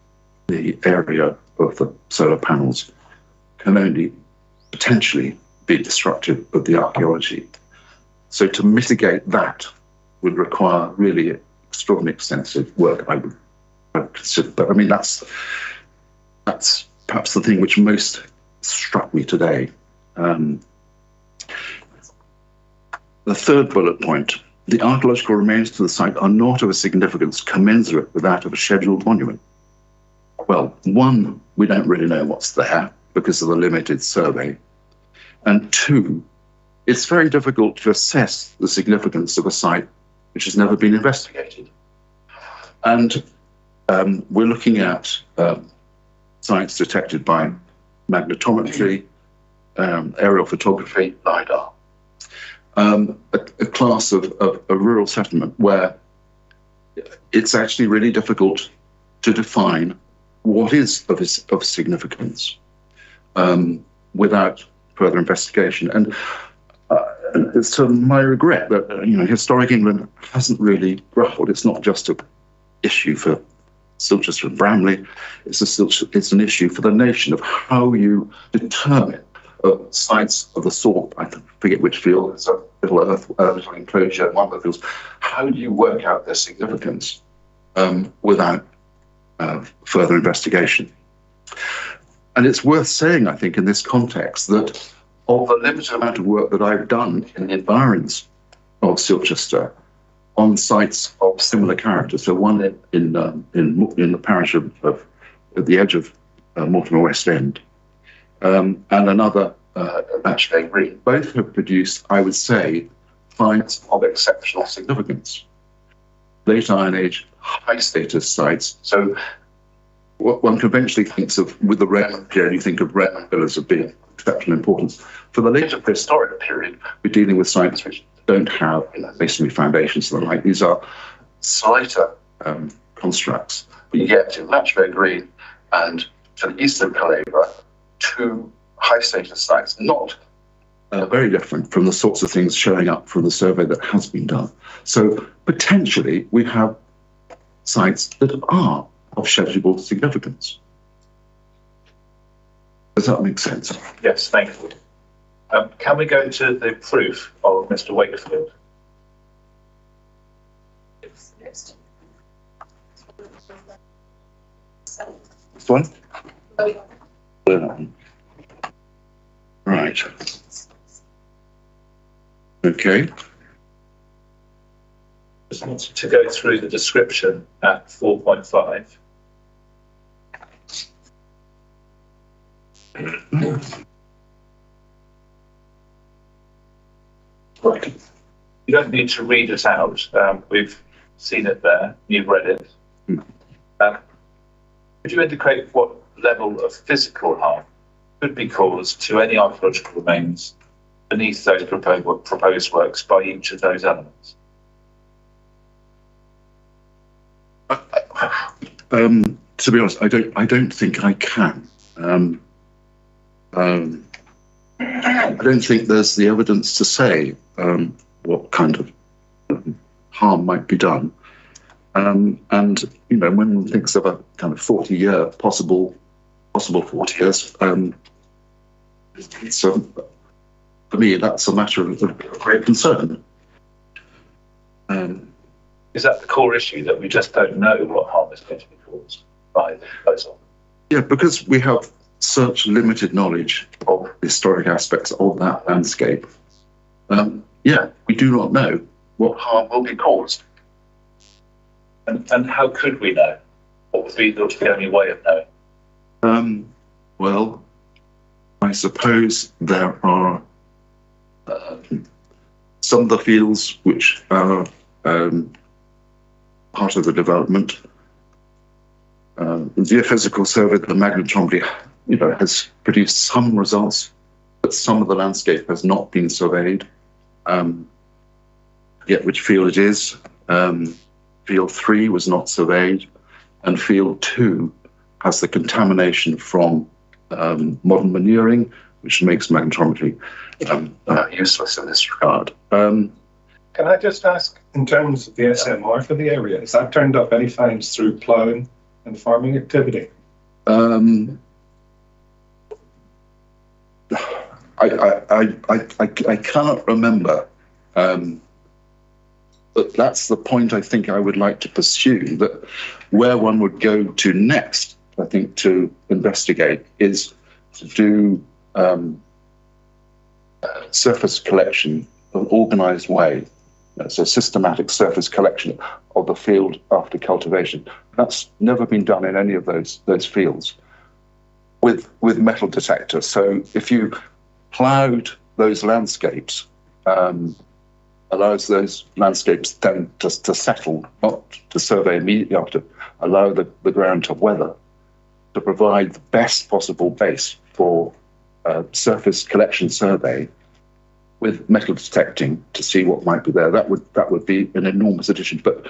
the area of the solar panels can only potentially be destructive of the archaeology. So to mitigate that would require really extraordinarily extensive work, I would consider. But I mean, that's perhaps the thing which most struck me today. The third bullet point, the archaeological remains to the site are not of a significance commensurate with that of a scheduled monument. Well, one, we don't really know what's there because of the limited survey. And two, it's very difficult to assess the significance of a site which has never been investigated. And we're looking at sites detected by magnetometry, aerial photography, LiDAR. A class of a rural settlement where it's actually really difficult to define what is of significance without further investigation. And it's to my regret that historic England hasn't really grappled. It's not just an issue for Silchester and Bramley. It's an issue for the nation of how you determine sites of the sort. I forget which field. It's a little enclosure. One of the fields. How do you work out their significance without further investigation? And it's worth saying, I think, in this context, that of the limited amount of work that I've done in the environs of Silchester on sites of similar character, so one in the parish of at the edge of Mortimer West End, and another at Matchday Green, both have produced, I would say, finds of exceptional significance. Late Iron Age, high status sites. So what one conventionally thinks of with the Roman period, you think of Roman villas as being exceptional importance. For the later prehistoric period, we're dealing with sites which don't have masonry foundations and the like. These are slighter constructs. But yet in Matchday Green and to the east of Calaver, two high status sites, not very different from the sorts of things showing up from the survey that has been done. So potentially we have sites that are of schedulable significance. Does that make sense? Yes, thank you. Can we go to the proof of Mr. Wakefield? This one? Right. Okay. Just wanted to go through the description at 4.5. Right. You don't need to read it out. We've seen it there. You've read it. Could you indicate what level of physical harm could be caused to any archaeological remains beneath those proposed works by each of those elements? To be honest, I don't think I can. I don't think there's the evidence to say what kind of harm might be done. And you know, when one thinks of a kind of 40-year possible 40 years, so for me that's a matter of great concern. Is that the core issue, that we just don't know what harm is going to be caused by the proposal? Yeah, because we have such limited knowledge of historic aspects of that landscape. Yeah, we do not know what harm will be caused. And how could we know? What would be the only way of knowing? Well, I suppose there are some of the fields which are part of the development. The Geophysical Survey of the magnetometry, you know, has produced some results, but some of the landscape has not been surveyed. Yet which field it is. Field 3 was not surveyed, and Field 2 has the contamination from modern manuring, which makes magnetometry useless in this regard. Can I just ask, in terms of the SMR for the area, has that turned up any finds through ploughing and farming activity? I cannot remember. But that's the point I think I would like to pursue, that where one would go to next, I think, to investigate is to do surface collection in an organised way. So systematic surface collection of the field after cultivation. That's never been done in any of those fields with metal detectors. So if you ploughed those landscapes, allows those landscapes then to settle, not to survey immediately after, allow the ground to weather, to provide the best possible base for surface collection survey with metal detecting to see what might be there. That would be an enormous addition, but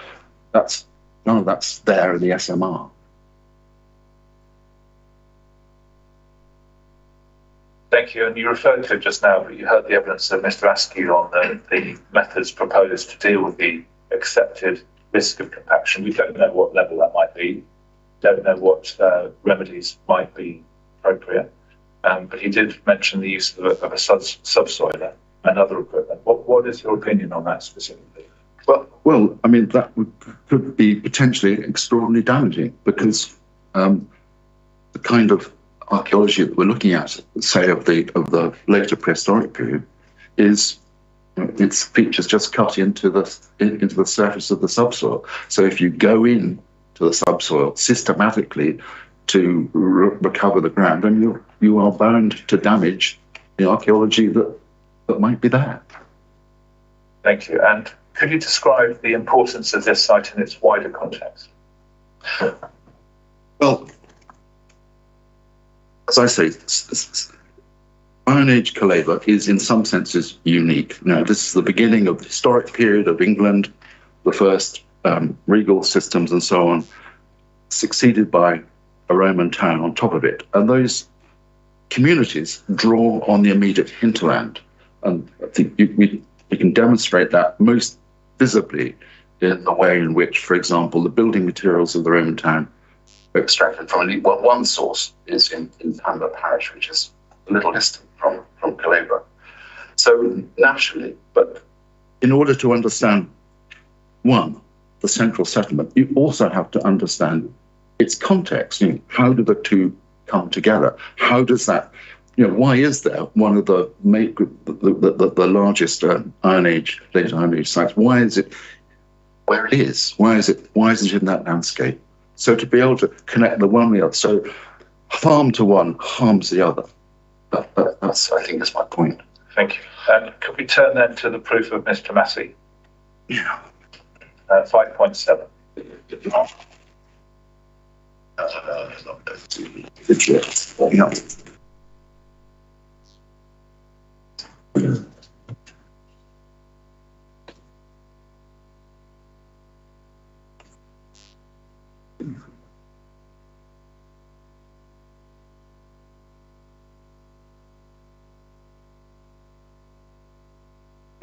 none of that's there in the SMR. Thank you. And you referred to it just now, but you heard the evidence of Mr. Askew on the methods proposed to deal with the accepted risk of compaction. We don't know what level that might be, don't know what remedies might be appropriate. But he did mention the use of a subsoiler and other equipment. What is your opinion on that specifically? Well, I mean, that could be potentially extraordinarily damaging, because the kind of archaeology that we're looking at, say of the later prehistoric period, is its features just cut into the surface of the subsoil. So if you go in to the subsoil systematically to recover the ground, then you are bound to damage the archaeology that might be there. Thank you. And could you describe the importance of this site in its wider context? Well, as I say, Iron Age Calaber is in some senses unique. Now, this is the beginning of the historic period of England, the first regal systems and so on, succeeded by a Roman town on top of it. And those communities draw on the immediate hinterland. And I think we can demonstrate that most visibly in the way in which, for example, the building materials of the Roman town were extracted from one source is in Tamber Parish, which is a little distant from Calaber. So naturally, but in order to understand, one, the central settlement, you also have to understand it's context. You know, how do the two come together? How does that, you know, why is there one of the largest Iron Age, late Iron Age sites? Why is it where it is? Why is it in that landscape? So to be able to connect the one with the other, so harm to one harms the other. That's, I think, that's my point. Thank you. Could we turn then to the proof of Mr. Massey? Yeah. 5.7.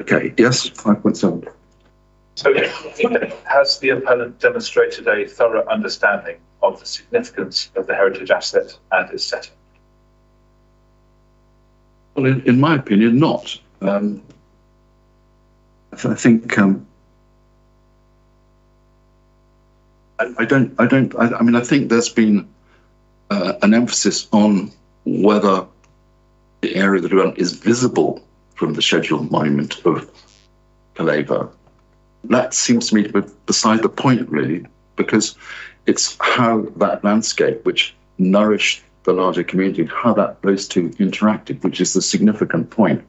Okay, yes, 5.7. So has the appellant demonstrated a thorough understanding of the significance of the heritage asset and its setting? Well, in my opinion, not. I think I mean, I think there's been an emphasis on whether the area of the development is visible from the scheduled monument of Caleva. That seems to me to be beside the point, really, because it's how that landscape, which nourished the larger community, how that those two interacted, which is the significant point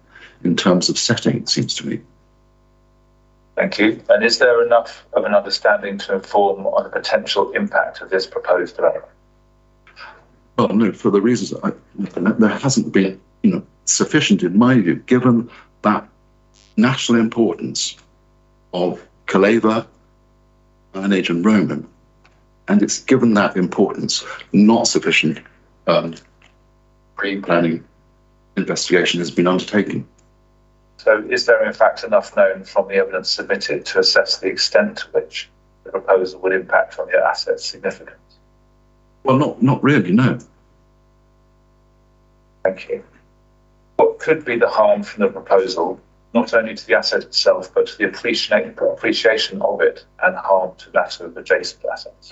in terms of setting, it seems to me. Thank you. And is there enough of an understanding to inform on the potential impact of this proposed development? Well, no, for the reasons there hasn't been, you know, sufficient, in my view, given that national importance of Caleva, Iron Age and Roman, and it's given that importance, not sufficient pre-planning investigation has been undertaken. So is there in fact enough known from the evidence submitted to assess the extent to which the proposal would impact on the asset's significance? Well, not really, no. Thank you. What could be the harm from the proposal, not only to the asset itself, but to the appreciation of it and harm to that of adjacent assets?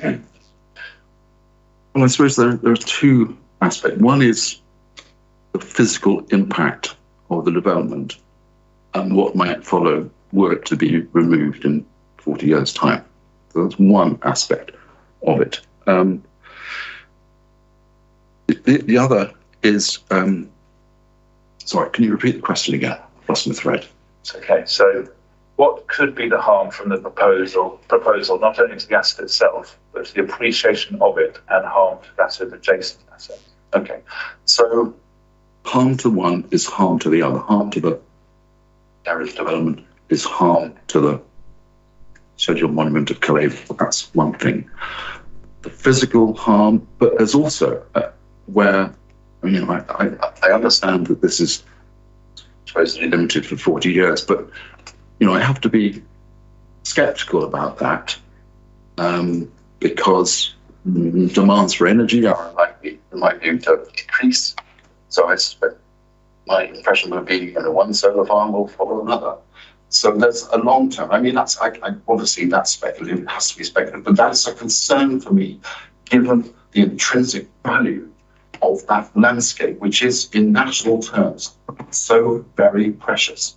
Well, I suppose there are two aspects. One is the physical impact of the development and what might follow were it to be removed in 40 years' time. So that's one aspect of it. The other is, sorry, can you repeat the question again? Lost my thread. Okay, so what could be the harm from the proposal, not only to the asset itself, but to the appreciation of it and harm to that of adjacent assets? Okay, so harm to one is harm to the other. Harm to the garage development is harm to the scheduled monument of Caleva. That's one thing. The physical harm, but there's also where, you know, I understand that this is supposedly limited for 40 years, but, you know, I have to be skeptical about that because demands for energy are likely to increase. So I suspect my impression would be, you know, one solar farm will follow another. So there's a long term. I mean, that's obviously that's speculative. It has to be speculative, but that's a concern for me, given the intrinsic value of that landscape, which is in national terms so very precious.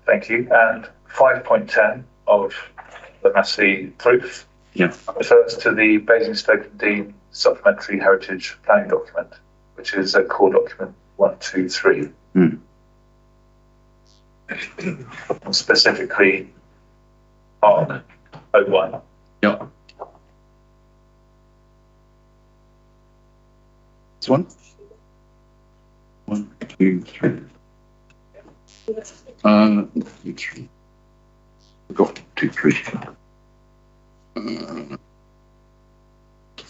Thank you. And 5.10 of the Massey proof refers to the Basingstoke Supplementary Heritage Planning Document, which is a core document 123. Specifically on 01. Yeah. This one? 1, 2, 3. 3. We've got 2, 3.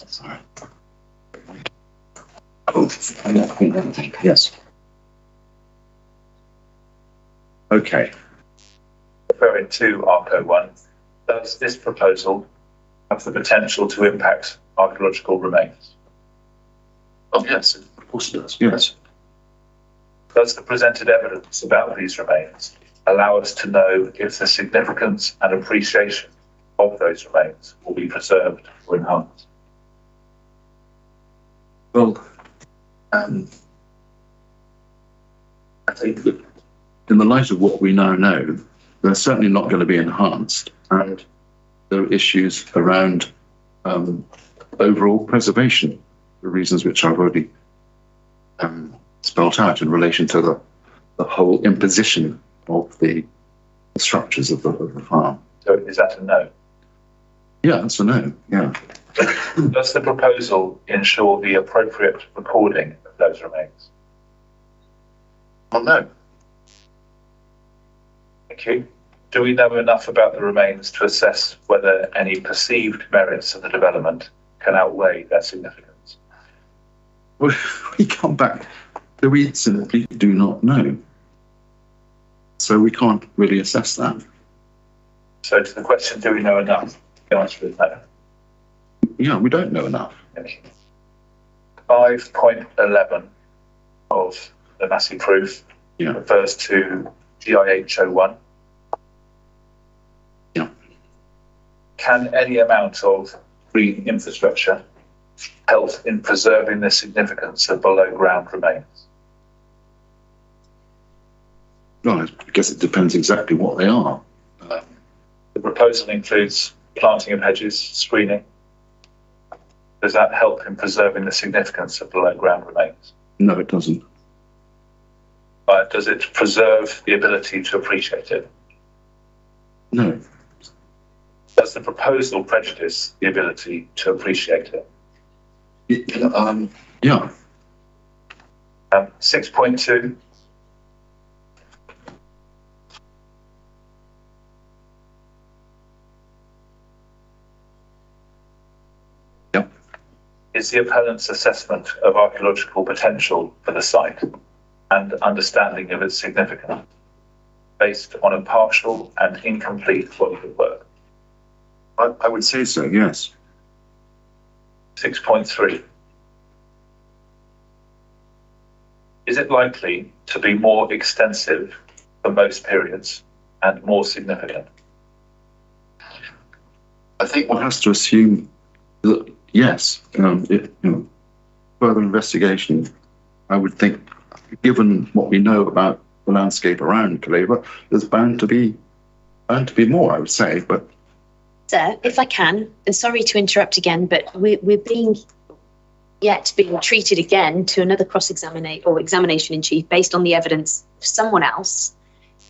Sorry. Oh, yes. Okay. Referring to ARC01, does this proposal have the potential to impact archaeological remains? Oh, yes, of course it does. Yes. Does the presented evidence about these remains allow us to know if the significance and appreciation of those remains will be preserved or enhanced? Well, I think that in the light of what we now know, they're certainly not going to be enhanced, and there are issues around overall preservation, for reasons which I've already spelt out in relation to the whole imposition of the structures of the farm. So is that a no? Yeah, that's a no. Yeah. Does the proposal ensure the appropriate recording of those remains? Well, no. Thank you. Do we know enough about the remains to assess whether any perceived merits of the development can outweigh their significance? Well, we come back that we simply do not know. So we can't really assess that. So to the question, do we know enough? The answer is no. Yeah, we don't know enough. 5.11 of the Massey proof refers to GIH 01. Yeah. Can any amount of green infrastructure help in preserving the significance of below ground remains? Well, I guess it depends exactly what they are. The proposal includes planting of hedges, screening. Does that help in preserving the significance of below ground remains? No, it doesn't. Does it preserve the ability to appreciate it? No. Does the proposal prejudice the ability to appreciate it? Yeah. 6.2. Yep. Is the appellant's assessment of archaeological potential for the site and understanding of its significance based on a partial and incomplete body of work? I would say so, yes. 6.3. Is it likely to be more extensive for most periods and more significant? I think one has to assume that, yes, further investigation, I would think, given what we know about the landscape around Calaber, there's bound to be more, I would say, but. Sir, if I can, and sorry to interrupt again, but we're being treated again to another cross-examination or examination in chief based on the evidence of someone else.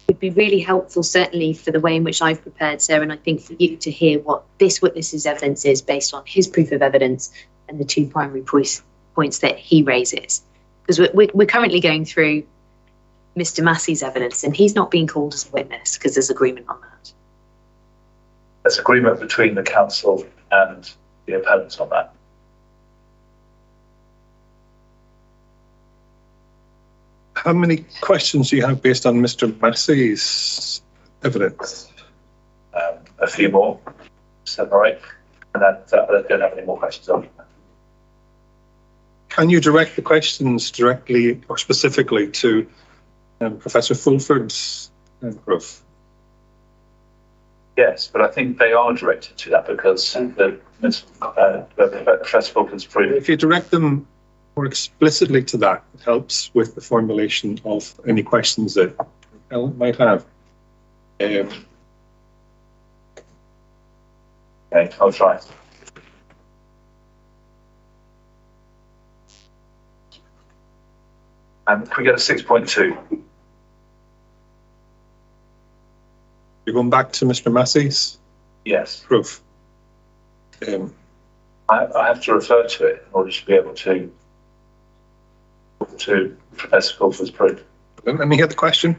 It would be really helpful, certainly for the way in which I've prepared, Sarah, and I think for you to hear what this witness's evidence is based on his proof of evidence and the two primary points that he raises. Because we're currently going through Mr. Massey's evidence, and he's not being called as a witness because there's agreement on that. There's agreement between the council and the appellants on that. How many questions do you have based on Mr. Massey's evidence? A few more, 7 or 8, and then I don't have any more questions on that. Can you direct the questions directly or specifically to Professor Fulford's proof? Yes, but I think they are directed to that because the Professor Fulford's proof. If you direct them more explicitly to that, it helps with the formulation of any questions that Ellen might have. Okay, I'll try. And can we get a 6.2? You're going back to Mr. Massey's Yes. proof. I have to refer to it in order to be able to Professor Fulford's proof. Let me hear the question.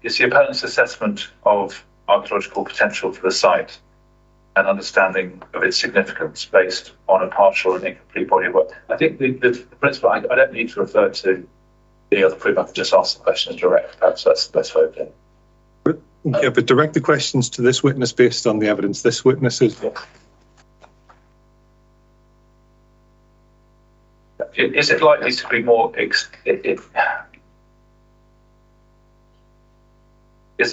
Is the appellant's assessment of archaeological potential for the site and understanding of its significance based on a partial and incomplete body of work? I think the principle, I don't need to refer to the other proof, I can just ask the questions direct. Perhaps that's the best way of doing it. Yeah, but direct the questions to this witness based on the evidence this witness is. Is it likely to be more, is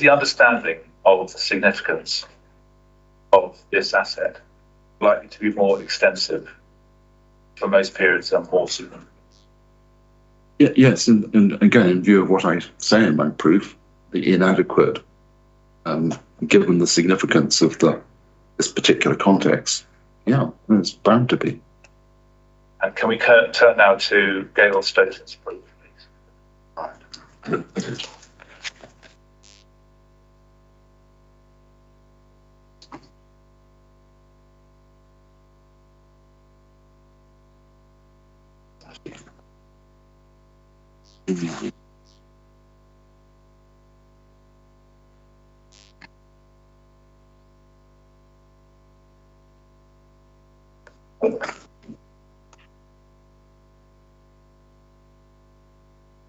the understanding of the significance this asset likely to be more extensive for most periods and more significant? Yes, and again, in view of what I say in my proof, the inadequate, given the significance of this particular context, yeah, it's bound to be. And can we turn now to Gail Stoughton's proof, please?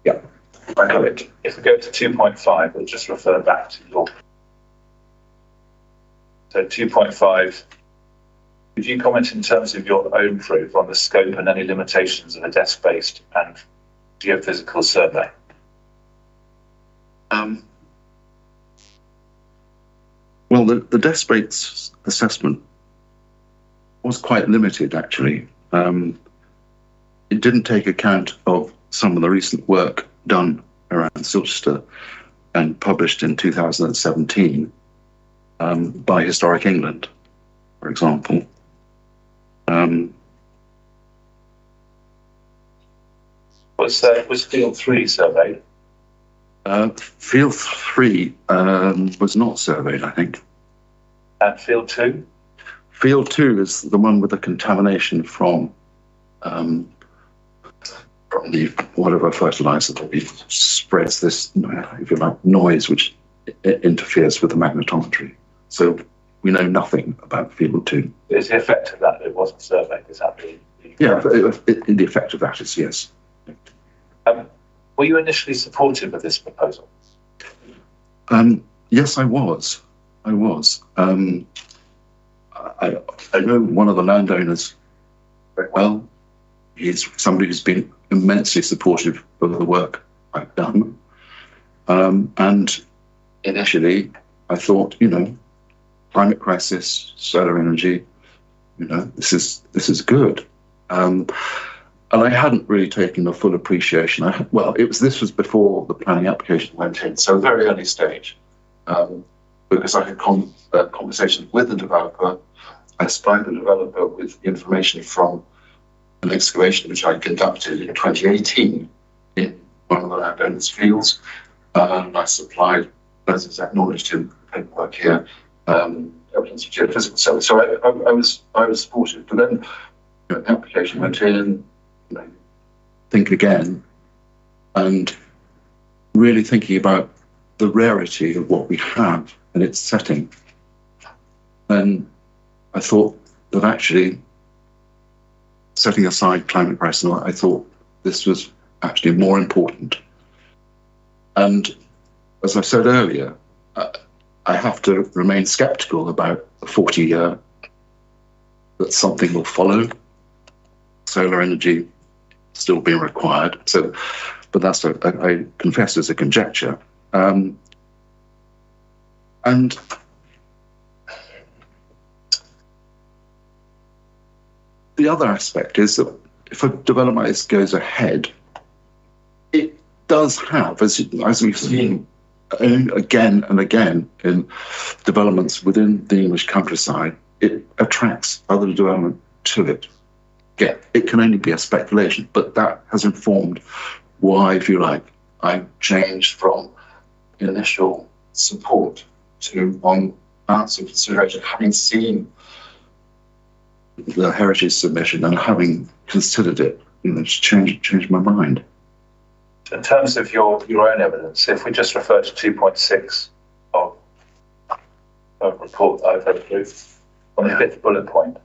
Yeah. Okay. If we go to 2.5, we'll just refer back to your. So 2.5, could you comment in terms of your own proof on the scope and any limitations of a desk-based and geophysical survey? Well, the desk-based assessment was quite limited, actually. It didn't take account of some of the recent work done around Silchester and published in 2017 by Historic England, for example. Was Field 3 surveyed? Field 3 was not surveyed, I think. And Field 2? Field 2 is the one with the contamination from the whatever fertilizer that spreads this, if you like, noise which interferes with the magnetometry. So we know nothing about Field 2. Is the effect of that it wasn't surveyed? Is that the Yeah, the effect of that is yes. Were you initially supportive of this proposal? Yes, I was. I know one of the landowners very well. He's somebody who's been immensely supportive of the work I've done. And initially, I thought, climate crisis, solar energy, this is good. And I hadn't really taken the full appreciation. This was before the planning application went in, so very early stage. Because I had conversations with the developer. I supplied the developer with information from an excavation which I conducted in 2018 in one of the landowner's fields. And I supplied, as acknowledged in paperwork here, evidence of geophysical. So I was supportive. But then the application went in, think again, and really thinking about the rarity of what we have and its setting. And I thought that actually, setting aside climate crisis, I thought this was actually more important. And as I said earlier, I have to remain skeptical about the 40-year that something will follow. Solar energy still being required. So, but that's I confess is a conjecture. And the other aspect is that if a development like this goes ahead, it does have, as we've seen again and again in developments within the English countryside, it attracts other development to it. Yeah, it can only be a speculation, but that has informed why, if you like, I changed from initial support to on answer consideration, having seen the heritage submission and having considered it, it's changed my mind. In terms of your own evidence, if we just refer to 2.6 of report I've had proof on the fifth bullet point,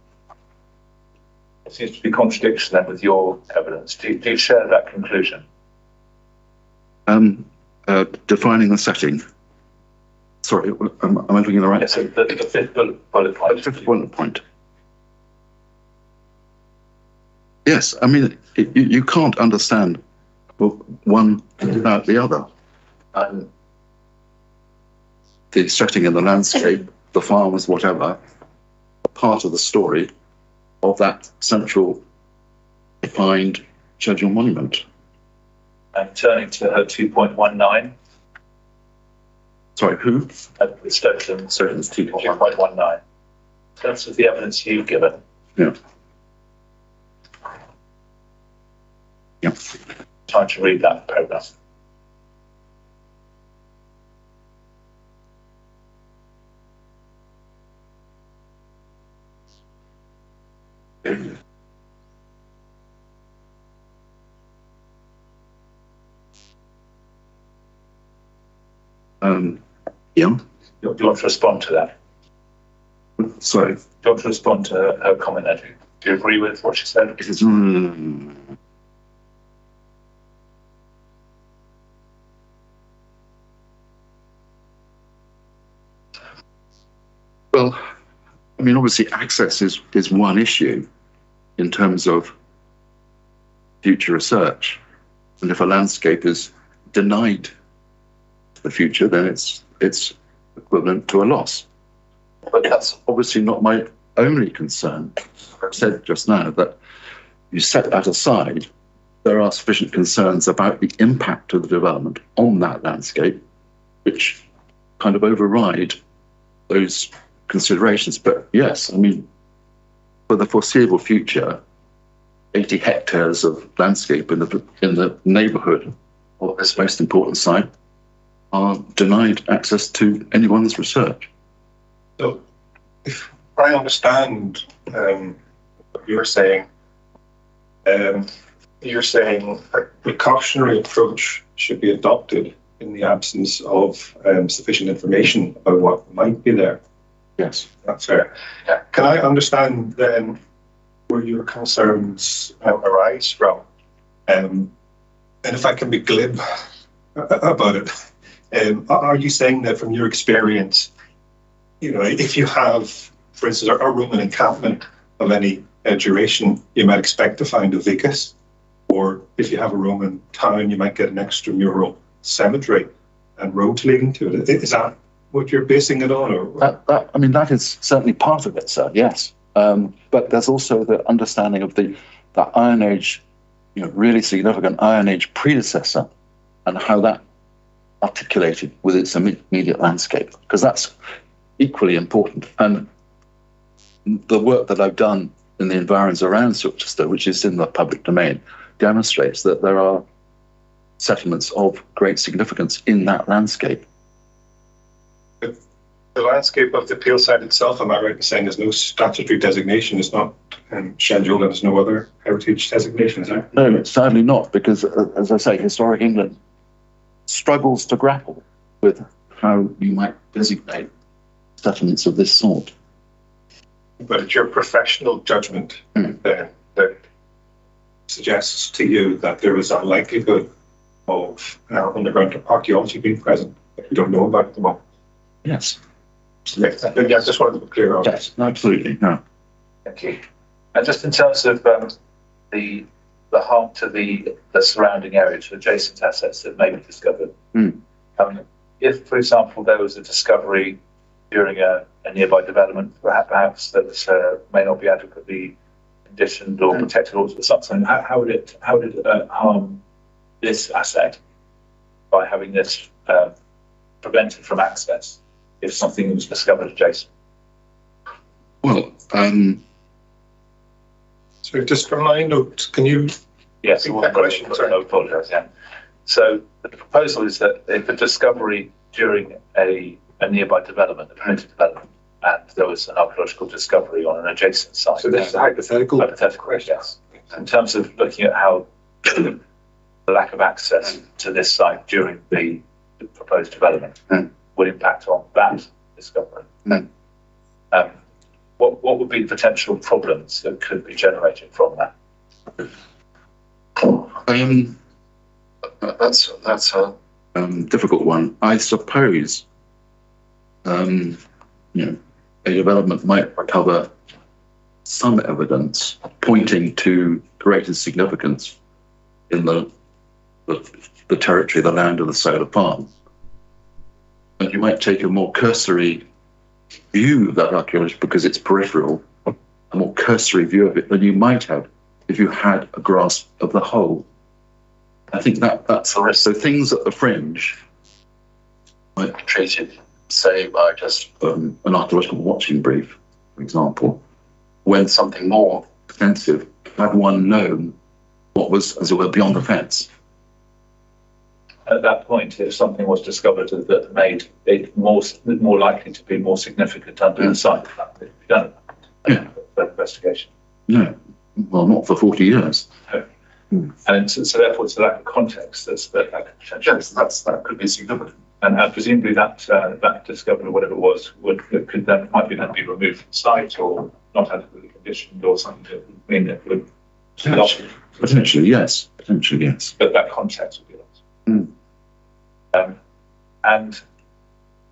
it seems to be contradiction then with your evidence. Do you share that conclusion? Defining the setting. Sorry, am I looking at the right? Yes, so the fifth bullet point. The fifth bullet point. Yes, I mean, you can't understand one without the other. The setting in the landscape, the farmers, whatever, part of the story of that central defined scheduled monument. And turning to her 2.19, Sorry, who? Stokeland, Stokeland's 2.19. That's the evidence you've given. Yeah. Yeah. Trying to read that paragraph. Yeah. Do you want to respond to that? Sorry. Do you want to respond to her comment, Andrew? Do you agree with what she said? It is, well, I mean, obviously access is one issue in terms of future research. And if a landscape is denied the future, then it's equivalent to a loss. But that's obviously not my only concern. I've said just now that you set that aside, there are sufficient concerns about the impact of the development on that landscape, which kind of override those considerations. But yes, I mean, for the foreseeable future, 80 hectares of landscape in the neighbourhood of this most important site are denied access to anyone's research. So, if I understand what you're saying a precautionary approach should be adopted in the absence of sufficient information about what might be there. Yes. That's fair. Yeah. Can I understand then where your concerns arise from? And if I can be glib about it, are you saying that from your experience, you know, if you have, for instance, a Roman encampment of any duration, you might expect to find a vicus, or if you have a Roman town, you might get an extramural cemetery and roads leading to it. Is that what you're basing it on? Or I mean, that is certainly part of it, sir. Yes, but there's also the understanding of the Iron Age, you know, really significant Iron Age predecessor, and how that articulated with its immediate landscape, because that's equally important. And the work that I've done in the environs around Silchester, which is in the public domain, demonstrates that there are settlements of great significance in that landscape. The landscape of the Peel site itself, am I right in saying there's no statutory designation? It's not scheduled, and there's no other heritage designation, is there? No, sadly not, because as I say, Historic England struggles to grapple with how you might designate settlements of this sort. But it's your professional judgment that suggests to you that there is a likelihood of underground archaeology being present that we don't know about at the moment. Yes. Yeah, I just wanted to be clear on that. Yes, absolutely. No. Thank you. And just in terms of the harm to the surrounding area, to adjacent assets that may be discovered, if, for example, there was a discovery during a nearby development, perhaps that may not be adequately conditioned or protected or something, how would it harm this asset by having this prevented from access if something was discovered adjacent? Well, so just from my notes, can you? Yes, I apologise. Yeah. So the proposal is that if a discovery during a nearby development, a permitted development, and there was an archaeological discovery on an adjacent site. So this is a hypothetical. Hypothetical, yes. In terms of looking at how the lack of access to this site during the proposed development would impact on that discovery. What would be the potential problems that could be generated from that? That's a difficult one. I suppose, you know, a development might recover some evidence pointing to greater significance in the territory, the land of the solar farm. And you might take a more cursory view of that archaeology because it's peripheral, a more cursory view of it than you might have if you had a grasp of the whole. I think that's the risk. So things at the fringe might be treated, say, by just an archaeological watching brief, for example, when something more extensive, had one known what was, as it were, beyond the fence. At that point, if something was discovered that made it more likely to be more significant under the site, that would be done for investigation. No, well, not for 40 years. No. And so therefore, it's a lack of context that could potentially. Yes, that could be significant. And presumably that discovery, whatever it was, might be removed from the site or not adequately conditioned or something that would mean it would. Potentially, yes. Potentially, yes. But that context would be lost. And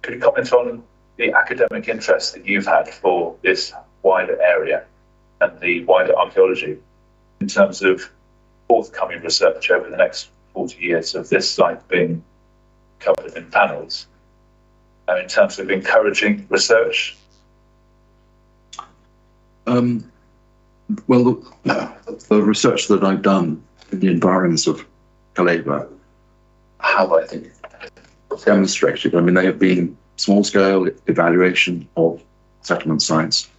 could you comment on the academic interest that you've had for this wider area and the wider archaeology in terms of forthcoming research over the next 40 years of this site being covered in panels, and in terms of encouraging research? Well, the research that I've done in the environs of Calais have, I think, demonstrated. I mean, they have been small-scale evaluation of settlement sites,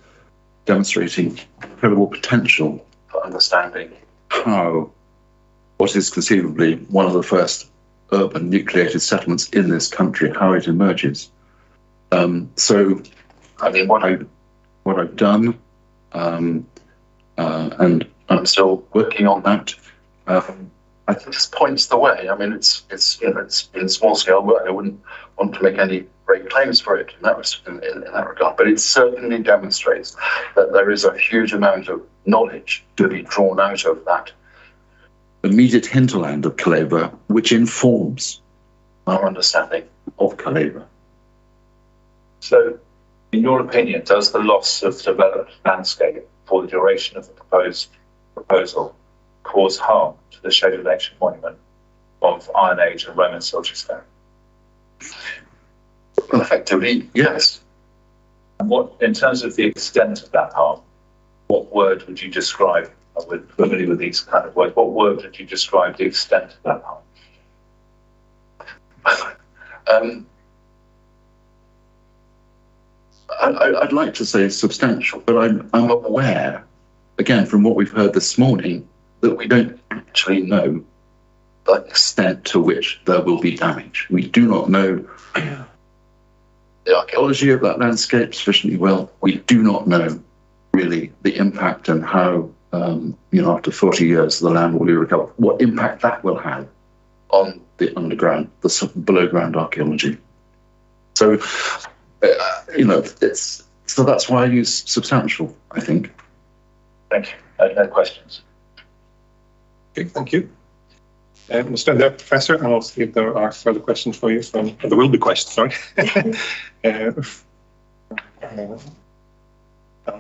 demonstrating incredible potential for understanding how what is conceivably one of the first urban nucleated settlements in this country, how it emerges. So, I mean, what I've done, and I'm still working on that. I think this points the way. I mean, it's in small scale work. I wouldn't want to make any great claims for it in that regard, but it certainly demonstrates that there is a huge amount of knowledge to be drawn out of that immediate hinterland of Calais, which informs our understanding of Calais. So, in your opinion, does the loss of developed landscape for the duration of the proposal cause harm to the shaded ancient monument of Iron Age and Roman siltestone? Well, effectively, yes. And what, in terms of the extent of that harm, what word would you describe? We're familiar with these kind of words. What word would you describe the extent of that harm? I'd like to say substantial, but I'm aware, again, from what we've heard this morning, that we don't actually know the extent to which there will be damage. We do not know the archaeology of that landscape sufficiently well. We do not know really the impact and how, after 40 years, the land will be recovered, what impact that will have on the underground, the below ground archaeology. So, so that's why I use substantial, I think. Thank you. No questions. Okay, thank you. We'll stand there, Professor, and I'll see if there are further questions for you. There will be questions, sorry.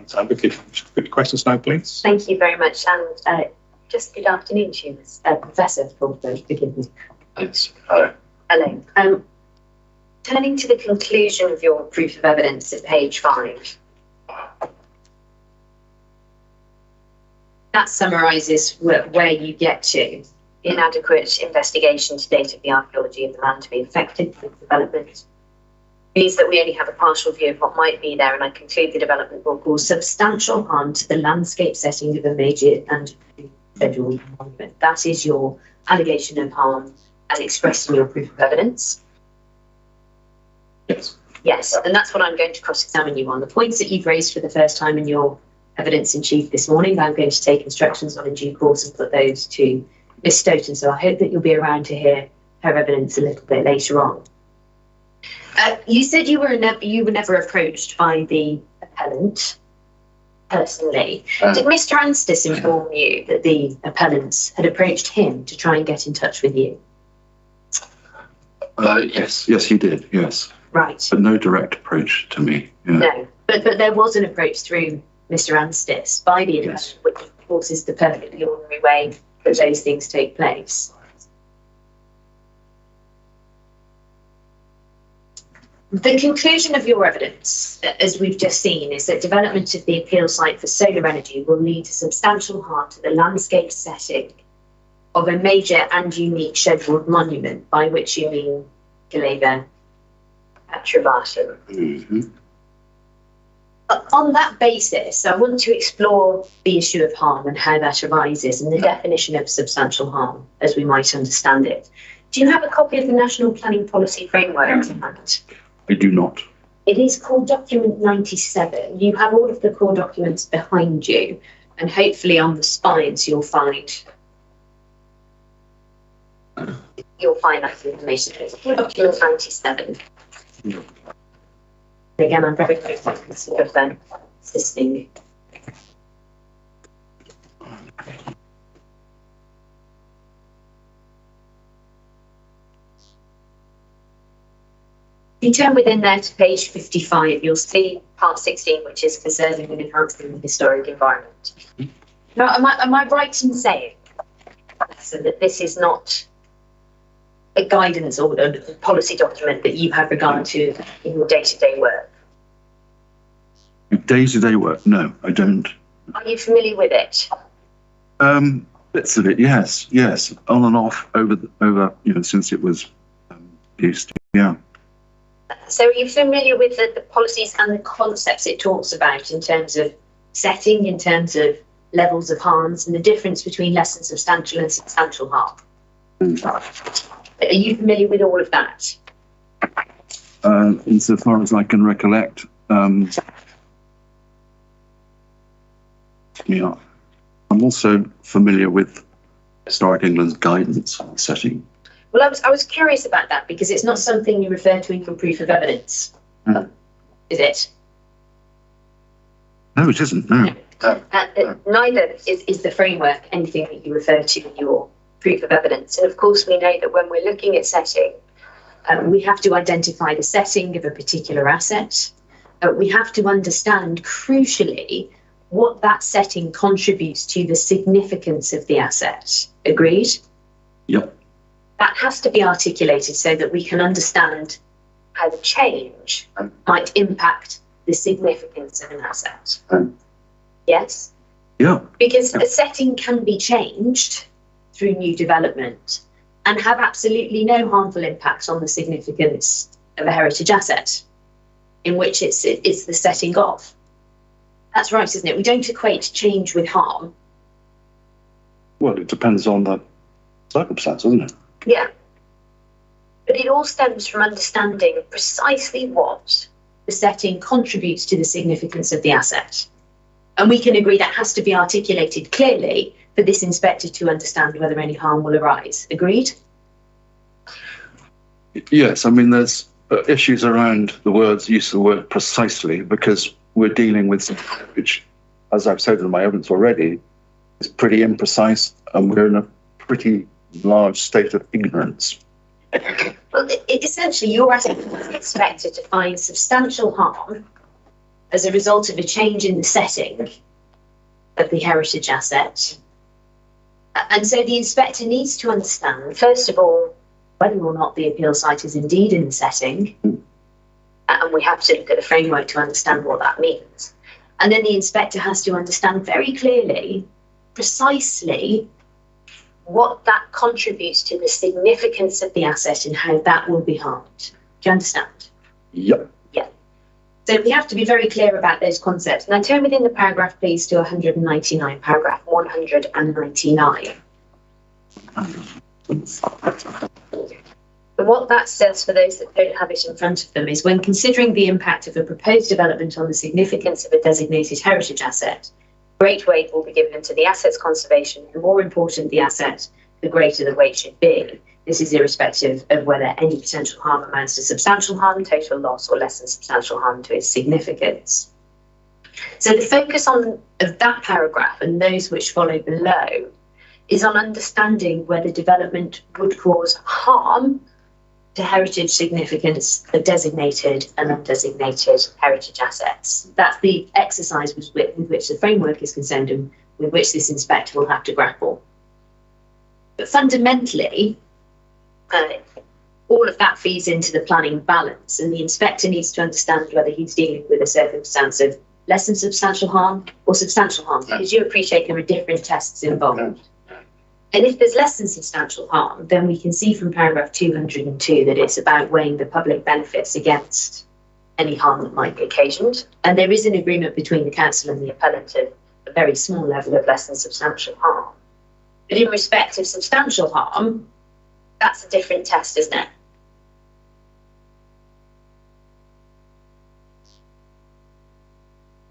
Sandra, good questions now, please. Thank you very much. And just good afternoon to you, Professor, forgive me. It's Hello. Turning to the conclusion of your proof of evidence at page 5. That summarises where you get to. Inadequate investigation to date of the archaeology of the land to be affected with development means that we only have a partial view of what might be there, and I conclude the development will cause substantial harm to the landscape setting of a major and federal monument. That is your allegation of harm as expressed in your proof of evidence. Yes. Yes, and that's what I'm going to cross-examine you on. The points that you've raised for the first time in your evidence in chief this morning, I'm going to take instructions on in due course and put those to Ms. Stoughton. So I hope that you'll be around to hear her evidence a little bit later on. You said you were never approached by the appellant personally. Did Mr. Anstis inform you that the appellants had approached him to try and get in touch with you? Yes, he did, yes. Right. But no direct approach to me. Yeah. No, but there was an approach through Mr. Anstis by the appellant, which of course is the perfectly ordinary way that those things take place. The conclusion of your evidence, as we've just seen, is that development of the appeal site for solar energy will lead to substantial harm to the landscape setting of a major and unique scheduled monument, by which you mean Caleva Atrabatum. Mm-hmm. On that basis, I want to explore the issue of harm and how that arises and the definition of substantial harm as we might understand it. Do you have a copy of the National Planning Policy Framework to hand? I do not. It is called Document 97. You have all of the core documents behind you, and hopefully on the spines you'll find that information. It's called Document 97. Again, I'm very grateful of them assisting. If you turn within there to page 55, you'll see part 16, which is conserving and enhancing the historic environment. Now, am I right in saying so that this is not a guidance or a policy document that you have regard to in your day-to-day work? Day-to-day work? No, I don't. Are you familiar with it? Bits of it, yes, on and off over since it was used. Yeah. So are you familiar with the policies and the concepts it talks about in terms of setting, in terms of levels of harms, and the difference between less than substantial and substantial harm? Are you familiar with all of that? Insofar as I can recollect, yeah. I'm also familiar with Historic England's guidance on setting. Well, I was curious about that because it's not something you refer to in your proof of evidence, is it? No, it isn't. No. Neither is the framework anything that you refer to in your proof of evidence. And of course, we know that when we're looking at setting, we have to identify the setting of a particular asset. We have to understand, crucially, what that setting contributes to the significance of the asset. Agreed? Yep. That has to be articulated so that we can understand how the change might impact the significance of an asset. Yes? Yeah. Because a setting can be changed through new development and have absolutely no harmful impact on the significance of a heritage asset, in which it's the setting of. That's right, isn't it? We don't equate change with harm. Well, it depends on the circumstance, doesn't it? Yeah. But it all stems from understanding precisely what the setting contributes to the significance of the asset. And we can agree that has to be articulated clearly for this inspector to understand whether any harm will arise. Agreed? Yes, I mean, there's issues around the use of the word precisely, because we're dealing with something which, as I've said in my evidence already, is pretty imprecise, and we're in a pretty large state of ignorance. Well, essentially, you're asking the inspector to find substantial harm as a result of a change in the setting of the heritage asset. And so the inspector needs to understand, first of all, whether or not the appeal site is indeed in the setting. And we have to look at the framework to understand what that means. And then the inspector has to understand very clearly, precisely, what that contributes to the significance of the asset and how that will be harmed. Do you understand? Yep. Yeah. So we have to be very clear about those concepts. Now turn within the paragraph, please, to 199, paragraph 199. And what that says, for those that don't have it in front of them, is when considering the impact of a proposed development on the significance of a designated heritage asset, great weight will be given to the asset's conservation. The more important the asset, the greater the weight should be. This is irrespective of whether any potential harm amounts to substantial harm, total loss, or less than substantial harm to its significance. So the focus of that paragraph and those which follow below is on understanding whether development would cause harm to heritage significance of designated and undesignated heritage assets. That's the exercise with which the framework is concerned and with which this inspector will have to grapple. But fundamentally, all of that feeds into the planning balance, and the inspector needs to understand whether he's dealing with a circumstance of less than substantial harm or substantial harm, because you appreciate there are different tests involved. And if there's less than substantial harm, then we can see from paragraph 202 that it's about weighing the public benefits against any harm that might be occasioned. And there is an agreement between the council and the appellant at a very small level of less than substantial harm. But in respect of substantial harm, that's a different test, isn't it?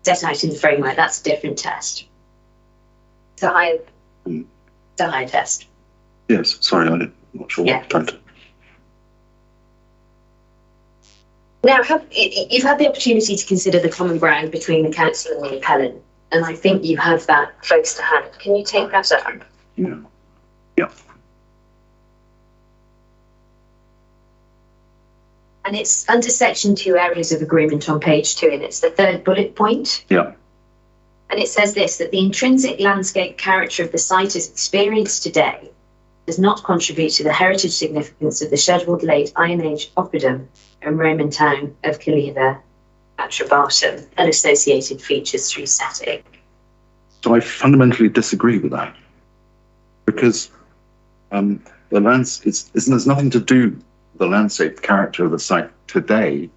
Set out in the framework, that's a different test. It's a higher test. Yes, sorry, I'm not sure what point. Now, you've had the opportunity to consider the common ground between the council and the appellant, and I think you have that close to hand. Can you take that up? Yeah. Yeah. And it's under section 2 areas of agreement on page 2, and it's the third bullet point. Yeah. And it says this, that the intrinsic landscape character of the site as experienced today does not contribute to the heritage significance of the scheduled late Iron Age oppidum and Roman town of Caliva Atrabatum and associated features through setting. So I fundamentally disagree with that, because there's nothing to do with the landscape character of the site today.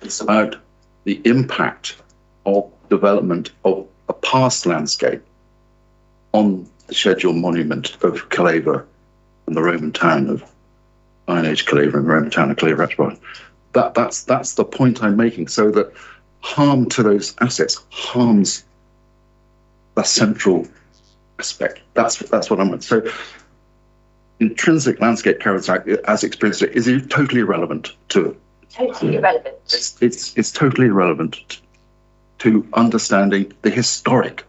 It's about the impact of development of a past landscape on the scheduled monument of Caliva and the Roman town of Iron Age Caliva and the Roman town of Caliva Atrabatum. That's the point I'm making, so that harm to those assets harms the central aspect. That's what I'm. So intrinsic landscape character as experienced is totally irrelevant to. Totally irrelevant. It's totally irrelevant to understanding the historic,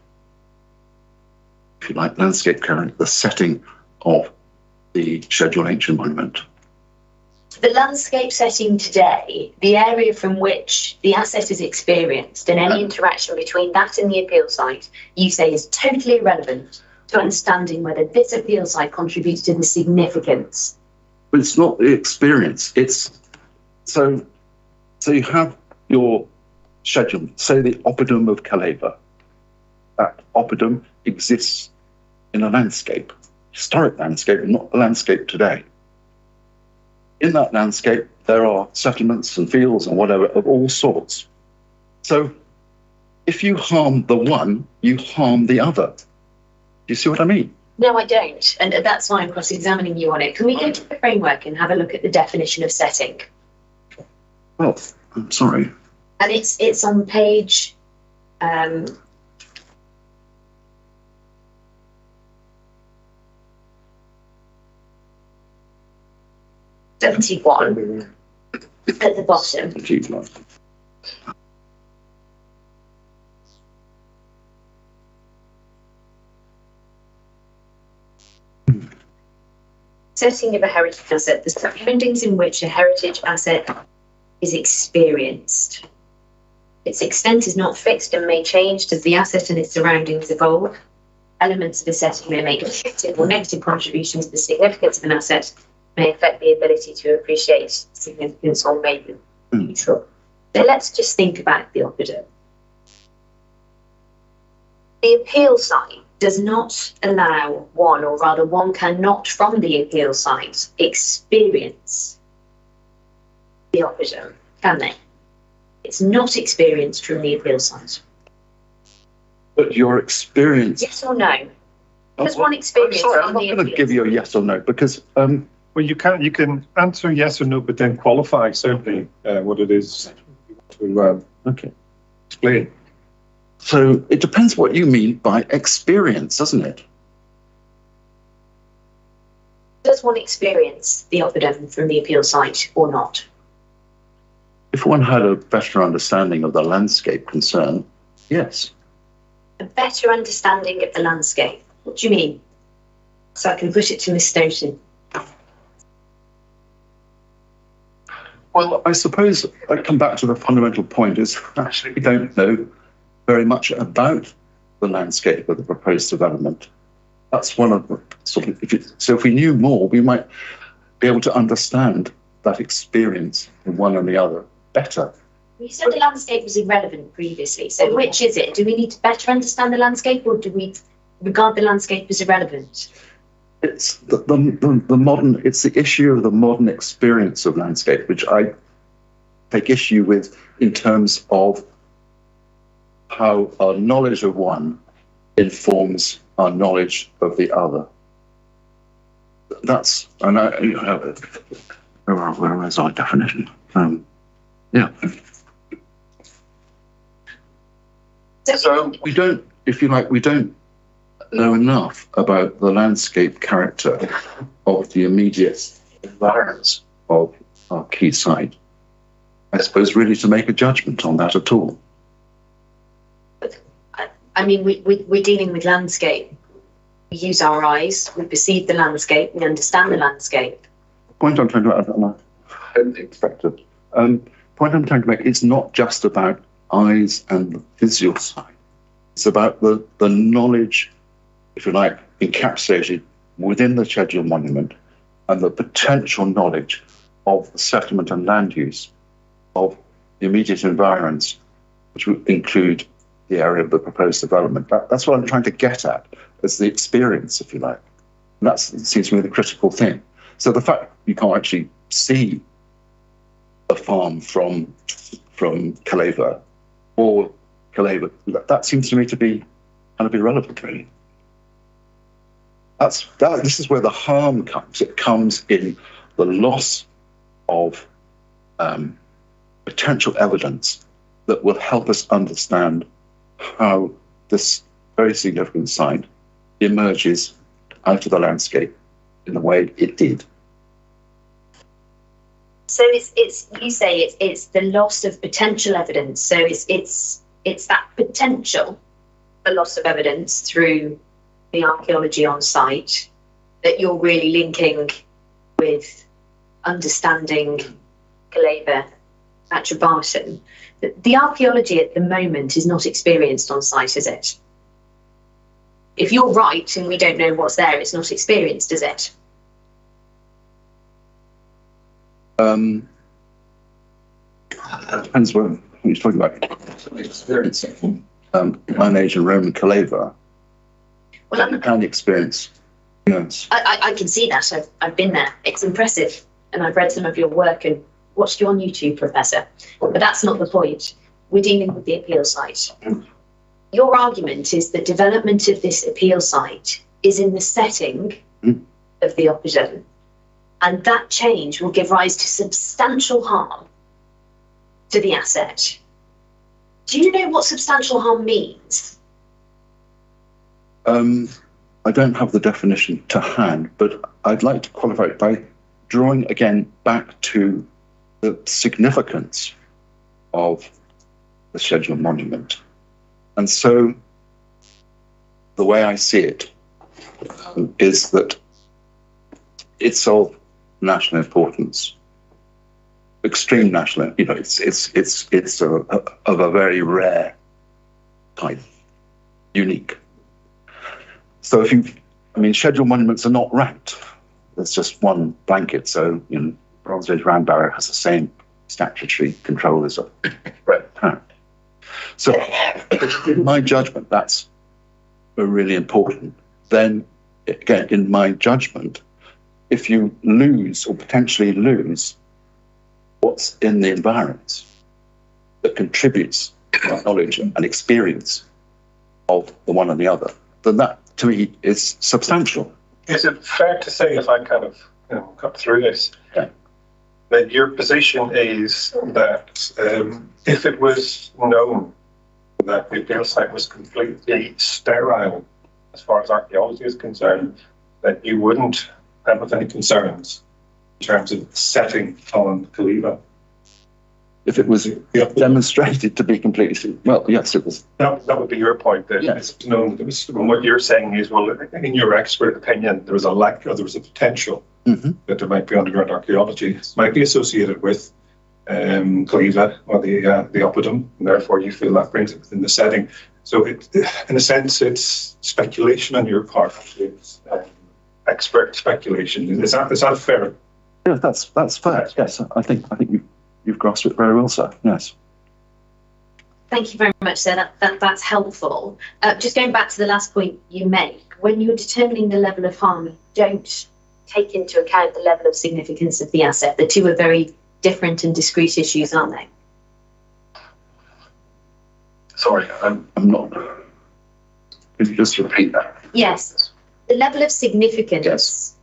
if you like, landscape character, the setting of the scheduled ancient monument. The landscape setting today, the area from which the asset is experienced, and any interaction between that and the appeal site, you say is totally irrelevant to understanding whether this appeal site contributes to the significance. But it's not the experience. It's so you have your schedule, say the oppidum of Caliva. That oppidum exists in a landscape, historic landscape, not a landscape today. In that landscape, there are settlements and fields and whatever of all sorts. So if you harm the one, you harm the other. Do you see what I mean? No, I don't. And that's why I'm cross-examining you on it. Can we go to the framework and have a look at the definition of setting? Well, I'm sorry. And it's on page 71 at the bottom. Setting of a heritage asset, the surroundings in which a heritage asset is experienced. Its extent is not fixed and may change as the asset and its surroundings evolve. Elements of a setting may make a positive or negative contribution to the significance of an asset, may affect the ability to appreciate significance or may be neutral. So let's just think about the oppidum. The appeal site does not allow one, or rather one cannot from the appeal site experience the oppidum, can they? It's not experienced from the appeal site. But your experience... Yes or no? There's one experience sorry, on I'm not the going to give you a yes or no, because... Well, you can answer yes or no, but then qualify certainly what it is to explain. So it depends what you mean by experience, doesn't it? Does one experience the oppidum from the appeal site or not? If one had a better understanding of the landscape concern, yes. A better understanding of the landscape? What do you mean? So I can put it to Miss Stoughton. Well, I suppose I come back to the fundamental point is actually we don't know very much about the landscape of the proposed development. That's one of the sort of, if we knew more, we might be able to understand that experience in one and the other better. You said the landscape was irrelevant previously, so which is it? Do we need to better understand the landscape, or do we regard the landscape as irrelevant? It's the modern, it's the issue of the modern experience of landscape, which I take issue with in terms of how our knowledge of one informs our knowledge of the other. That's, and where is our definition? Yeah. So we don't, if you like, we don't know enough about the landscape character of the immediate environs of our key site, I suppose, really to make a judgment on that at all. I mean, we're dealing with landscape. We use our eyes, we perceive the landscape, we understand the landscape. Point I'm trying to make, and I hadn't expected. Point I'm trying to make is not just about eyes and the visual side. It's about the knowledge, if you like, encapsulated within the scheduled monument and the potential knowledge of the settlement and land use of the immediate environs, which would include the area of the proposed development. That's what I'm trying to get at, as the experience, if you like. And that seems to me the critical thing. So the fact you can't actually see a farm from Caleva or Caleva, that seems to me to be kind of irrelevant, really. This is where the harm comes. It comes in the loss of potential evidence that will help us understand how this very significant site emerges out of the landscape in the way it did. So it's you say it's the loss of potential evidence. So it's that potential, the loss of evidence through the archaeology on site, that you're really linking with understanding Caleva at Trebarton. The archaeology at the moment is not experienced on site, is it? If you're right and we don't know what's there, it's not experienced, is it? Depends what you're talking about. Experience Iron Age and Roman Caleva. Well, and experience. Yes. I can see that. I've been there. It's impressive. And I've read some of your work and watched you on YouTube, Professor. But that's not the point. We're dealing with the appeal site. Your argument is that development of this appeal site is in the setting of the opposition, and that change will give rise to substantial harm to the asset. Do you know what substantial harm means? I don't have the definition to hand, but I'd like to qualify it by drawing again back to the significance of the scheduled monument. And so the way I see it is that it's of national importance, extreme national, it's of a very rare type, unique. So scheduled monuments are not ranked. There's just one blanket. So, Bronze Age Round Barrow has the same statutory control as a red town. So, in my judgment, that's really important. Then, again, in my judgment, if you lose or potentially lose what's in the environment that contributes to knowledge and experience of the one and the other, then that, to me, is substantial. Is it fair to say, if I kind of cut through this, that your position is that if it was known that the appeal site was completely sterile as far as archaeology is concerned, that you wouldn't have any concerns in terms of setting on Caleva? If it was demonstrated to be completely, well, yes, it was. That would be your point. That yes. It's known. What you're saying is, well, in your expert opinion, there was a lack, or there was a potential that there might be underground archaeology, might be associated with Caleva or the Oppidum, and therefore you feel that brings it within the setting. So, in a sense, it's speculation on your part. It's expert speculation. Is that a fair Yeah, that's fair. Yes, I think you've grasped it very well, sir. Yes. Thank you very much, sir. That's helpful. Just going back to the last point you make, when you're determining the level of harm, don't take into account the level of significance of the asset. The two are very different and discrete issues, aren't they? Sorry, I'm not. Could you just repeat that? Yes. The level of significance, Yes.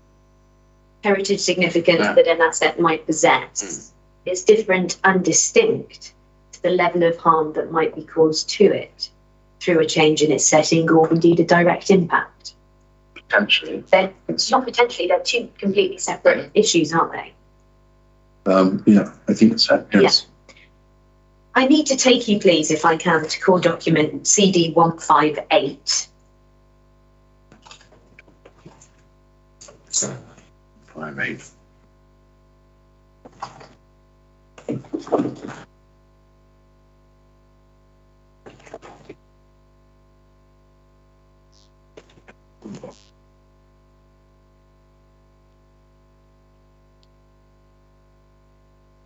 heritage significance Yeah. that an asset might possess is different and distinct to the level of harm that might be caused to it through a change in its setting or indeed a direct impact. Potentially. They're not potentially, they're two completely separate issues, aren't they? Yeah, I think so. Yes. I need to take you, please, if I can, to core document CD 158. Fine, mate.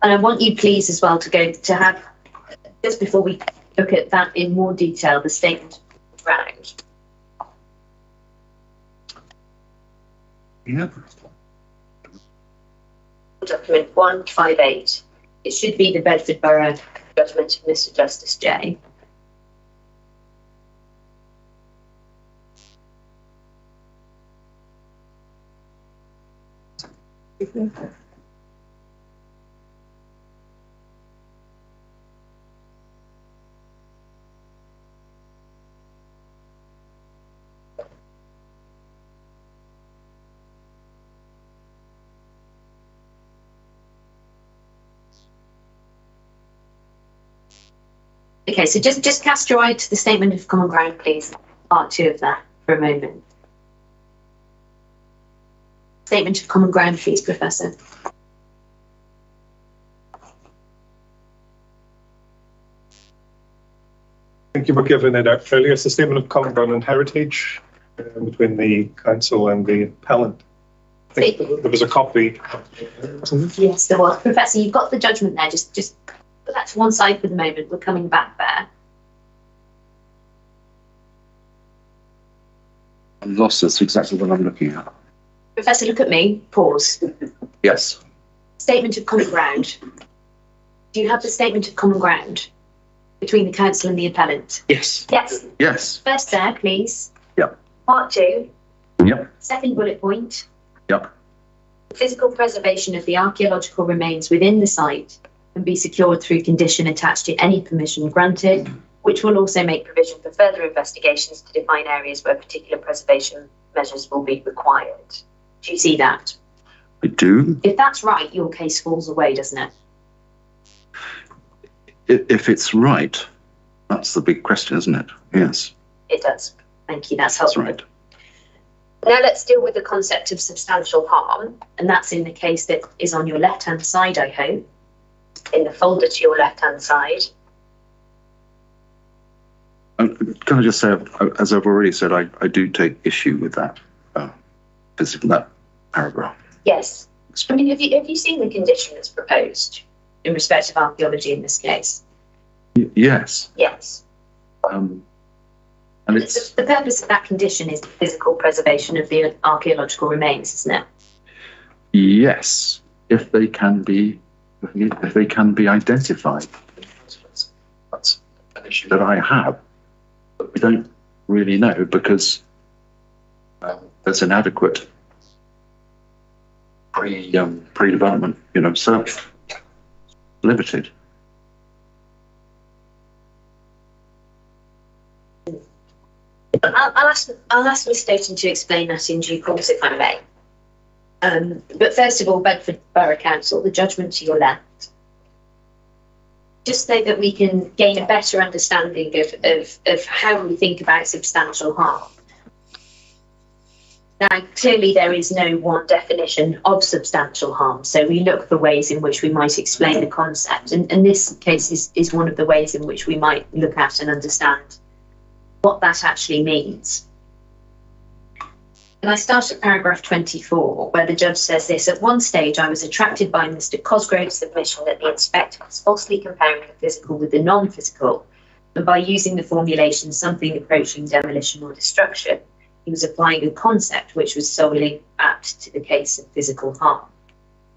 And I want you, please, as well, to have, just before we look at that in more detail, the statement of ground. Yeah. Document 158. It should be the Bedford Borough judgment of Mr. Justice J. Okay, so just cast your eye to the statement of common ground, please. Part 2 of that for a moment. Statement of common ground, please, Professor. Thank you for giving it out earlier. It's a statement of common ground and heritage between the council and the appellant. I think there was a copy. Yes, there was. Professor, you've got the judgment there. Just put that to one side for the moment. We're coming back there. I'm lost. That's exactly what I'm looking at. Professor, look at me. Pause. Yes. Statement of common ground. Do you have the statement of common ground between the council and the appellant? Yes. Yes. Yes. First there, please. Yep. Part 2. Yep. Second bullet point. Yep. Physical preservation of the archaeological remains within the site can be secured through condition attached to any permission granted, which will also make provision for further investigations to define areas where particular preservation measures will be required. Do you see that? I do. If that's right, your case falls away, doesn't it? If it's right, that's the big question, isn't it? Yes. It does. Thank you. That's That's helpful. right. Now let's deal with the concept of substantial harm, and that's in the case that is on your left-hand side, I hope, in the folder to your left-hand side. Can I just say, as I've already said, I do take issue with that, that paragraph. Yes. I mean, have you seen the condition that's proposed in respect of archaeology in this case? Yes. Yes. And it's The purpose of that condition is the physical preservation of the archaeological remains, isn't it? yes, if they can be identified. That's an issue that I have, but we don't really know because there's inadequate pre-development, search limited. I'll ask Ms. Stoughton to explain that in due course, if I may. But first of all, Bedford Borough Council, the judgment to your left. Just so that we can gain a better understanding of how we think about substantial harm. Now, clearly there is no one definition of substantial harm, so we look for ways in which we might explain the concept, and this case is one of the ways in which we might look at and understand what that actually means. And I start at paragraph 24, where the judge says this: at one stage, I was attracted by Mr. Cosgrove's submission that the inspector was falsely comparing the physical with the non-physical, and by using the formulation something approaching demolition or destruction, he was applying a concept which was solely apt to the case of physical harm.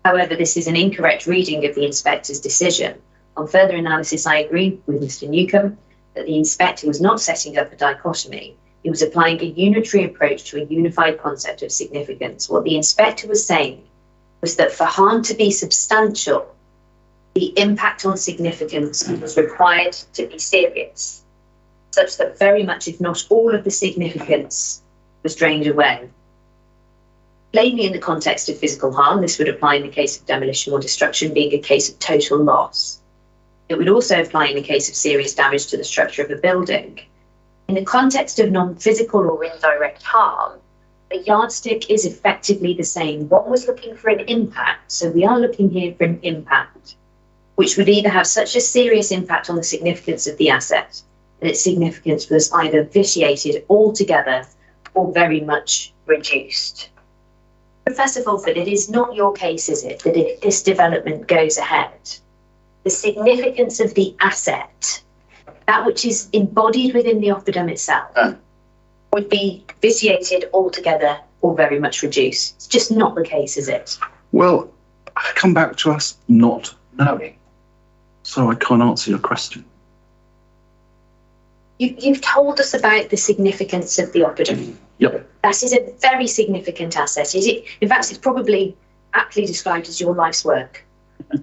However, this is an incorrect reading of the inspector's decision. On further analysis, I agree with Mr. Newcombe that the inspector was not setting up a dichotomy. He was applying a unitary approach to a unified concept of significance. What the inspector was saying was that for harm to be substantial, the impact on significance was required to be serious, such that very much, if not all, of the significance was drained away. Plainly, in the context of physical harm, this would apply in the case of demolition or destruction being a case of total loss. It would also apply in the case of serious damage to the structure of a building. In the context of non-physical or indirect harm, the yardstick is effectively the same. One was looking for an impact, so we are looking here for an impact, which would either have such a serious impact on the significance of the asset that its significance was either vitiated altogether or very much reduced. Professor Fulford, it is not your case, is it, that if this development goes ahead, the significance of the asset, that which is embodied within the oppidum itself, would be vitiated altogether or very much reduced? It's just not the case, is it? Well, I come back to us not knowing, so I can't answer your question. You've told us about the significance of the oppidum. Yep. That is a very significant asset. Is it? In fact, it's probably aptly described as your life's work. A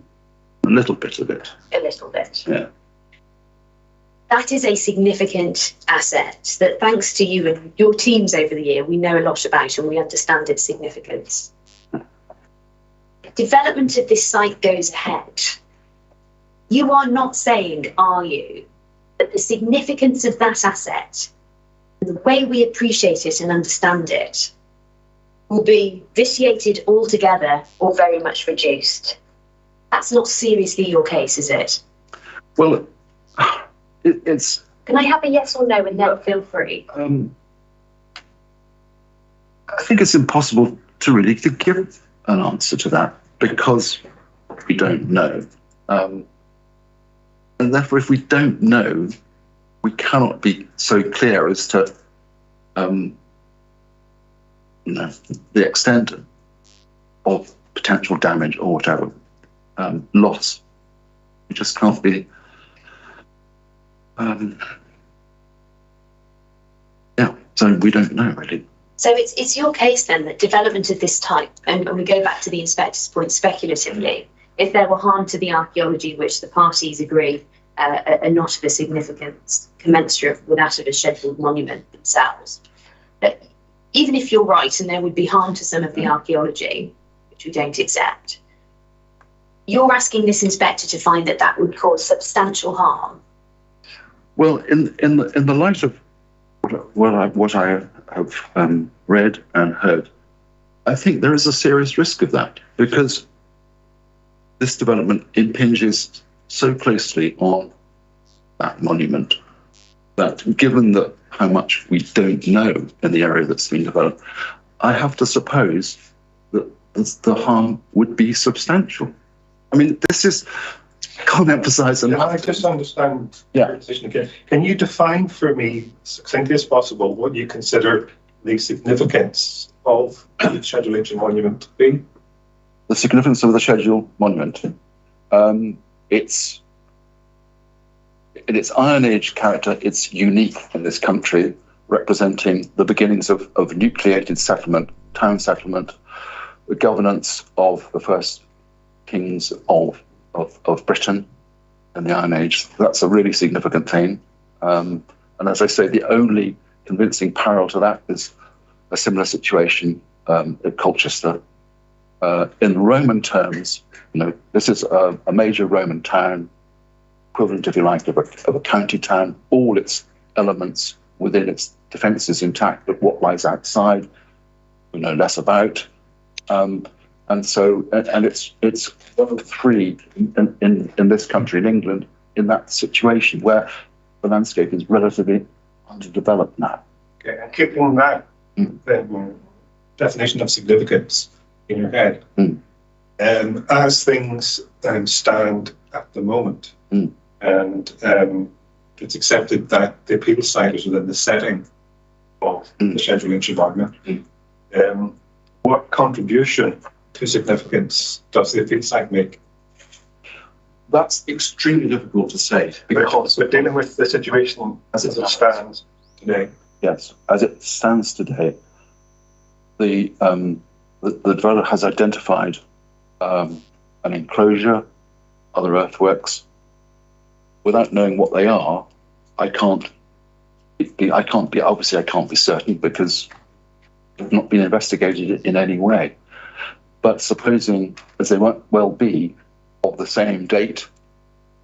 little bit of it. A little bit. Yeah. That is a significant asset that, thanks to you and your teams over the year, we know a lot about and we understand its significance. Development of this site goes ahead. You are not saying, are you, that the significance of that asset and the way we appreciate it and understand it will be vitiated altogether or very much reduced? That's not seriously your case, is it? Well, it's... Can I have a yes or no and then feel free? I think it's impossible to really give an answer to that because we don't know. And therefore, if we don't know, we cannot be so clear as to the extent of potential damage or whatever, loss. We just can't be. So we don't know really. So it's your case then that development of this type, and we go back to the inspector's point speculatively, if there were harm to the archaeology which the parties agree are not of a significance commensurate with that of a scheduled monument themselves, that even if you're right and there would be harm to some of the archaeology, which we don't accept, you're asking this inspector to find that that would cause substantial harm. Well, in the light of what I have read and heard, I think there is a serious risk of that because this development impinges so closely on that monument that, given that how much we don't know in the area that's been developed, I have to suppose that the harm would be substantial. I mean, this is, I can't emphasize enough. I just understand Yeah. your position again. Can you define for me, succinctly as possible, what you consider the significance of the Schedule H monument to be? The significance of the schedule monument. In its Iron Age character, it's unique in this country, representing the beginnings of nucleated settlement, town settlement, the governance of the first kings of Britain in the Iron Age. That's a really significant thing. And as I say, the only convincing parallel to that is a similar situation at Colchester. In Roman terms, this is a major Roman town, equivalent, if you like, of a county town. All its elements within its defences intact, but what lies outside, we know less about. And it's one of the three in this country, in England, in that situation where the landscape is relatively underdeveloped now. Okay, and keeping that then definition of significance in your head. As things stand at the moment, and it's accepted that the appeal site is within the setting of the schedule inch environment, what contribution to significance does the appeal site make? That's extremely difficult to say. Because we're dealing with the situation as it stands today. Yes, as it stands today, the developer has identified an enclosure, other earthworks. Without knowing what they are, I can't be certain because it's not been investigated in any way. But supposing, as they might well be, of the same date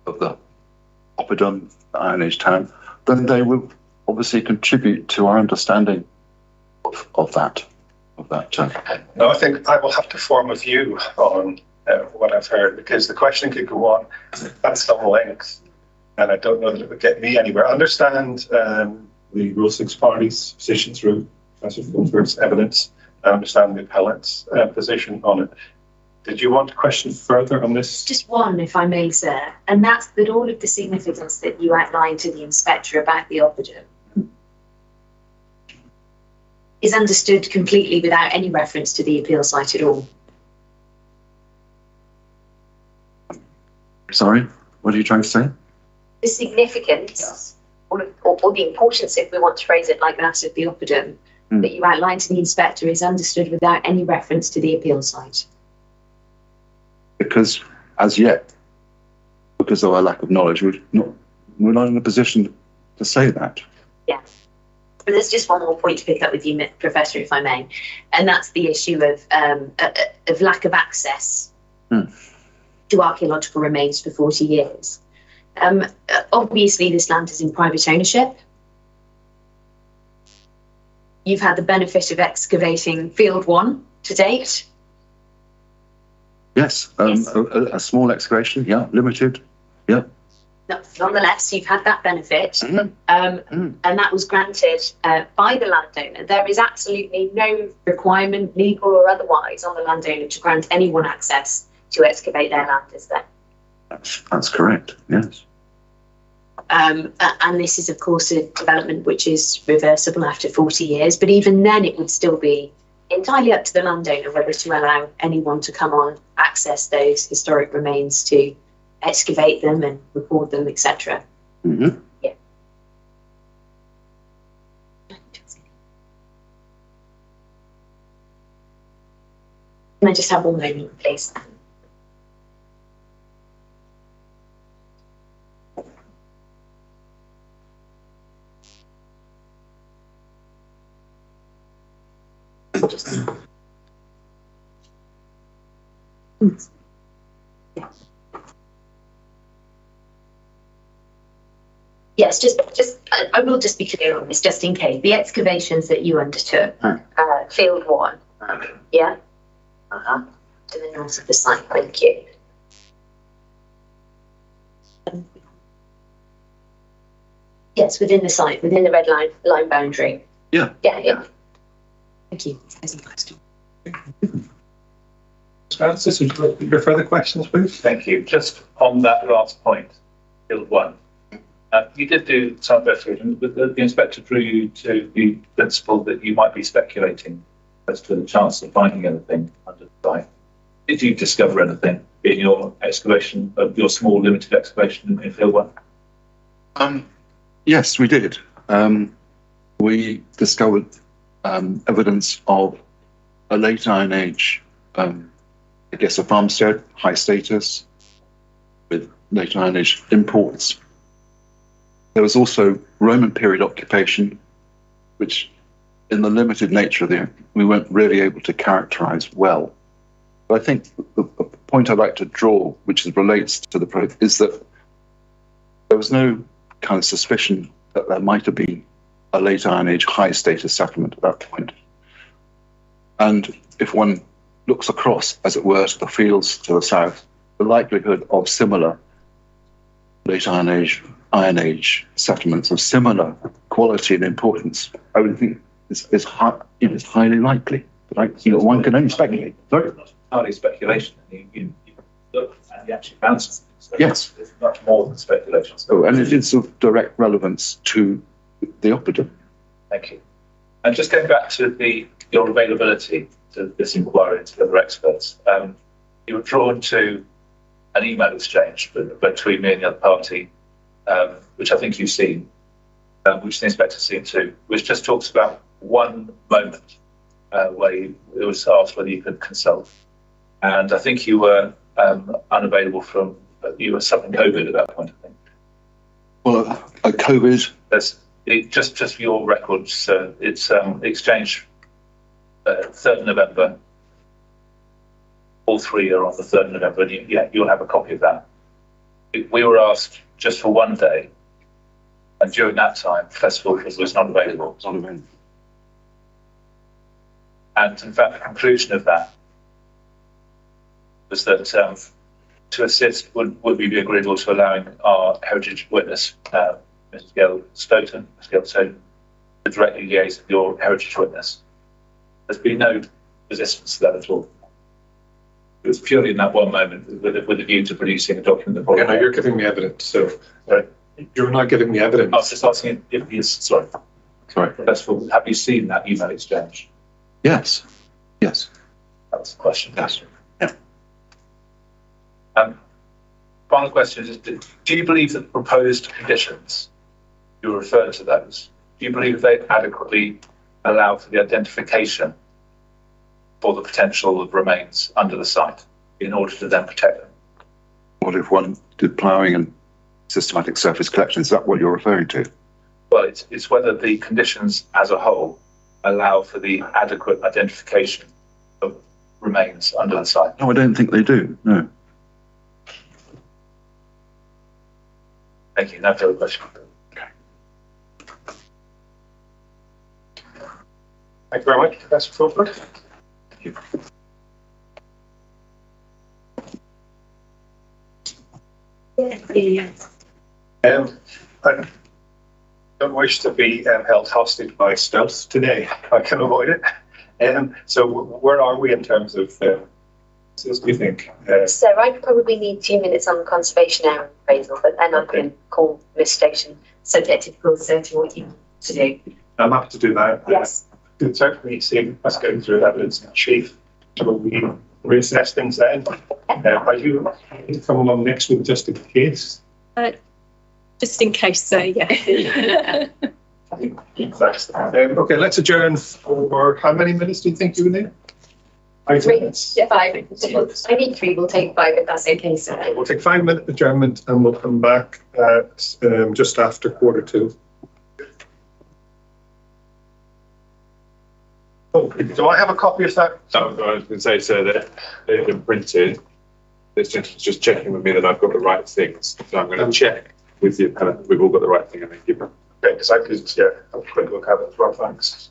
of the Oppidum, the Iron Age town, then they will obviously contribute to our understanding of that. No, I think I will have to form a view on what I've heard, because the question could go on at some length, and I don't know that it would get me anywhere. I understand the Rule 6 parties' position through Professor Fulford's evidence. I understand the appellant's position on it. Did you want to question further on this? Just one, if I may, sir, and that's that all of the significance that you outlined to the inspector about the Oppidum is understood completely without any reference to the appeal site at all. Sorry, what are you trying to say? The significance, or the importance, if we want to phrase it like that, of the Oppidum that you outlined to the inspector is understood without any reference to the appeal site. Because as yet, because of our lack of knowledge, we're not in a position to say that. Yeah. But there's just one more point to pick up with you, Professor, if I may, and that's the issue of lack of access to archaeological remains for 40 years. Obviously, this land is in private ownership. You've had the benefit of excavating Field 1 to date. Yes, yes. A small excavation, limited, No, nonetheless, you've had that benefit, and that was granted by the landowner. There is absolutely no requirement, legal or otherwise, on the landowner to grant anyone access to excavate their land, is there? That's correct, yes. And this is, of course, a development which is reversible after 40 years, but even then it would still be entirely up to the landowner whether to allow anyone to come on, access those historic remains, to excavate them and record them, etc. Yeah. Can I just have one moment, please? Yes, I will just be clear on this, just in case. The excavations that you undertook, Field 1, yeah? To the north of the site, thank you. Yes, within the site, within the red line boundary. Yeah. Yeah. Thank you. There's a question. Francis, would you like your further questions, please? Thank you. Just on that last point, Field 1. You did do some investigation, but the inspector drew you to the principle that you might be speculating as to the chance of finding anything under the site. Did you discover anything in your excavation, of your small limited excavation in Field 1? Yes, we did. We discovered evidence of a late Iron Age, I guess a farmstead, high status, with late Iron Age imports. There was also Roman period occupation, which in the limited nature of it, we weren't really able to characterize well. But I think the point I'd like to draw, which relates to the project, is that there was no kind of suspicion that there might have been a late Iron Age high status settlement at that point. And if one looks across, as it were, to the fields to the south, the likelihood of similar late Iron Age settlements of similar quality and importance, I would think is highly likely. Right, you know, one can only speculate. Sorry? Hardly speculation. You look and you actually found something. So Yes. It's much more than speculation. Oh, and it is of direct relevance to the operative. Thank you. And just going back to your availability to this inquiry and to the other experts, you were drawn to an email exchange between me and the other party, which I think you've seen, which the inspector's seen too, which just talks about one moment where it was asked whether you could consult. And I think you were unavailable you were suffering COVID at that point, I think. Well, a COVID. Just for your records, it's exchange 3rd November. All three are on the 3rd November, and you'll have a copy of that. We were asked just for one day, and during that time, Festival was not available. It's not available. And in fact, the conclusion of that was that to assist, would we be agreeable to allowing our heritage witness, Mrs. Gail Stoughton, to directly liaise with your heritage witness? There's been no resistance to that at all. It was purely in that one moment with a view to producing a document. Yeah, no, you're giving me evidence, so you're not giving me evidence. I was just asking if he's sorry. Festival, have you seen that email exchange? Yes. Yes. That was the question. Yes. Final question is, do you believe that the proposed conditions, you referred to those, do you believe they adequately allow for the identification for the potential of remains under the site in order to then protect them? What if one did ploughing and systematic surface collection? Is that what you're referring to? Well, it's whether the conditions as a whole allow for the adequate identification of remains under the site. No, I don't think they do. No. Thank you. No further question. Thank you very much, Professor Fulford. Thank you. Yes. I don't wish to be held hostage by stealth today. I can avoid it. So where are we in terms of this, do you think? So I probably need 2 minutes on the conservation area appraisal, but then I can call Miss Station subject to full search what you need to do. I'm happy to do that. Yes. It's certainly seeing us going through evidence in chief. Will we reassess things then? Are you come along next week just in case? Just in case, so yeah. Okay, let's adjourn for how many minutes do you think you would need? 5 3, minutes. 5. I need 3, we'll take 5 if that's okay, sir. We'll take 5-minute adjournment and we'll come back at just after 1:45. Oh, do I have a copy of that? No, I was going to say, sir, that they've been printed. This gentleman's just checking with me that I've got the right things. So I'm going to check with you, we've all got the right thing, and then give them. Okay, because I could, have a quick look at it as well, thanks.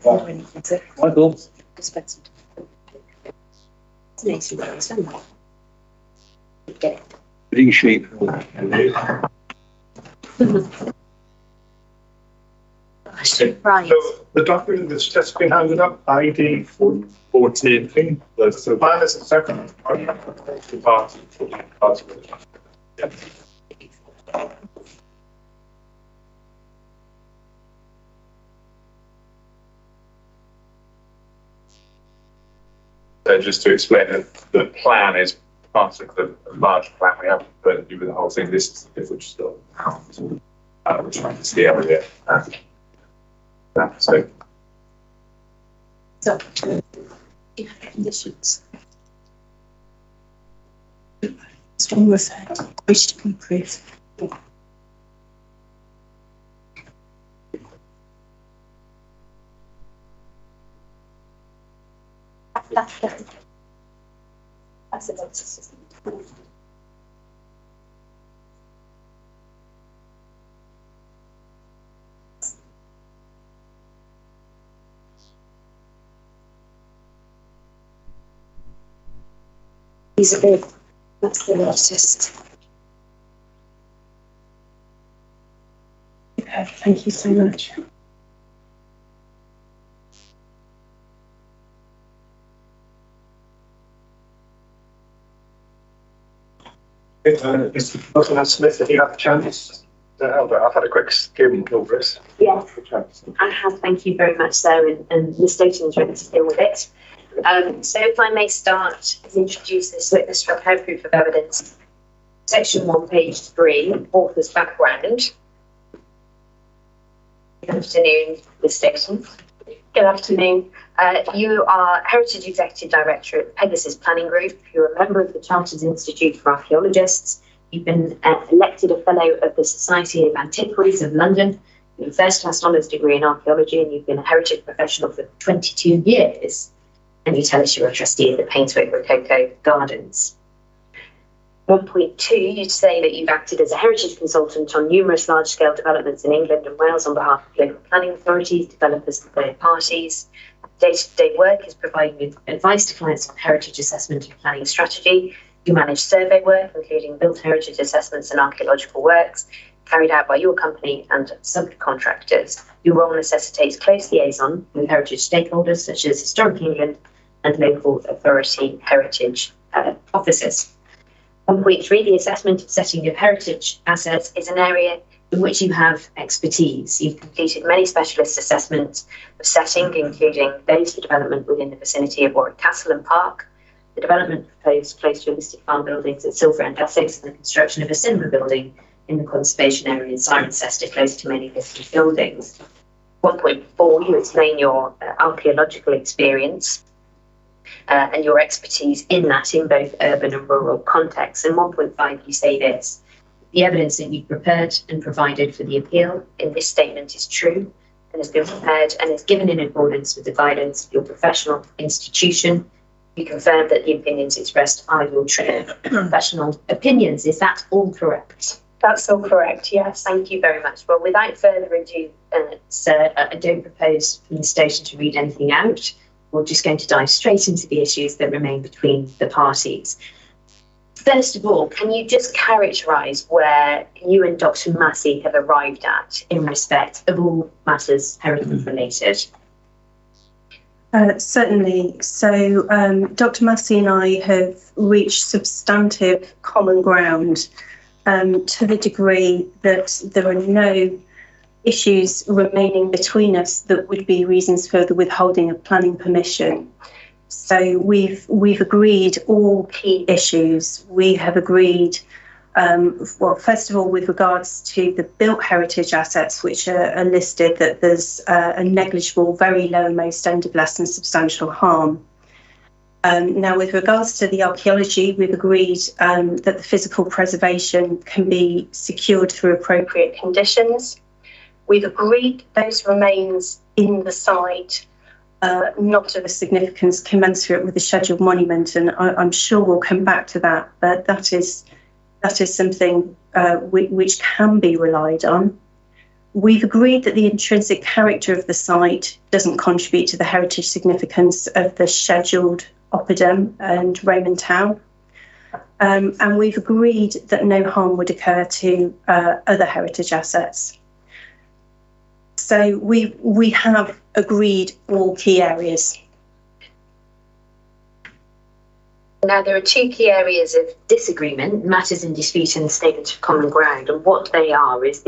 Michael? Pretty sheep. Right. So the document that's just been handed up, ID 14, the plan is a second part. Yeah. So just to explain that the plan is part of the large plan we have, but do with the whole thing. This is the different stuff. Which is the area. So Conditions. Strong effect, wish to improve. That's it. These are good. That's the latest. Okay, thank you so much. Mr. Smith, if you have a chance to help it, I've had a quick skim over it. Yes, I have. Thank you very much, sir, and the station is ready to deal with it. So if I may start to introduce this witness from her proof of evidence. Section 1, page 3, author's background. Good afternoon, Ms. Station. Good afternoon. You are Heritage Executive Director at Pegasus Planning Group. You're a member of the Chartered Institute for Archaeologists. You've been elected a Fellow of the Society of Antiquaries of London. You have a first-class honours degree in archaeology, and you've been a heritage professional for 22 years. And you tell us you're a trustee of the Painswick Rococo Gardens. 1.2, you say that you've acted as a heritage consultant on numerous large-scale developments in England and Wales on behalf of local planning authorities, developers and third parties. Day-to-day work is providing with advice to clients on heritage assessment and planning strategy. You manage survey work, including built heritage assessments and archaeological works, carried out by your company and subcontractors. Your role necessitates close liaison with heritage stakeholders such as Historic England and local authority heritage officers. 1.3, the assessment and setting of heritage assets is an area in which you have expertise. You've completed many specialist assessments of setting, including those for development within the vicinity of Warwick Castle and Park, the development proposed close to listed farm buildings at Silverend, Essex, and the construction of a cinema building in the conservation area in Cirencester, close to many listed buildings. 1.4, you explain your archaeological experience and your expertise in that in both urban and rural contexts. And 1.5, you say this: the evidence that you've prepared and provided for the appeal in this statement is true and has been prepared and is given in accordance with the guidance of your professional institution. You confirm that the opinions expressed are your true professional opinions. Is that all correct? That's all correct, yes. Thank you very much. Well, without further ado, sir, I don't propose from the station to read anything out. We're just going to dive straight into the issues that remain between the parties. First of all, can you just characterise where you and Dr. Massey have arrived at in respect of all matters heritage related? Certainly. So Dr. Massey and I have reached substantive common ground to the degree that there are no issues remaining between us that would be reasons for the withholding of planning permission. So we've agreed all key issues. We have agreed, well, first of all, with regards to the built heritage assets, which are listed, that there's a negligible, very low, most end of less than substantial harm. Now, with regards to the archaeology, we've agreed that the physical preservation can be secured through appropriate conditions. We've agreed those remains in the site not of a significance commensurate with the scheduled monument, and I'm sure we'll come back to that, but that is something which can be relied on. We've agreed that the intrinsic character of the site doesn't contribute to the heritage significance of the scheduled Oppidum and Roman town. And we've agreed that no harm would occur to other heritage assets. So we have agreed all key areas. Now, there are two key areas of disagreement, matters in dispute and statements of common ground. And what they are is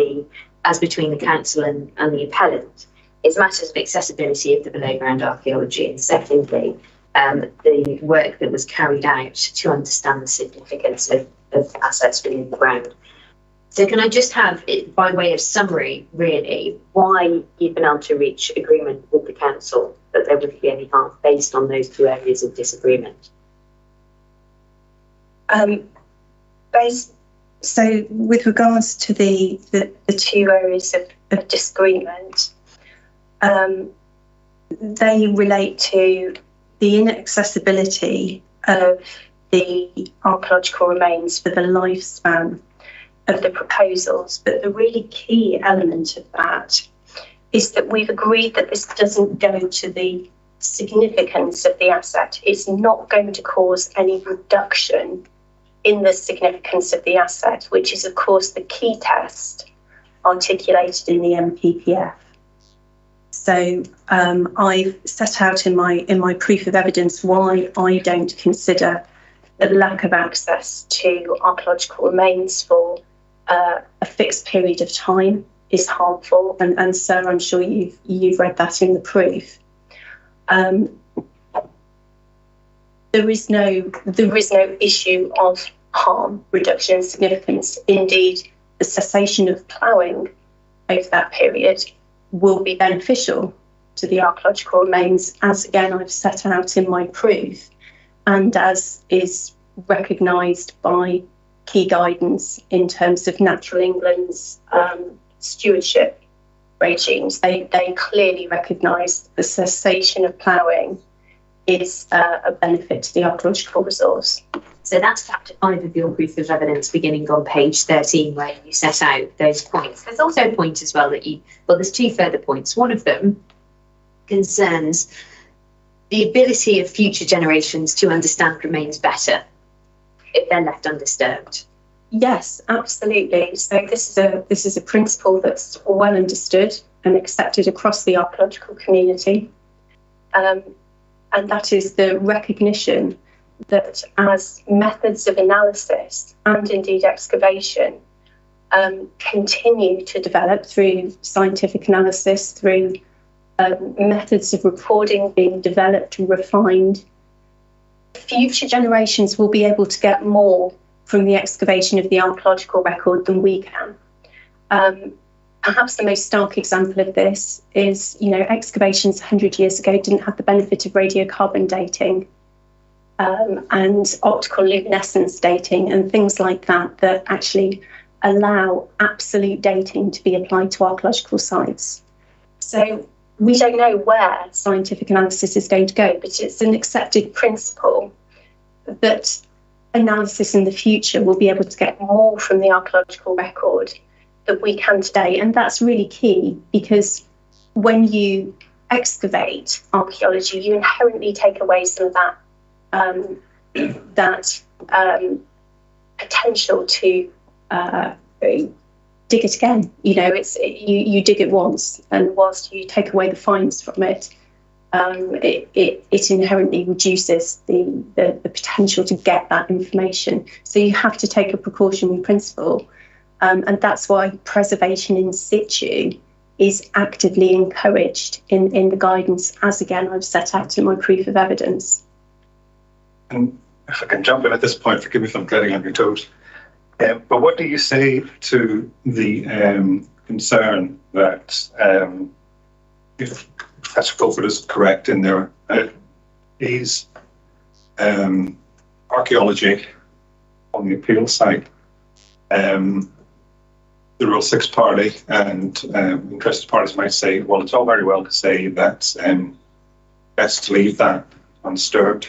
as between the council and the appellant, is matters of accessibility of the below ground archaeology. And secondly, the work that was carried out to understand the significance of assets within the ground. So can I just have it by way of summary, really, why you've been able to reach agreement with the council that there wouldn't be any harm based on those two areas of disagreement? So with regards to the two areas of disagreement, they relate to the inaccessibility of the archaeological remains for the lifespan of the proposals. But the really key element of that is that we've agreed that this doesn't go to the significance of the asset. It's not going to cause any reduction in the significance of the asset, which is, of course, the key test articulated in the MPPF. So I've set out in my proof of evidence why I don't consider the lack of access to archaeological remains for a fixed period of time is harmful. And Sir, I'm sure you've read that in the proof. There is no issue of harm, reduction in significance. Indeed, the cessation of ploughing over that period will be beneficial to the archaeological remains, as again I've set out in my proof, and as is recognised by key guidance in terms of Natural England's stewardship regimes. They clearly recognise the cessation of ploughing is a benefit to the archaeological resource. So that's chapter 5 of your proof of evidence, beginning on page 13, where you set out those points. There's also a point as well there's two further points. One of them concerns the ability of future generations to understand remains better if they're left undisturbed. Yes, absolutely. So this is a principle that's well understood and accepted across the archaeological community. And that is the recognition that as methods of analysis and indeed excavation continue to develop through scientific analysis, through methods of recording being developed and refined, future generations will be able to get more from the excavation of the archaeological record than we can. Perhaps the most stark example of this is, excavations 100 years ago didn't have the benefit of radiocarbon dating and optical luminescence dating and things like that actually allow absolute dating to be applied to archaeological sites. So we don't know where scientific analysis is going to go, but it's an accepted principle that analysis in the future will be able to get more from the archaeological record than we can today. And that's really key, because when you excavate archaeology, you inherently take away some of that potential to dig it again. You dig it once, and whilst you take away the finds from it, it inherently reduces the potential to get that information. So you have to take a precautionary principle, and that's why preservation in situ is actively encouraged in the guidance, as again I've set out in my proof of evidence. And if I can jump in at this point, forgive me if I'm treading on your toes, but what do you say to the concern that if Professor Fulford is correct in there, is archaeology on the appeal side, the Rule 6 party and interested parties might say, well, it's all very well to say that best to leave that undisturbed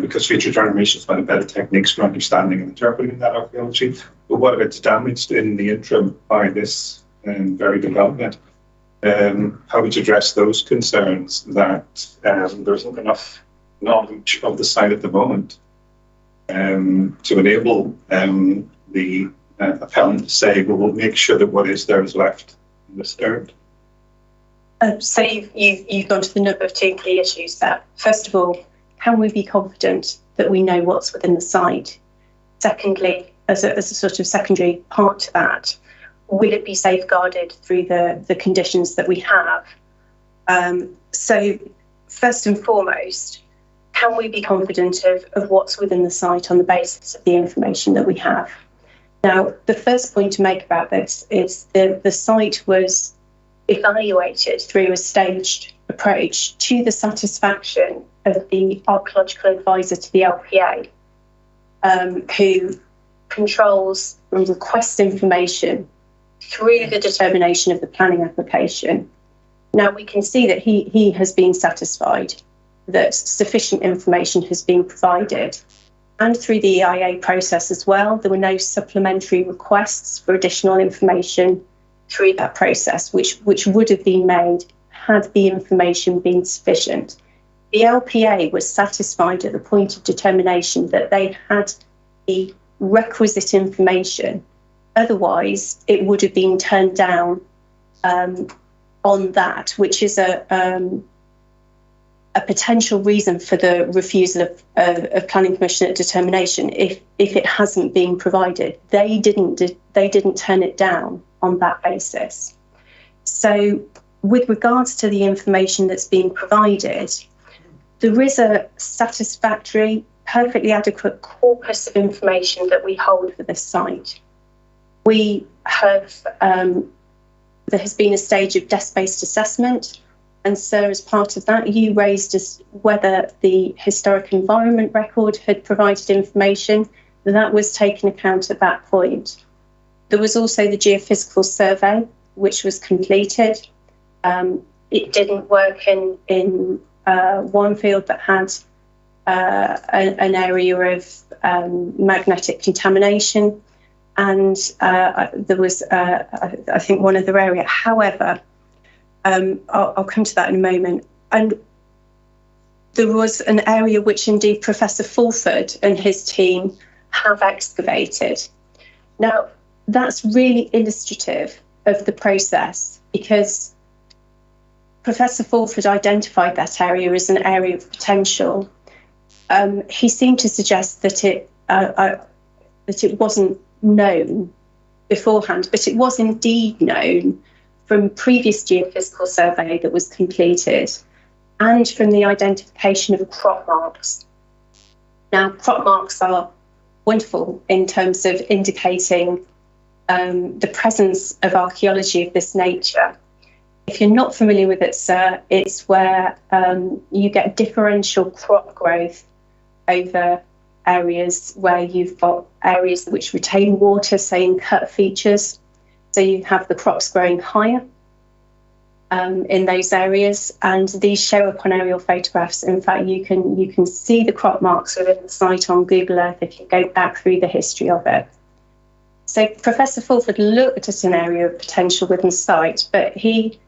because future generations might have better techniques for understanding and interpreting that archaeology. But what if it's damaged in the interim by this very development. How would you address those concerns that there isn't enough knowledge of the site at the moment to enable the appellant to say, well, we'll make sure that what is there is left undisturbed? So you've gone to the nub of two key issues there. First of all, can we be confident that we know what's within the site? Secondly, as a sort of secondary part to that, will it be safeguarded through the conditions that we have? So first and foremost, can we be confident of what's within the site on the basis of the information that we have? Now, the first point to make about this is the site was evaluated through a staged approach to the satisfaction of the archaeological advisor to the LPA, who controls and requests information through the determination of the planning application. Now, we can see that he has been satisfied that sufficient information has been provided. And through the EIA process as well, there were no supplementary requests for additional information through that process, which would have been made had the information been sufficient. The LPA was satisfied at the point of determination that they had the requisite information. Otherwise, it would have been turned down on that, which is a potential reason for the refusal of planning commission at determination if it hasn't been provided. They didn't turn it down on that basis. So with regards to the information that's been provided, there is a satisfactory, perfectly adequate corpus of information that we hold for this site. We have, there has been a stage of desk-based assessment, and so as part of that, you raised as whether the historic environment record had provided information. That was taken account at that point. There was also the geophysical survey, which was completed. It didn't work in one field that had an area of magnetic contamination, and there was, I think, one other area. However, I'll come to that in a moment. And there was an area which indeed Professor Fulford and his team have excavated. Now, that's really illustrative of the process, because Professor Fulford identified that area as an area of potential. He seemed to suggest that it wasn't known beforehand, but it was indeed known from previous geophysical survey that was completed and from the identification of crop marks. Now, crop marks are wonderful in terms of indicating the presence of archaeology of this nature. If you're not familiar with it, sir, it's where you get differential crop growth over areas where you've got areas which retain water, say in cut features. So you have the crops growing higher in those areas, and these show up on aerial photographs. In fact, you can see the crop marks within the site on Google Earth if you go back through the history of it. So Professor Fulford looked at an area of potential within the site, but he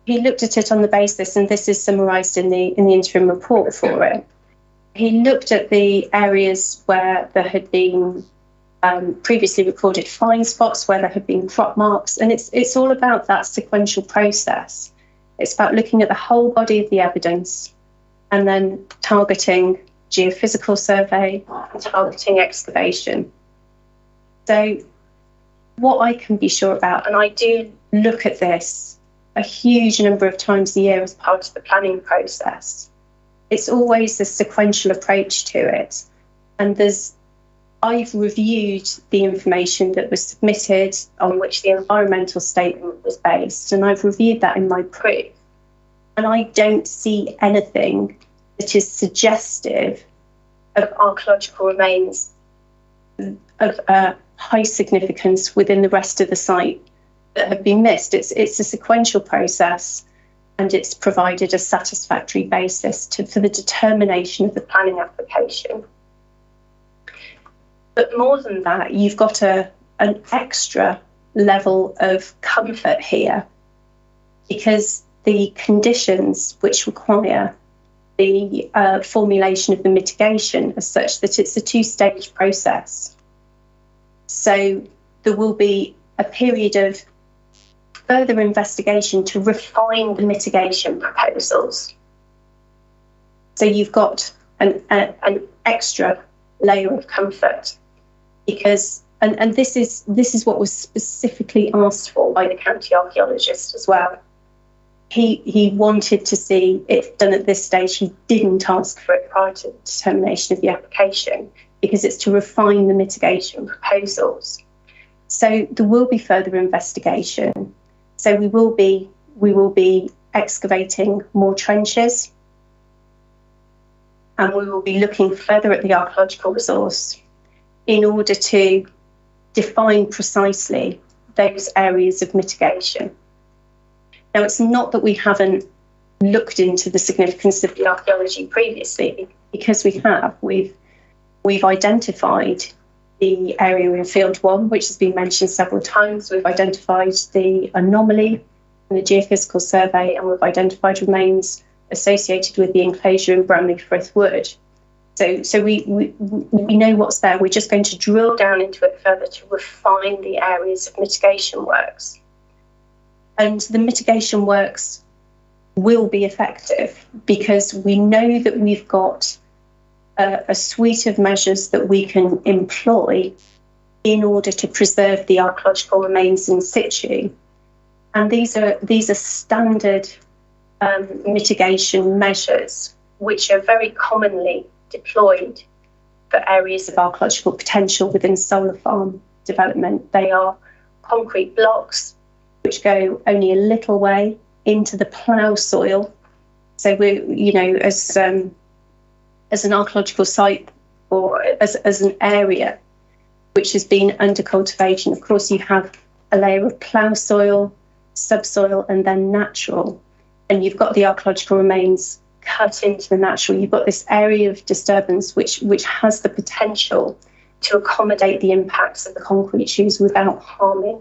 looked at it on the basis, and this is summarised in the interim report for it. He looked at the areas where there had been previously recorded find spots, where there had been crop marks, and it's all about that sequential process. It's about looking at the whole body of the evidence and then targeting geophysical survey and targeting excavation. So what I can be sure about, and I do look at this a huge number of times a year as part of the planning process, it's always a sequential approach to it. And I've reviewed the information that was submitted on which the environmental statement was based, and I've reviewed that in my proof. And I don't see anything that is suggestive of archaeological remains of high significance within the rest of the site that have been missed. It's a sequential process, and it's provided a satisfactory basis for the determination of the planning application. But more than that, you've got an extra level of comfort here, because the conditions which require the formulation of the mitigation are such that it's a two-stage process. So there will be a period of further investigation to refine the mitigation proposals. So you've got an extra layer of comfort, because and this is what was specifically asked for by the county archaeologist as well. He wanted to see it done at this stage. He didn't ask for it prior to determination of the application, because it's to refine the mitigation proposals. So there will be further investigation. So we will be excavating more trenches, and we will be looking further at the archaeological resource in order to define precisely those areas of mitigation. Now, it's not that we haven't looked into the significance of the archaeology previously, because we have. We've identified the area in Field 1, which has been mentioned several times. We've identified the anomaly in the geophysical survey, and we've identified remains associated with the enclosure in Bramley Frith Wood. So we know what's there. We're just going to drill down into it further to refine the areas of mitigation works. And the mitigation works will be effective, because we know that we've got a suite of measures that we can employ in order to preserve the archaeological remains in situ. And these are standard mitigation measures, which are very commonly deployed for areas of archaeological potential within solar farm development. They are concrete blocks which go only a little way into the plough soil. So as an archaeological site, or as an area which has been under cultivation, of course you have a layer of plough soil, subsoil, and then natural. And you've got the archaeological remains cut into the natural. You've got this area of disturbance which has the potential to accommodate the impacts of the concrete shoes without harming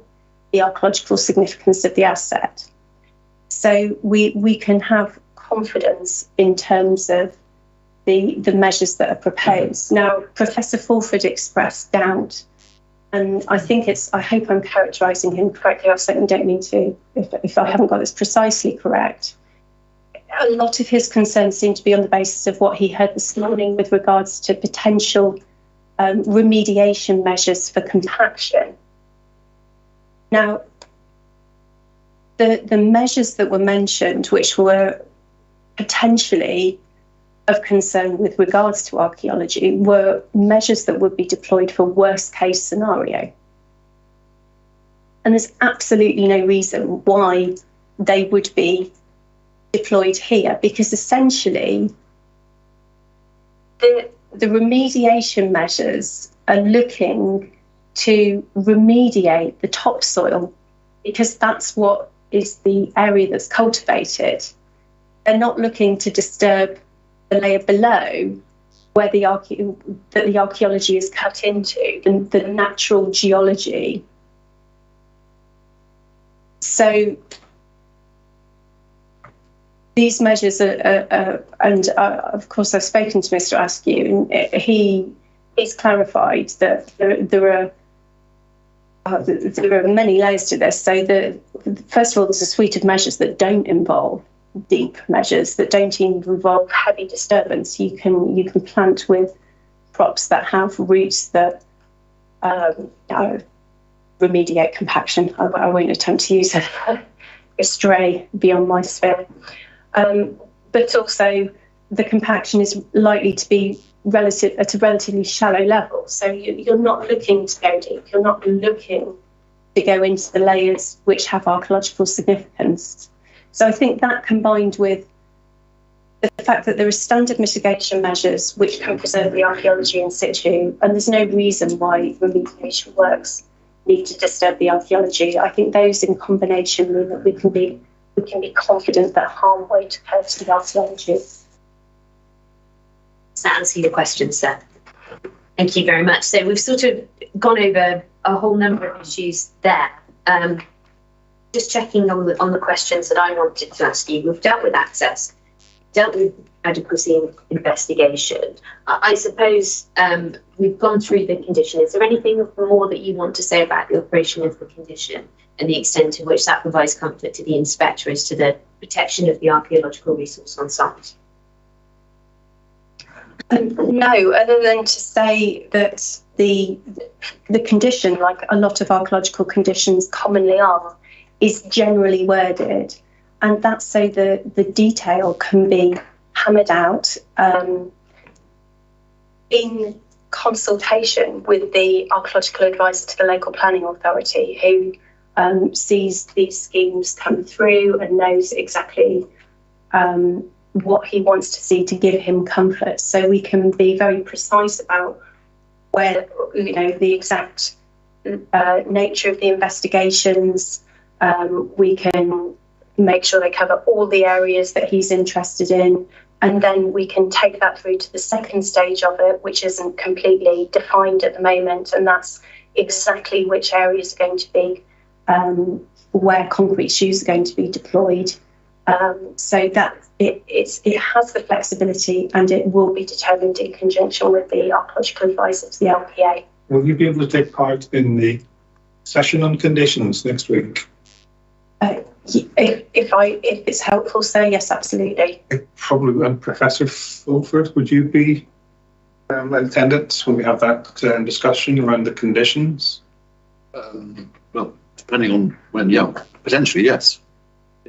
the archaeological significance of the asset. So we can have confidence in terms of the measures that are proposed. Now, Professor Fulford expressed doubt, and I hope I'm characterising him correctly. I certainly don't mean to, if I haven't got this precisely correct. A lot of his concerns seem to be on the basis of what he heard this morning with regards to potential remediation measures for compaction. Now, the measures that were mentioned, which were potentially of concern with regards to archaeology, were measures that would be deployed for worst case scenario. And there's absolutely no reason why they would be deployed here, because essentially the remediation measures are looking to remediate the topsoil, because that's what is the area that's cultivated. They're not looking to disturb the layer below where the archaeology is cut into, the natural geology. So these measures are and of course I've spoken to Mr. Askew, and he's clarified that there are many layers to this. So first of all, there's a suite of measures that don't involve deep measures, that don't even involve heavy disturbance. You can plant with crops that have roots that remediate compaction. I won't attempt to use a stray beyond my sphere. But also the compaction is likely to be at a relatively shallow level. So you're not looking to go deep. You're not looking to go into the layers which have archaeological significance. So I think that, combined with the fact that there are standard mitigation measures which can preserve the archaeology in situ, and there's no reason why remediation works need to disturb the archaeology, I think those in combination mean that we can be confident that harm won't occur to the archaeology. Does that answer your question, sir? Thank you very much. So we've sort of gone over a whole number of issues there. just checking on the questions that I wanted to ask you. We've dealt with access, dealt with adequacy investigation. I suppose we've gone through the condition. Is there anything more that you want to say about the operation of the condition and the extent to which that provides comfort to the inspector as to the protection of the archaeological resource on site? No, other than to say that the condition, like a lot of archaeological conditions commonly are, is generally worded, and that's so the detail can be hammered out in consultation with the archaeological advisor to the local planning authority, who sees these schemes come through and knows exactly what he wants to see to give him comfort. So we can be very precise about where, the exact nature of the investigations. We can make sure they cover all the areas that he's interested in, and then we can take that through to the second stage of it, which isn't completely defined at the moment, and that's exactly which areas are going to be where concrete shoes are going to be deployed. So that it has the flexibility, and it will be determined in conjunction with the archaeological advisor to the LPA. Will you be able to take part in the session on conditions next week? If it's helpful, so yes, absolutely. Probably. And Professor Fulford, would you be in attendance when we have that discussion around the conditions? Well, depending on when, yeah, potentially, yes.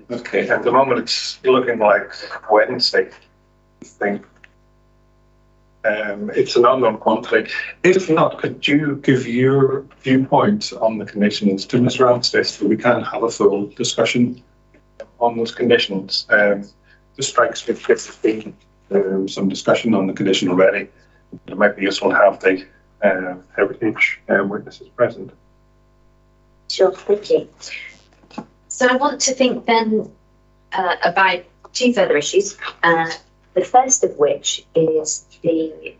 Okay, at the moment it's looking like Wednesday, I think. It's an unknown quantity. If not, could you give your viewpoint on the conditions to Ms. Ramsday so we can have a full discussion on those conditions? This strikes me as being some discussion on the condition already. It might be useful to have the heritage witnesses present. Sure, thank you. So I want to think then about two further issues. The first of which is the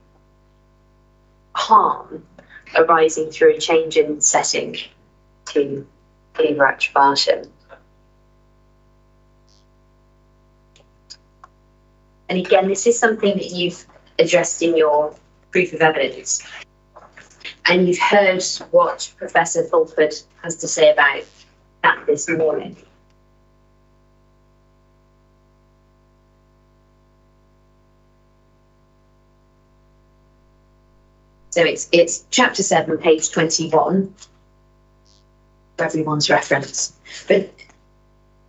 harm arising through a change in setting to Cleaver Attribatum. And again, this is something that you've addressed in your proof of evidence. And you've heard what Professor Fulford has to say about that this morning. So it's chapter 7, page 21, for everyone's reference. But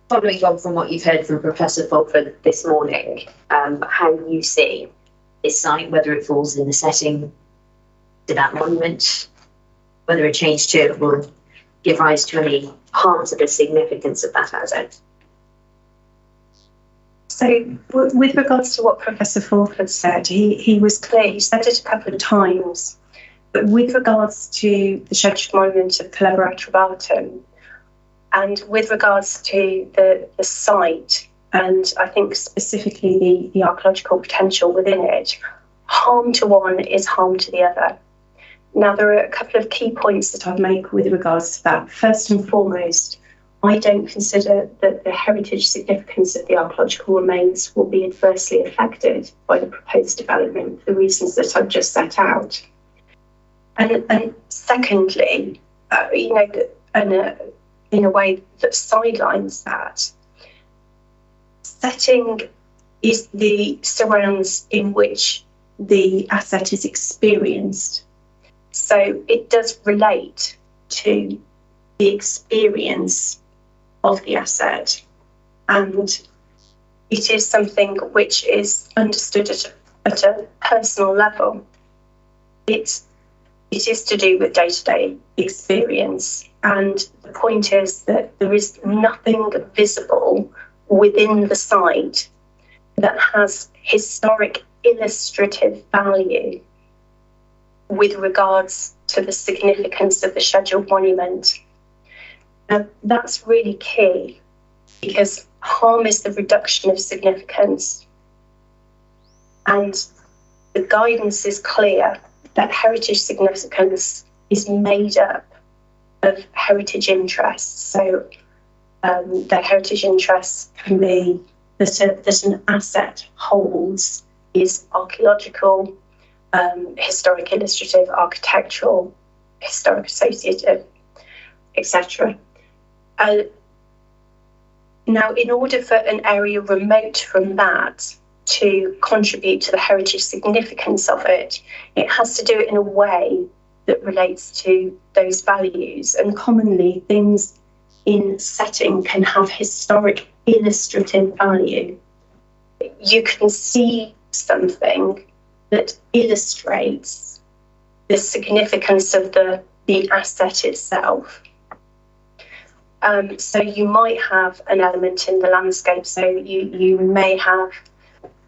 following on from what you've heard from Professor Fulford this morning, how you see this site, whether it falls in the setting to that monument, whether a change to it will give rise to any harm to the significance of that asset. So with regards to what Professor Fulford said, he was clear, he said it a couple of times, but with regards to the scheduled monument of Cleaver Attribatum, and with regards to the site, and I think specifically the archaeological potential within it, harm to one is harm to the other. Now, there are a couple of key points that I'd make with regards to that. First and foremost, I don't consider that the heritage significance of the archaeological remains will be adversely affected by the proposed development for the reasons that I've just set out. And secondly, in a way that sidelines that, setting is the surrounds in which the asset is experienced. So it does relate to the experience of the asset, and it is something which is understood at a personal level. It is to do with day-to-day experience, and the point is that there is nothing visible within the site that has historic illustrative value with regards to the significance of the scheduled monument. Now, that's really key, because harm is the reduction of significance. And the guidance is clear that heritage significance is made up of heritage interests. So the heritage interests can be that an asset holds is archaeological, historic illustrative, architectural, historic associative, etc. Now, in order for an area remote from that to contribute to the heritage significance of it, it has to do it in a way that relates to those values. And commonly, things in setting can have historic illustrative value. You can see something that illustrates the significance of the asset itself. So you might have an element in the landscape. So you may have,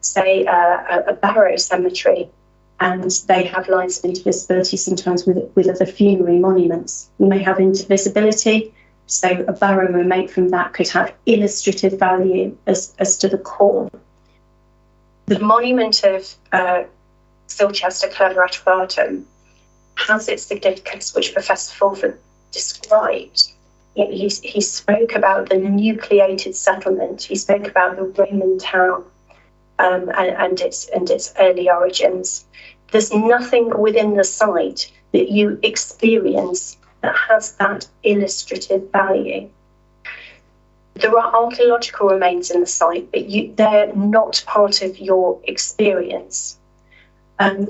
say, a barrow cemetery, and they have lines of indivisibility sometimes with other funerary monuments. You may have indivisibility, so a barrow remote from that could have illustrative value as to the core. The monument of Silchester Collaboratum has its significance, which Professor Fulford described. He spoke about the nucleated settlement. He spoke about the Roman town and its early origins. There's nothing within the site that you experience that has that illustrative value. There are archaeological remains in the site, but they're not part of your experience.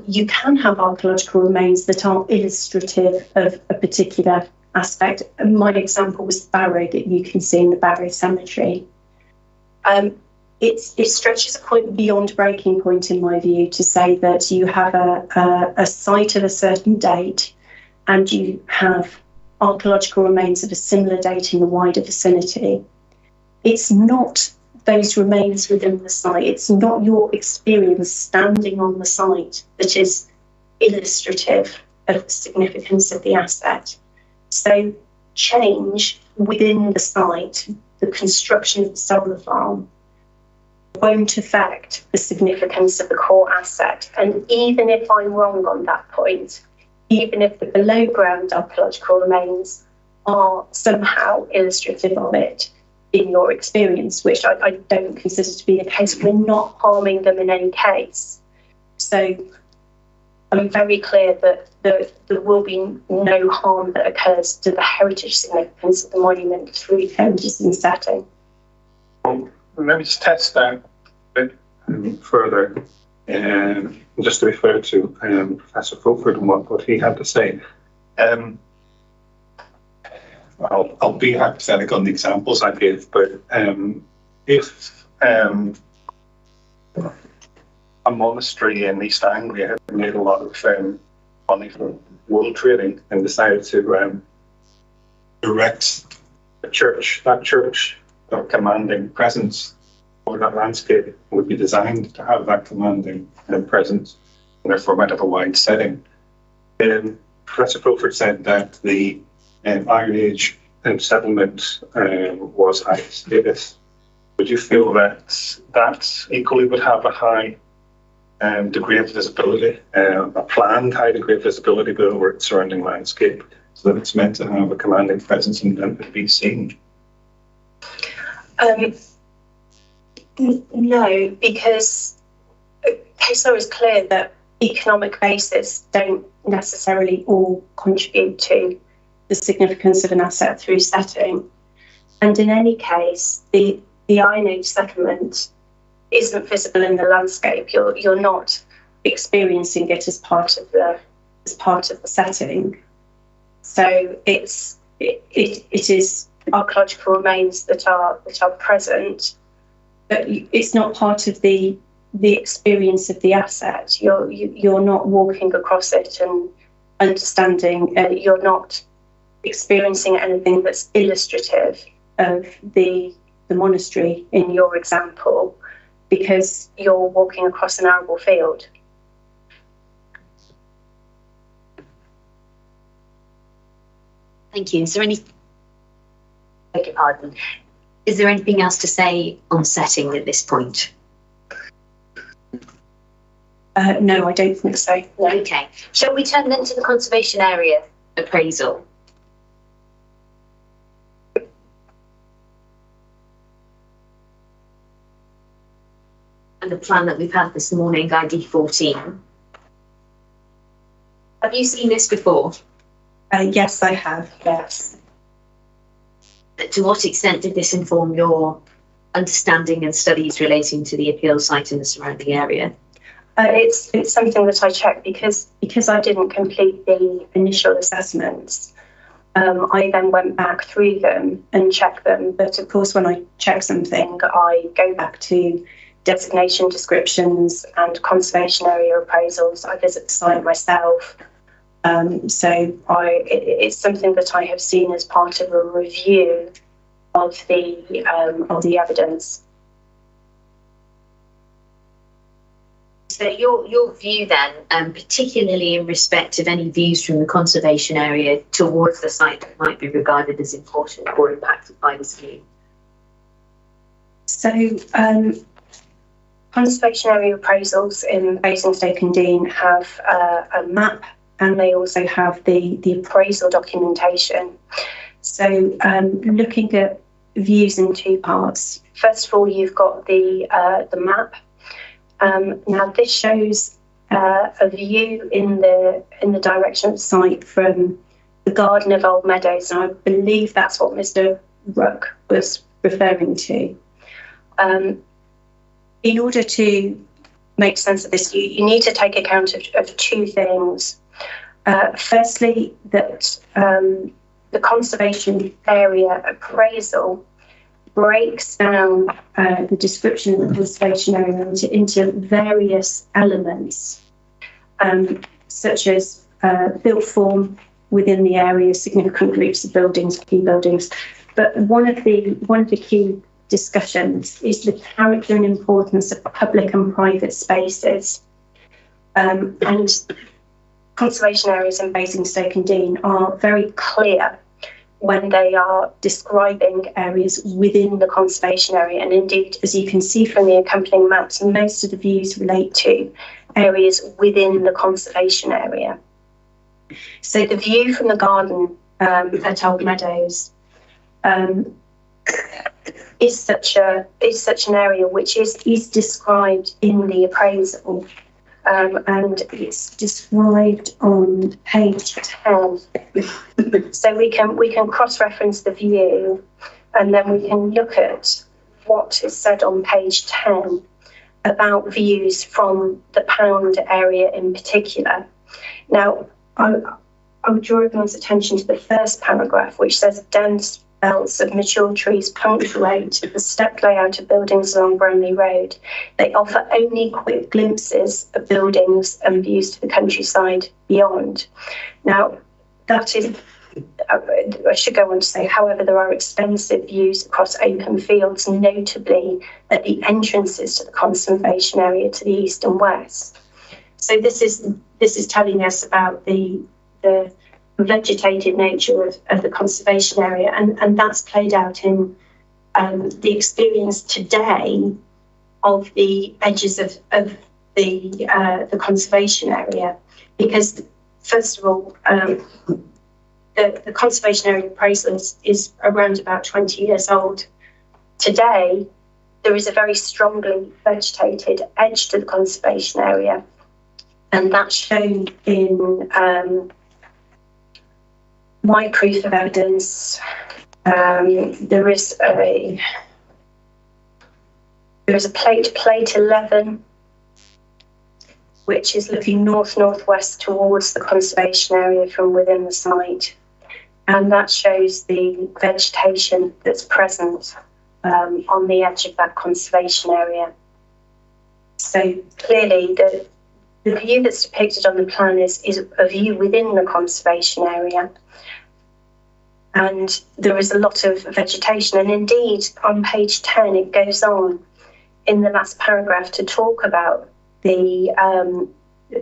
You can have archaeological remains that are illustrative of a particular aspect. My example was the barrow that you can see in the Barrow Cemetery. It stretches a point beyond breaking point, in my view, to say that you have a site of a certain date and you have archaeological remains of a similar date in the wider vicinity. It's not those remains within the site. It's not your experience standing on the site that is illustrative of the significance of the asset. So change within the site, the construction of the solar farm, won't affect the significance of the core asset. And even if I'm wrong on that point, even if the below ground archaeological remains are somehow illustrative of it in your experience, which I don't consider to be the case, we're not harming them in any case. So I'm very clear that there will be no harm that occurs to the heritage significance of the monument through changes in setting. Well, let me just test that a bit further, just to refer to Professor Fulford and what he had to say. I'll be hypothetical on the examples I gave, but if a monastery in East Anglia had made a lot of money from wool trading and decided to erect a church, that church, a commanding presence, or that landscape would be designed to have that commanding presence, and therefore might have a wide setting. Professor Fulford said that the Iron Age settlement was high status. Would you feel that that equally would have a high degree of visibility, a planned high degree of visibility over its surrounding landscape, so that it's meant to have a commanding presence and be seen? No, because case law is clear that economic bases don't necessarily all contribute to the significance of an asset through setting. And in any case, the Iron Age settlement isn't visible in the landscape. You're not experiencing it as part of the setting. So it is archaeological remains that are present, but it's not part of the experience of the asset. You're not walking across it and understanding. You're not experiencing anything that's illustrative of the monastery in your example, because you're walking across an arable field. Thank you. Beg your pardon. Is there anything else to say on setting at this point? No, I don't think so. No. Okay. Shall we turn then to the conservation area appraisal? and the plan that we've had this morning, ID 14. Have you seen this before? Yes, I have, yes. To what extent did this inform your understanding and studies relating to the appeal site in the surrounding area? It's something that I checked because I didn't complete the initial assessments. I then went back through them and checked them. But of course, when I check something, I go back to designation descriptions and conservation area appraisals. I visit the site myself. It's something that I have seen as part of a review of the evidence. So your view then, particularly in respect of any views from the conservation area towards the site that might be regarded as important or impacted by this view? So conservation area appraisals in Basingstoke-Dean have a map, and they also have the appraisal documentation. So looking at views in two parts. First of all, you've got the map. Now this shows a view in the direction of the site from the Garden of Old Meadows, and I believe that's what Mr. Ruck was referring to. In order to make sense of this, you need to take account of two things. Firstly, that the conservation area appraisal breaks down the description of the conservation area into various elements, such as built form within the area, significant groups of buildings, key buildings. But one of the key discussions is the character and importance of public and private spaces. And conservation areas in Basingstoke-Dean are very clear when they are describing areas within the conservation area. And indeed, as you can see from the accompanying maps, most of the views relate to areas within the conservation area. So the view from the garden at Old Meadows is such an area which is described in the appraisal, and it's described on page 10. So we can cross-reference the view, and then we can look at what is said on page 10 about views from the Pound area in particular. Now, I would draw everyone's attention to the first paragraph, which says dense belts of mature trees punctuate the stepped layout of buildings along Bramley Road. They offer only quick glimpses of buildings and views to the countryside beyond. Now, that is, I should go on to say, however, there are extensive views across open fields, notably at the entrances to the conservation area to the east and west. So this is telling us about the vegetated nature of the conservation area, and that's played out in the experience today of the edges of the conservation area, because first of all, the conservation area appraisal is around about 20 years old. Today, there is a very strongly vegetated edge to the conservation area, and that's shown in my proof of evidence. There is a plate 11, which is looking northwest towards the conservation area from within the site, and that shows the vegetation that's present on the edge of that conservation area. So clearly, the view that's depicted on the plan is a view within the conservation area. And there is a lot of vegetation. And indeed, on page 10, it goes on in the last paragraph to talk about the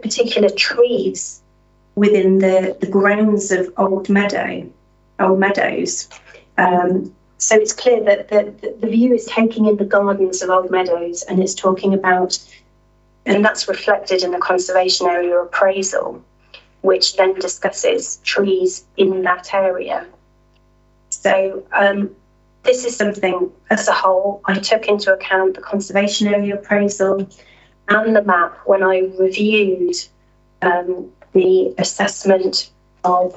particular trees within the grounds of Old Meadows. So it's clear that the view is taking in the gardens of Old Meadows, and it's talking about, and that's reflected in the conservation area appraisal, which then discusses trees in that area. So this is something as a whole I took into account the conservation area appraisal and the map when I reviewed the assessment of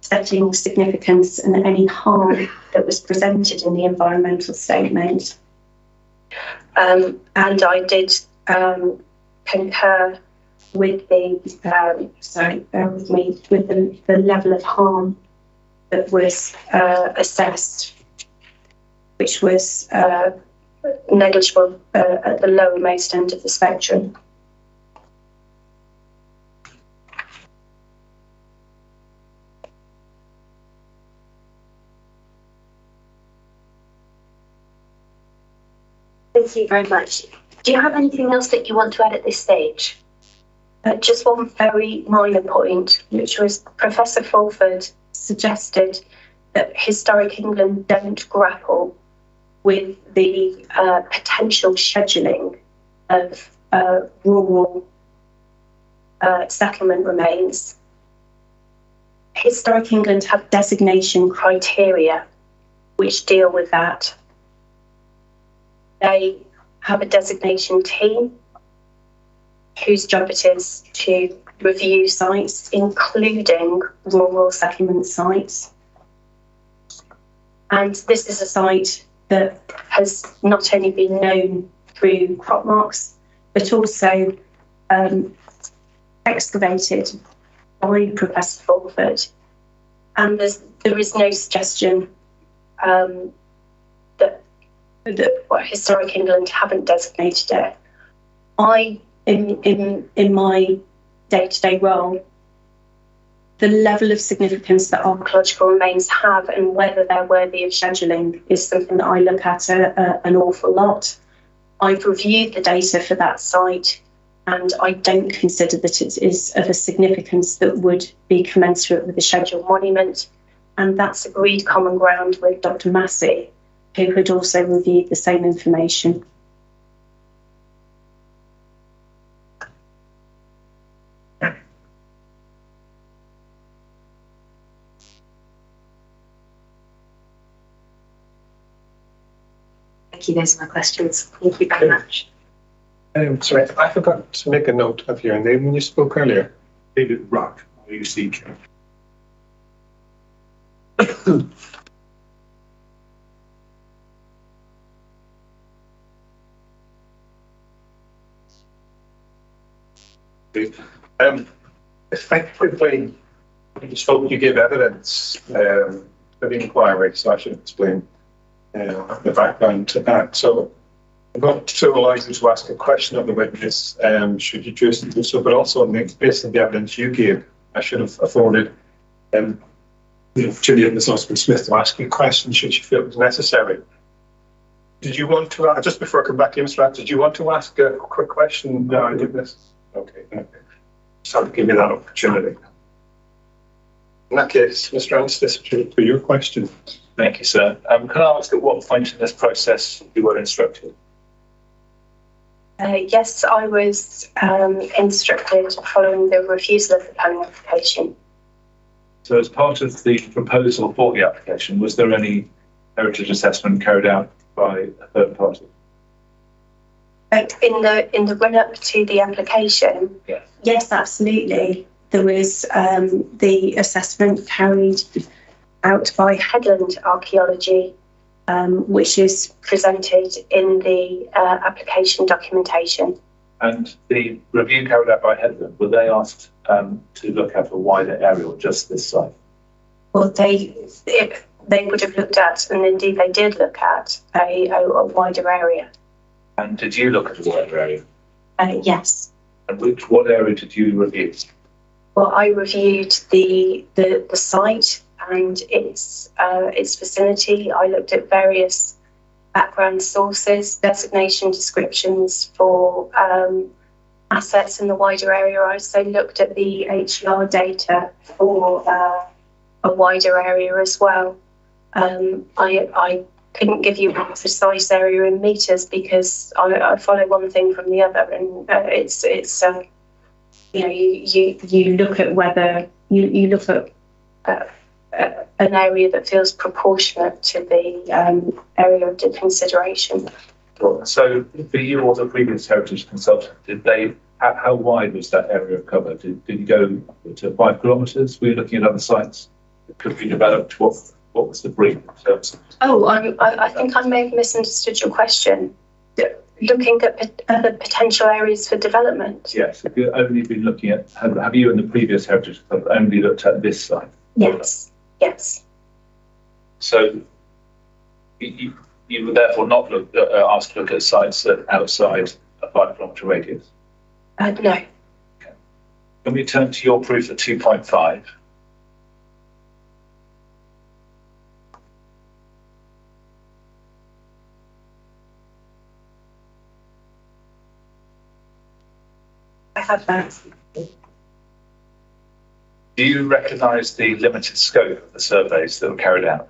setting significance and any harm that was presented in the environmental statement. And I did concur with the, with the level of harm that was assessed, which was negligible at the lowermost end of the spectrum. Thank you very much. Do you have anything else that you want to add at this stage? Just one very minor point, which was Professor Fulford suggested that Historic England don't grapple with the potential scheduling of rural settlement remains. Historic England have designation criteria which deal with that. They have a designation team whose job it is to review sites, including rural settlement sites. And this is a site that has not only been known through crop marks, but also excavated by Professor Fulford. And there is no suggestion that Historic England haven't designated it. I, in my day-to-day role, the level of significance that archaeological remains have and whether they're worthy of scheduling is something that I look at an awful lot. I've reviewed the data for that site and I don't consider that it is of a significance that would be commensurate with a scheduled monument. And that's agreed common ground with Dr. Massey, who had also reviewed the same information. Thank you, those are my questions. Thank you very much. Sorry, I forgot to make a note of your name when you spoke earlier. David Ruck, UCK. Effectively, you gave evidence for the inquiry, so I should explain the background to that. So I'm not so likely to ask a question of the witness, should you choose to do so, but also based on the evidence you gave, I should have afforded Gillian, Ms. Osmond-Smith, to ask you questions should you feel it was necessary. Did you want to, just before I come back to you, Mr. Rath, did you want to ask a quick question? No, I did this. Okay. Just have to give you that opportunity. In that case, Mr. Anstice, for your question. Thank you, sir. Can I ask at what point in this process you were instructed? Yes, I was instructed following the refusal of the planning application. So as part of the proposal for the application, was there any heritage assessment carried out by a third party? In the run-up to the application, yes. Yes, absolutely. There was the assessment carried out by Headland Archaeology, which is presented in the application documentation. And the review carried out by Headland, were they asked to look at a wider area or just this site? Well, they would have looked at, and indeed they did look at, a wider area. And did you look at a wider area? Yes. And what area did you review? Well, I reviewed the site and its vicinity. I looked at various background sources, designation descriptions for assets in the wider area. I also looked at the HER data for a wider area as well. I couldn't give you a precise area in meters because I follow one thing from the other, and it's you look at whether you look at an area that feels proportionate to the area of consideration. So for you or the previous heritage consultant, did they, how wide was that area of cover? Did you go to 5 kilometres? Were you looking at other sites that could be developed? What was the brief in terms of? Oh, I think I may have misunderstood your question. Looking at other potential areas for development. Yes, if you've only been looking at, have you in the previous heritage club only looked at this site? Yes, yes. So you would therefore not asked to look at sites that outside a 5 kilometre radius? No. Okay. Can we turn to your proof at 2.5? I have that. Do you recognise the limited scope of the surveys that were carried out?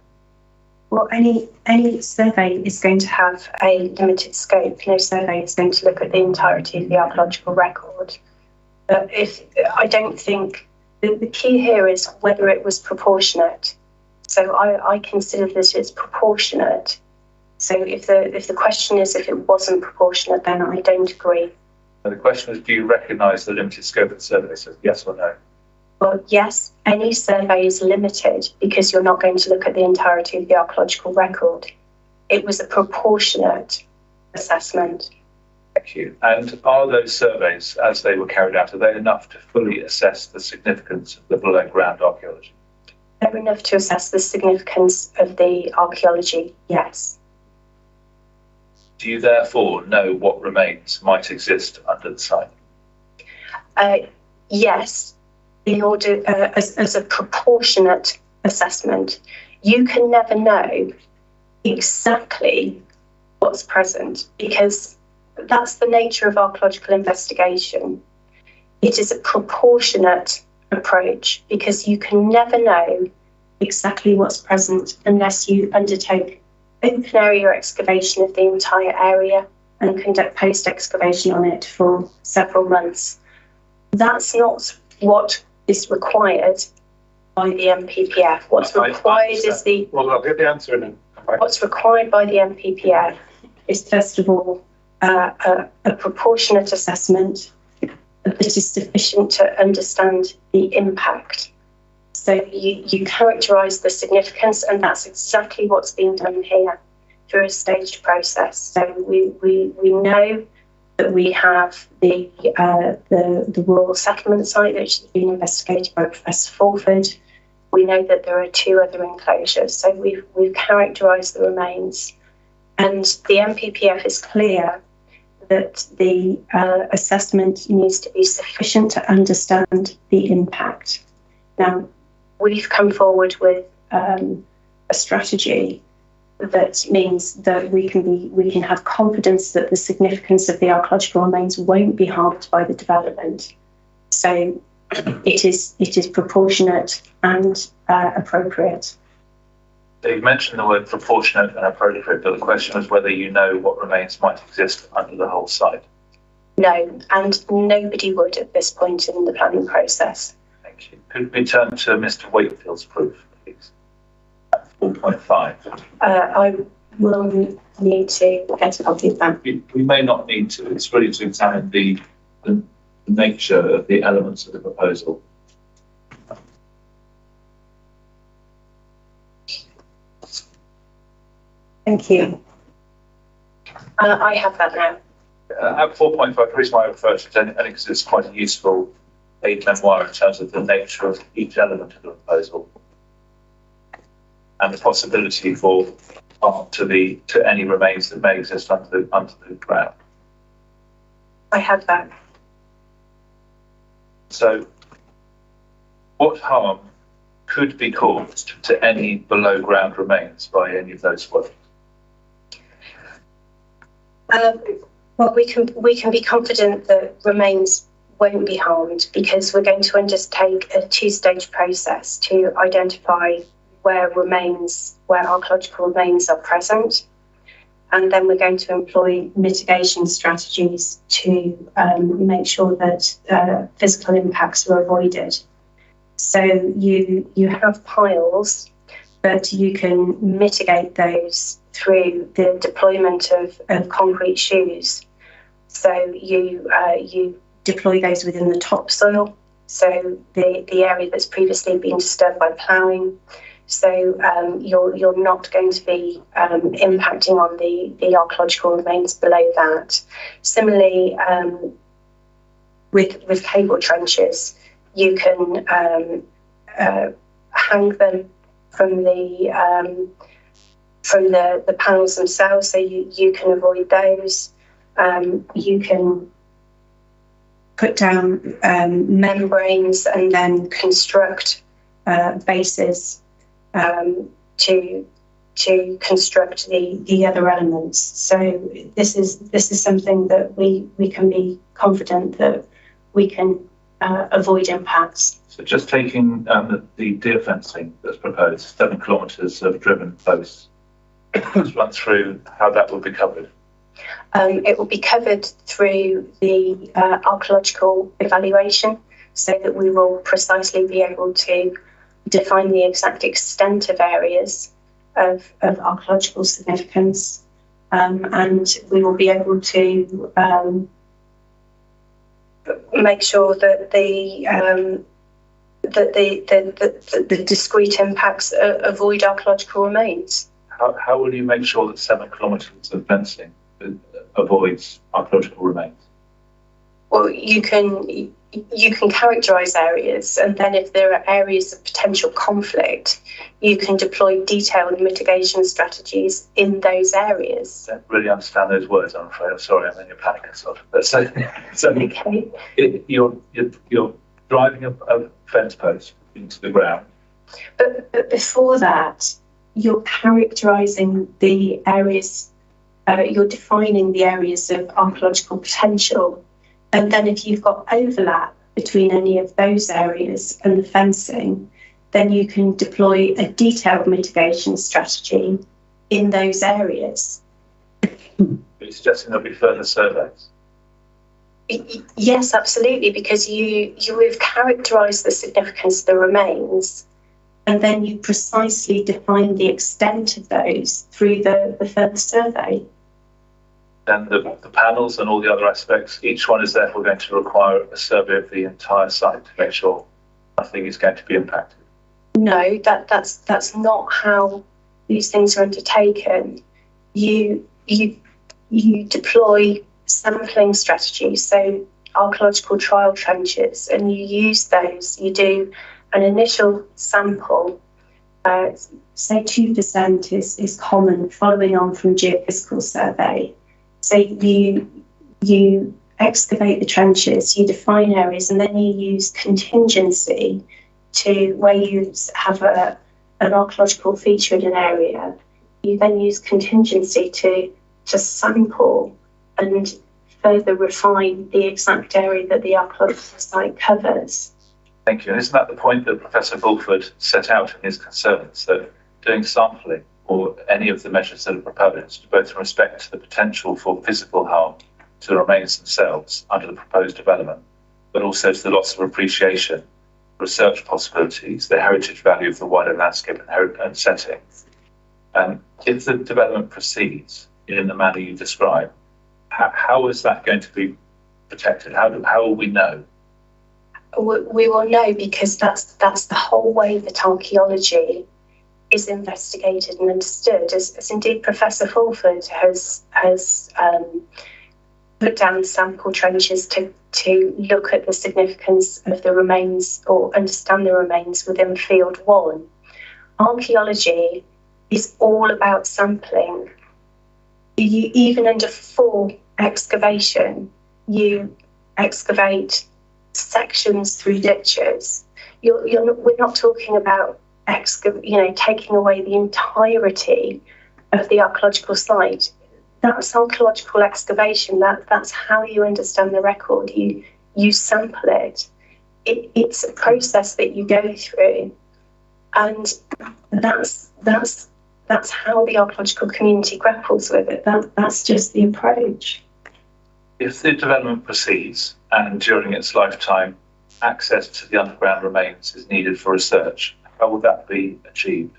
Well, any survey is going to have a limited scope. No survey is going to look at the entirety of the archaeological record. But I don't think the key here is whether it was proportionate. So I consider that it's proportionate. So if the question is if it wasn't proportionate, then I don't agree. And the question is, do you recognise the limited scope of the survey? So yes or no? Well, yes, any survey is limited because you're not going to look at the entirety of the archaeological record. It was a proportionate assessment. Thank you. And are those surveys, as they were carried out, are they enough to fully assess the significance of the below ground archaeology? They're enough to assess the significance of the archaeology, yes. Do you therefore know what remains might exist under the site? Yes, in order as a proportionate assessment. You can never know exactly what's present because that's the nature of archaeological investigation. It is a proportionate approach because you can never know exactly what's present unless you undertake open area excavation of the entire area and conduct post excavation on it for several months. That's not what is required by the MPPF. What's required is the. Well, I'll get the answer in. What's required by the MPPF is first of all a proportionate assessment that is sufficient to understand the impact. So you characterise the significance, and that's exactly what's being done here through a staged process. So we know that we have the rural settlement site which has been investigated by Professor Fulford. We know that there are 2 other enclosures. So we've characterised the remains, and the MPPF is clear that the assessment needs to be sufficient to understand the impact. Now, we've come forward with a strategy that means that we can have confidence that the significance of the archaeological remains won't be harmed by the development. So it is proportionate and appropriate. So you mentioned the word proportionate and appropriate, but the question was whether you know what remains might exist under the whole site. No, and nobody would at this point in the planning process. Thank you. Could we turn to Mr. Wakefield's proof, please? At 4.5. I will need to get a copy of that. We may not need to. It's really to examine the nature of the elements of the proposal. Thank you. I have that now. At 4.5, the reason why I refer to it, I think it's quite a useful aid memoir in terms of the nature of each element of the proposal and the possibility for harm to any remains that may exist under the ground. I have that. So, what harm could be caused to any below ground remains by any of those works? Well, we can be confident that remains won't be harmed because we're going to undertake a 2-stage process to identify where archaeological remains are present, and then we're going to employ mitigation strategies to make sure that physical impacts are avoided. So you have piles, but you can mitigate those through the deployment of concrete shoes. So you deploy those within the topsoil, so the area that's previously been disturbed by ploughing. So you're not going to be impacting on the archaeological remains below that. Similarly, with cable trenches, you can hang them from the panels themselves, so you can avoid those. You can put down membranes and then construct bases to construct the other elements. So this is something that we can be confident that we can avoid impacts. So just taking the deer fencing that's proposed, 7 kilometres of driven posts, let's run through how that will be covered. It will be covered through the archaeological evaluation, so that we will precisely be able to define the exact extent of areas of archaeological significance, and we will be able to make sure that the discrete impacts avoid archaeological remains. How will you make sure that 7 kilometres of fencing avoids archaeological remains? Well, you can characterise areas, and then if there are areas of potential conflict, you can deploy detailed mitigation strategies in those areas. I don't really understand those words, I'm afraid. I'm sorry, I'm in your panic sort of. But so okay. You're driving a fence post into the ground. But before that, you're characterising the areas, you're defining the areas of archaeological potential. And then if you've got overlap between any of those areas and the fencing, then you can deploy a detailed mitigation strategy in those areas. Are you suggesting there'll be further surveys? Yes, absolutely, because you have characterised the significance of the remains, and then you precisely define the extent of those through the further survey. Then the panels and all the other aspects, each one is therefore going to require a survey of the entire site to make sure nothing is going to be impacted. No, that's not how these things are undertaken. You deploy sampling strategies, so archaeological trial trenches, and you use those. You do an initial sample, say 2% is common, following on from geophysical survey. So you excavate the trenches, you define areas, and then you use contingency to where you have an archaeological feature in an area. You then use contingency to sample and further refine the exact area that the archaeological site covers. Thank you. And isn't that the point that Professor Bulford set out in his concerns, that doing sampling or any of the measures that are proposed, both in respect to the potential for physical harm to the remains themselves under the proposed development, but also to the loss of appreciation, research possibilities, the heritage value of the wider landscape and setting. If the development proceeds in the manner you describe, how is that going to be protected? How will we know? We will know, because that's the whole way that archaeology is investigated and understood, as indeed Professor Fulford has put down sample trenches to look at the significance of the remains or understand the remains within Field 1. Archaeology is all about sampling. Even under full excavation, you excavate sections through ditches. We're not talking about taking away the entirety of the archaeological site. That's archaeological excavation. That's how you understand the record. You sample it. It's a process that you go through, and that's how the archaeological community grapples with it. That's just the approach. If the development proceeds and during its lifetime access to the underground remains is needed for research, how will that be achieved?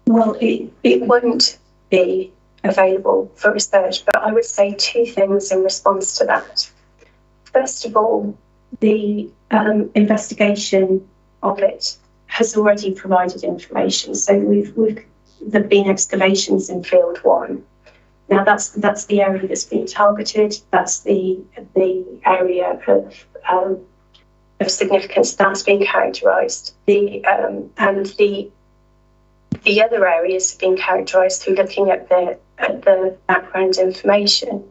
Well, it won't be available for research, but I would say two things in response to that. First of all, the investigation of it has already provided information. So there've been excavations in Field 1. Now that's the area that's been targeted. That's the area of significance that's been characterised. The other areas have been characterised through looking at the background information.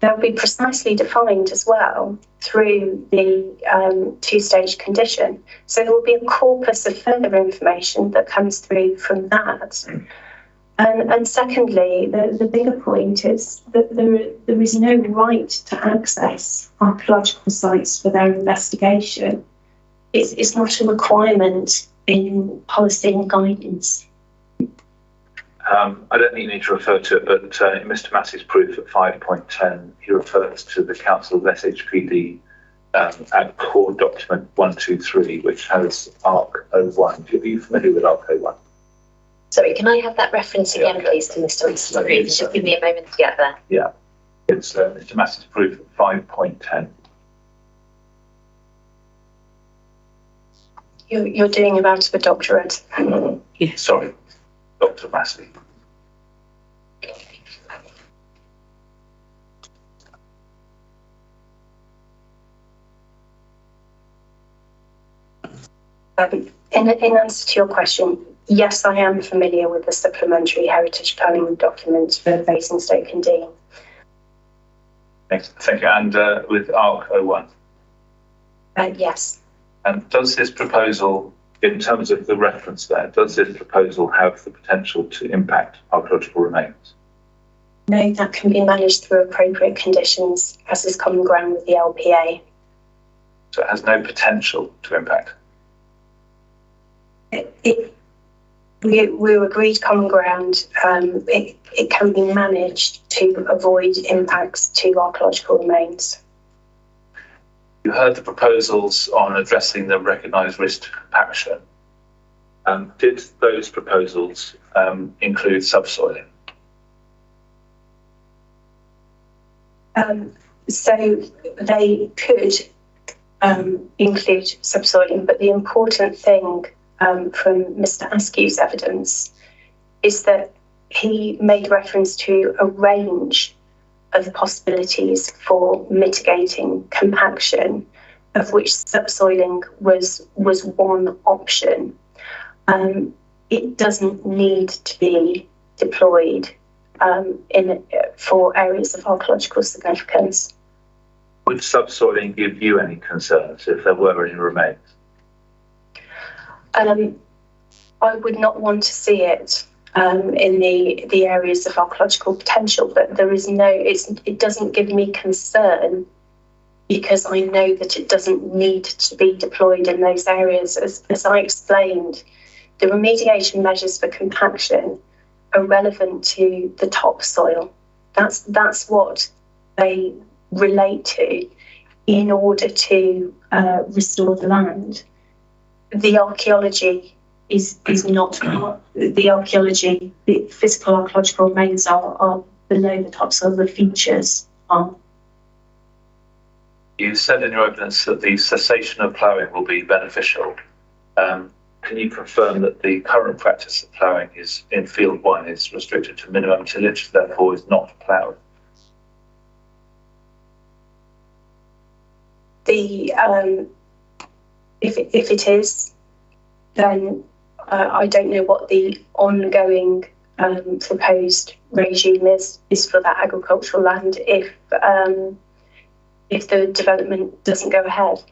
They'll be precisely defined as well through the two-stage condition. So there will be a corpus of further information that comes through from that. And secondly, the bigger point is that there is no right to access archaeological sites for their investigation. It's not a requirement in policy and guidance. I don't think you need to refer to it, but in Mr. Massey's proof at 5.10, he refers to the Council of SHPD at core document 123, which has ARC 01. Are you familiar with ARC 01? Sorry, can I have that reference again, please, to Mr. Massey's proof? Just give me a moment to get there. Yeah, it's Mr. Massey's proof at 5.10. You're doing about a doctorate. Yeah. Sorry, Dr. Massey. In answer to your question, yes, I am familiar with the supplementary heritage planning document for Basingstoke and Dean. Thank you. And with ARC 01? Yes. And does this proposal, in terms of the reference there, does this proposal have the potential to impact archaeological remains? No, that can be managed through appropriate conditions, as is common ground with the LPA. So it has no potential to impact? We agreed common ground. It can be managed to avoid impacts to archaeological remains. You heard the proposals on addressing the recognised risk to compaction. Did those proposals include subsoiling? So they could include subsoiling, but the important thing from Mr. Askew's evidence is that he made reference to a range of possibilities for mitigating compaction, of which subsoiling was one option. It doesn't need to be deployed for areas of archaeological significance. Would subsoiling give you any concerns if there were any remains? I would not want to see it in the areas of archaeological potential, but there is it doesn't give me concern because I know that it doesn't need to be deployed in those areas. As I explained, the remediation measures for compaction are relevant to the topsoil. That's what they relate to in order to restore the land. The archaeology is not the archaeology. The physical archaeological remains are below the topsoil. The features are. You said in your evidence that the cessation of ploughing will be beneficial. Can you confirm that the current practice of ploughing is in Field 1 is restricted to minimum tillage, therefore is not ploughed? If it is, then I don't know what the ongoing proposed regime is for that agricultural land if the development doesn't go ahead.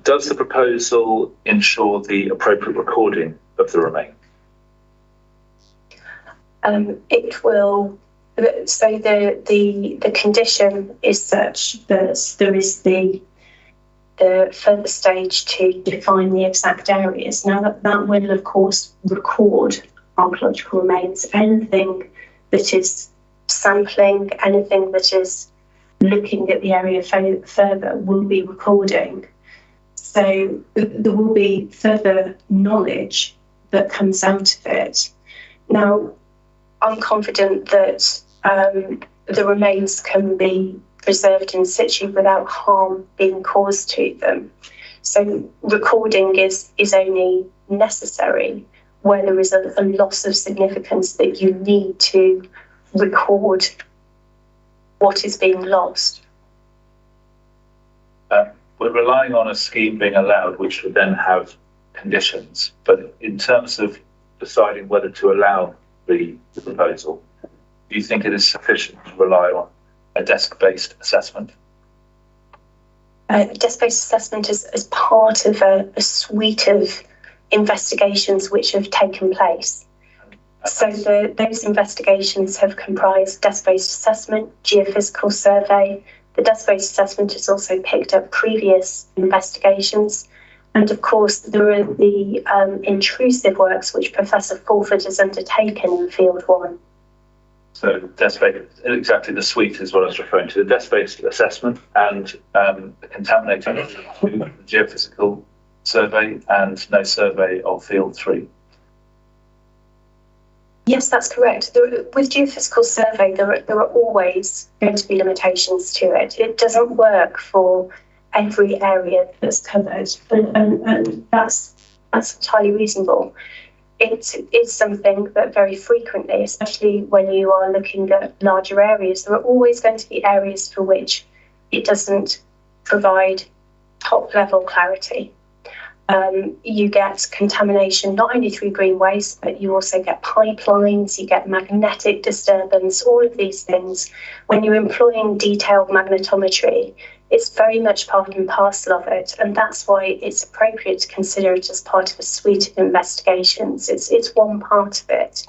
Does the proposal ensure the appropriate recording of the remains? It will. So the condition is such that there is the further stage to define the exact areas. Now that will of course record archaeological remains. Anything that is sampling, anything that is looking at the area further will be recording. So there will be further knowledge that comes out of it. Now, I'm confident that the remains can be preserved in situ without harm being caused to them. So recording is only necessary where there is a loss of significance that you need to record what is being lost. We're relying on a scheme being allowed, which would then have conditions. But in terms of deciding whether to allow the proposal, do you think it is sufficient to rely on a desk-based assessment? Desk-based assessment is part of a suite of investigations which have taken place. So those investigations have comprised desk-based assessment, geophysical survey. The desk-based assessment has also picked up previous investigations. And of course, there are the intrusive works which Professor Fulford has undertaken in Field 1. So desk-based, exactly the suite is what I was referring to, the desk-based assessment and the contaminated the geophysical survey and no survey of Field 3. Yes, that's correct. With geophysical survey, there are always going to be limitations to it. It doesn't work for every area that's covered, and that's entirely reasonable. It is something that very frequently, especially when you are looking at larger areas, there are always going to be areas for which it doesn't provide top-level clarity. You get contamination not only through green waste, but you also get pipelines, you get magnetic disturbance, all of these things. When you're employing detailed magnetometry, it's very much part and parcel of it, and that's why it's appropriate to consider it as part of a suite of investigations. It's one part of it.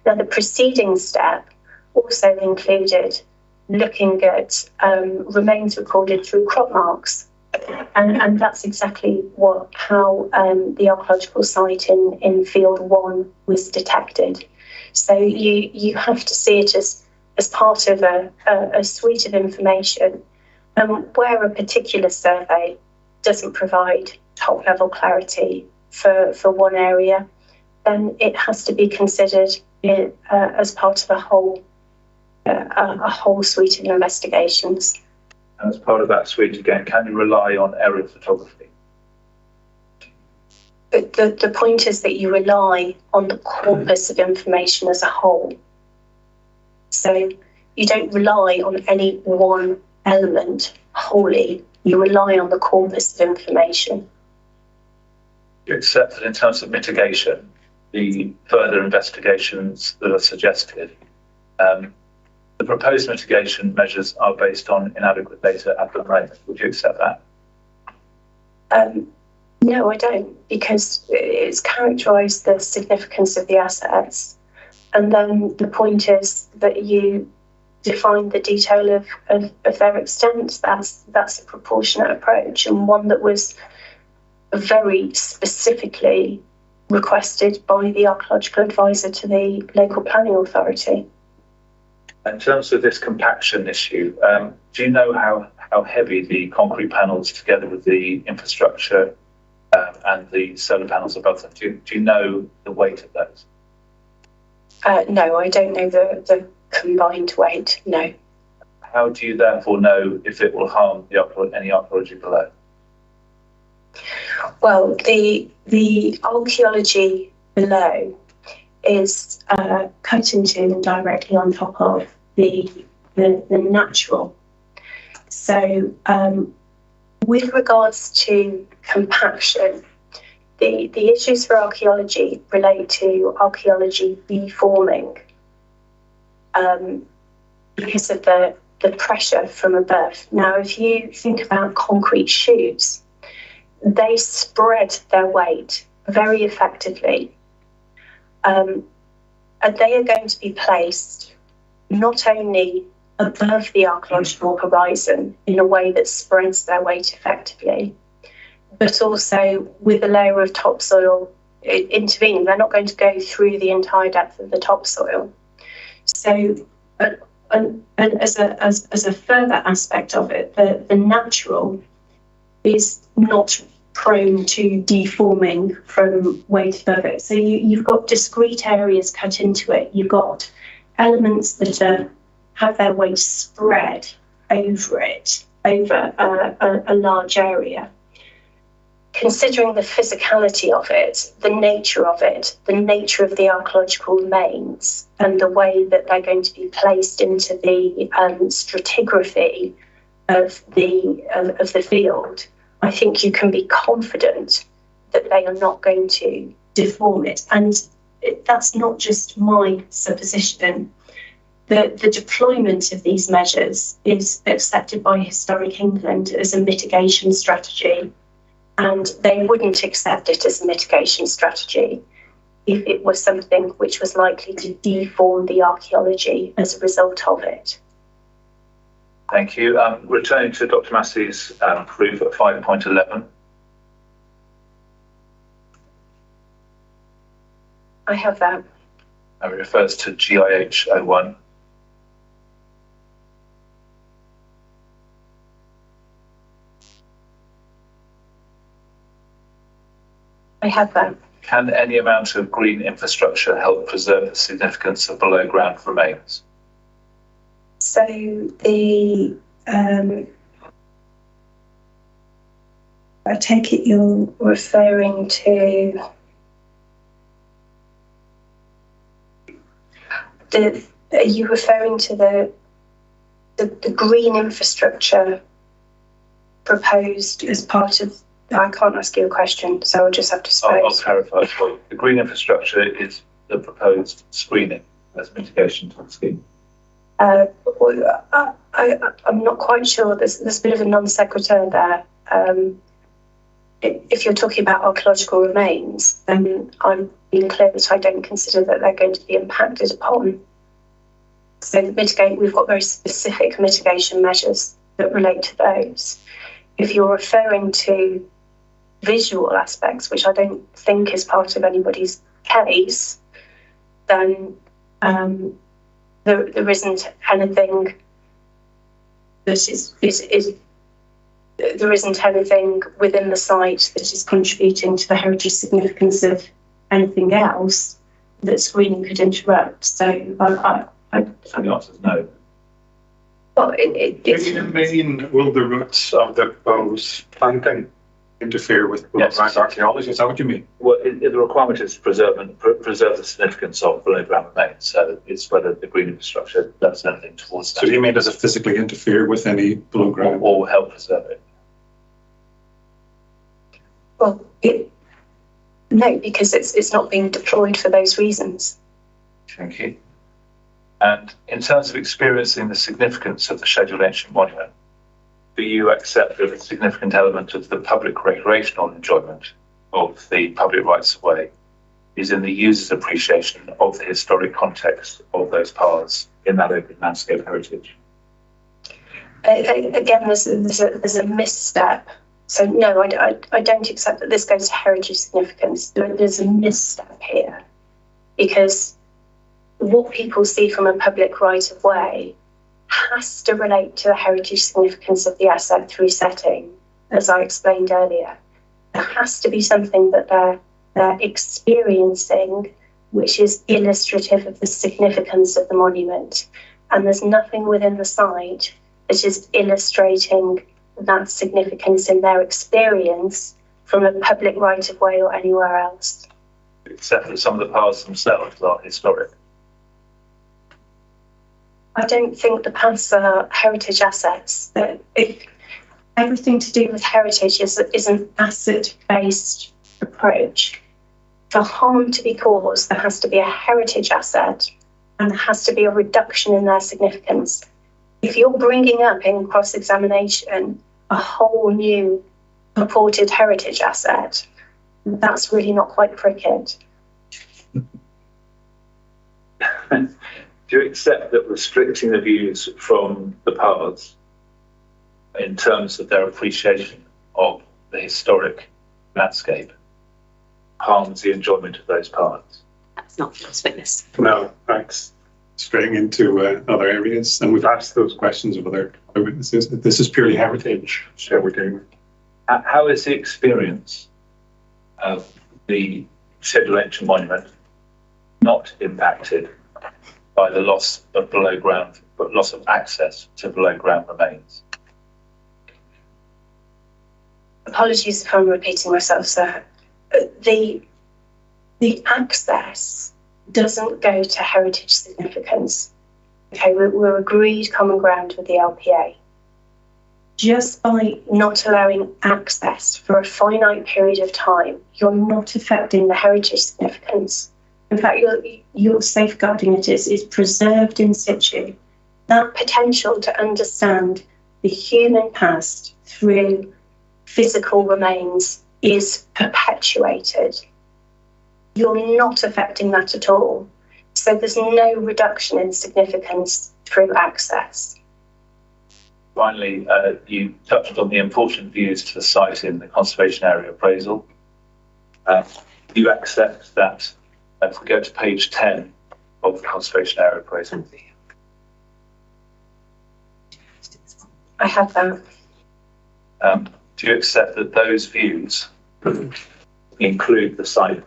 Now, the preceding step also included looking at remains recorded through crop marks. And that's exactly how the archaeological site in Field 1 was detected. So you have to see it as part of a suite of information. Where a particular survey doesn't provide top-level clarity for one area, then it has to be considered as part of a whole suite of investigations. And as part of that suite, again, can you rely on aerial photography? But the point is that you rely on the corpus of information as a whole. So you don't rely on any one element wholly. You rely on the corpus of information. You accept that in terms of mitigation, the further investigations that are suggested, the proposed mitigation measures are based on inadequate data at the moment. Would you accept that? No, I don't, because it's characterised the significance of the assets. And then the point is that you define the detail of their extent. That's a proportionate approach, and one that was very specifically requested by the archaeological advisor to the local planning authority. In terms of this compaction issue, do you know how heavy the concrete panels together with the infrastructure and the solar panels above them, do you know the weight of those? No, I don't know the combined weight, no. How do you therefore know if it will harm any archaeology below? Well, the archaeology below is cut into and directly on top of the natural. So with regards to compaction, the issues for archaeology relate to archaeology reforming because of the pressure from above. Now, if you think about concrete chutes, they spread their weight very effectively. And they are going to be placed not only above the archaeological horizon in a way that spreads their weight effectively, but also with a layer of topsoil intervene. They're not going to go through the entire depth of the topsoil. So, and as a further aspect of it, the natural is not prone to deforming from weight above it. So you've got discrete areas cut into it. You've got elements that have their weight spread over it, over a large area. Considering the physicality of it, the nature of the archaeological remains, and the way that they're going to be placed into the stratigraphy of the field, I think you can be confident that they are not going to deform it. And that's not just my supposition. The deployment of these measures is accepted by Historic England as a mitigation strategy, and they wouldn't accept it as a mitigation strategy if it was something which was likely to deform the archaeology as a result of it. Thank you. Returning to Dr. Massey's proof at 5.11. I have that. It refers to GIH 01. I have that. Can any amount of green infrastructure help preserve the significance of below ground remains? So the I take it you're referring to are you referring to the green infrastructure proposed as part of? I can't ask you a question, so I'll just have to suppose. I'll clarify for you. The green infrastructure is the proposed screening as mitigation to the scheme. I'm not quite sure. There's a bit of a non sequitur there. If you're talking about archaeological remains, then I'm being clear that I don't consider that they're going to be impacted upon. So we've got very specific mitigation measures that relate to those. If you're referring to visual aspects, which I don't think is part of anybody's case, then there isn't anything that there isn't anything within the site that is contributing to the heritage significance of anything else that screening could interrupt. So the answer is no. Well, will the roots of the proposed planting interfere with below-ground archaeology? Is that what you mean? Well, the requirement is to preserve the significance of below ground remains. So it's whether the green infrastructure does anything towards that. So do you mean does it physically interfere with any below ground? Or help preserve it? Well, no, because it's not being deployed for those reasons. Thank you. And in terms of experiencing the significance of the scheduled ancient monument, do you accept that a significant element of the public recreational enjoyment of the public rights of way is in the user's appreciation of the historic context of those paths in that open landscape heritage? Again, there's a misstep. So no, I don't accept that this goes to heritage significance. There's a misstep here, because what people see from a public right of way has to relate to the heritage significance of the asset through setting, as I explained earlier. There has to be something that they're experiencing which is illustrative of the significance of the monument. And there's nothing within the site that is illustrating that significance in their experience from a public right of way or anywhere else. Except that some of the paths themselves are historic. I don't think the paths are heritage assets. Everything to do with heritage is an asset-based approach. For harm to be caused, there has to be a heritage asset and there has to be a reduction in their significance. If you're bringing up in cross-examination a whole new purported heritage asset, that's really not quite cricket. Do you accept that restricting the views from the paths in terms of their appreciation of the historic landscape harms the enjoyment of those parts. That's not false witness. No, thanks. Straying into other areas, and we've asked those questions of other witnesses. This is purely heritage. So we're doing. How is the experience of the scheduled ancient monument not impacted by the loss of below ground, but loss of access to below ground remains? Apologies if I'm repeating myself, sir. The access doesn't go to heritage significance. Okay, we're agreed common ground with the LPA. Just by not allowing access for a finite period of time, you're not affecting the heritage significance. In fact, you're safeguarding it. It's preserved in situ. That potential to understand the human past through physical remains is perpetuated. You're not affecting that at all. So there's no reduction in significance through access. Finally, you touched on the important views to the site in the conservation area appraisal. You accept that if we go to page 10 of the conservation area appraisal. I have that. Do you accept that those views include the site?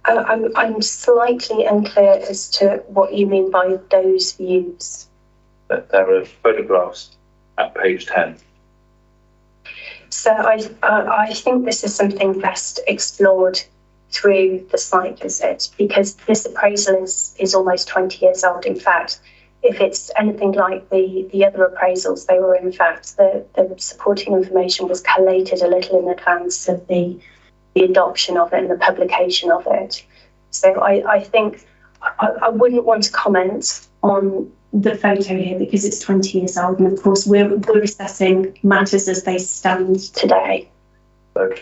I'm slightly unclear as to what you mean by those views. That there are photographs at page 10. So I think this is something best explored through the site visit, because this appraisal is almost 20 years old. In fact, if it's anything like the other appraisals, they were in fact, the supporting information was collated a little in advance of the adoption of it and the publication of it. So I think I wouldn't want to comment on the photo here because it's 20 years old, and of course we're assessing matters as they stand today. So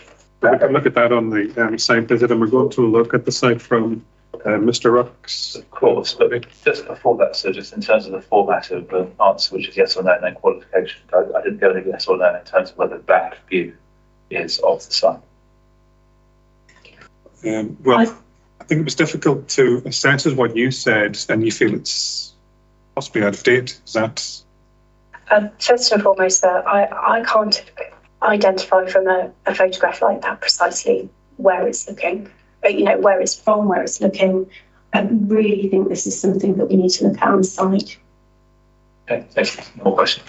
we can look at that on the site visit, and we're going to look at the site from Mr. Ruck's. Of course, but just before that, so just in terms of the format of the answer, which is yes or no, no qualification, I didn't get any yes or no in terms of whether that view is of the site. Well, I think it was difficult to assess as what you said, and you feel it's possibly out of date. Is that? First and foremost, sir, I can't identify from a photograph like that precisely where it's looking, where it's from, where it's looking. I really think this is something that we need to look at on site. Okay, thank you. More questions?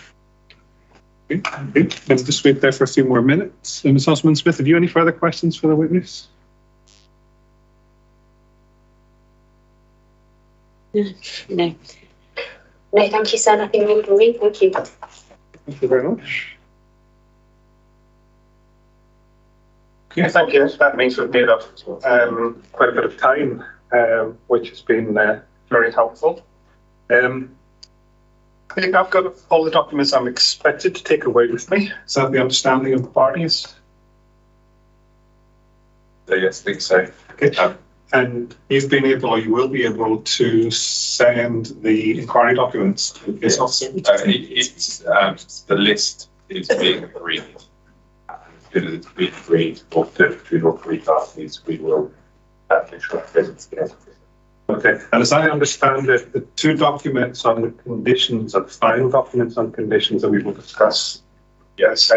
Okay. Let's just wait there for a few more minutes. Ms. Osman-Smith, have you any further questions for the witness? No. No, thank you, sir. Nothing more from me. Thank you. Thank you very much. Okay, thank you. That means we've made up quite a bit of time, which has been very helpful. I think I've got all the documents I'm expected to take away with me. Is that the understanding of the parties? Yes, I think so. Okay. And you've been able, or you will be able, to send the inquiry documents to the case officer? The list is being agreed. As soon as it's been agreed between all three parties, we will make sure it's together. Okay, and as I understand it, the two documents on the conditions are the final documents on conditions that we will discuss. Yes.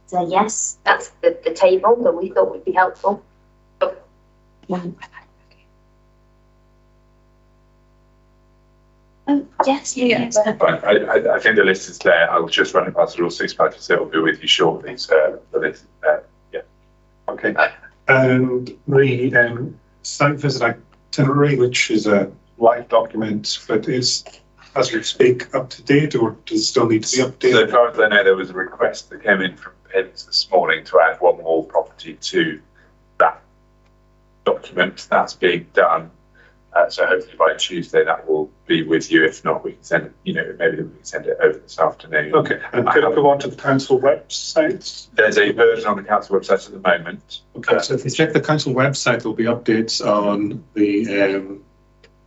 So yes, that's the table that we thought would be helpful. Oh, yes, yes. I think the list is there. I'll just run it past the Rule 6 practice. It will be with you shortly. So the list is there. Yeah. Okay. And the site visit itinerary, which is a live document, but is, as we speak, up to date, or does it still need to be updated? So as far as I know, there was a request that came in from Pins this morning to add one more property to that document. That's being done. So hopefully by Tuesday that will be with you. If not, we can send it, maybe we can send it over this afternoon. Okay, and could I go on to the council website? There's a version on the council website at the moment. Okay, so if you check the council website, there'll be updates on the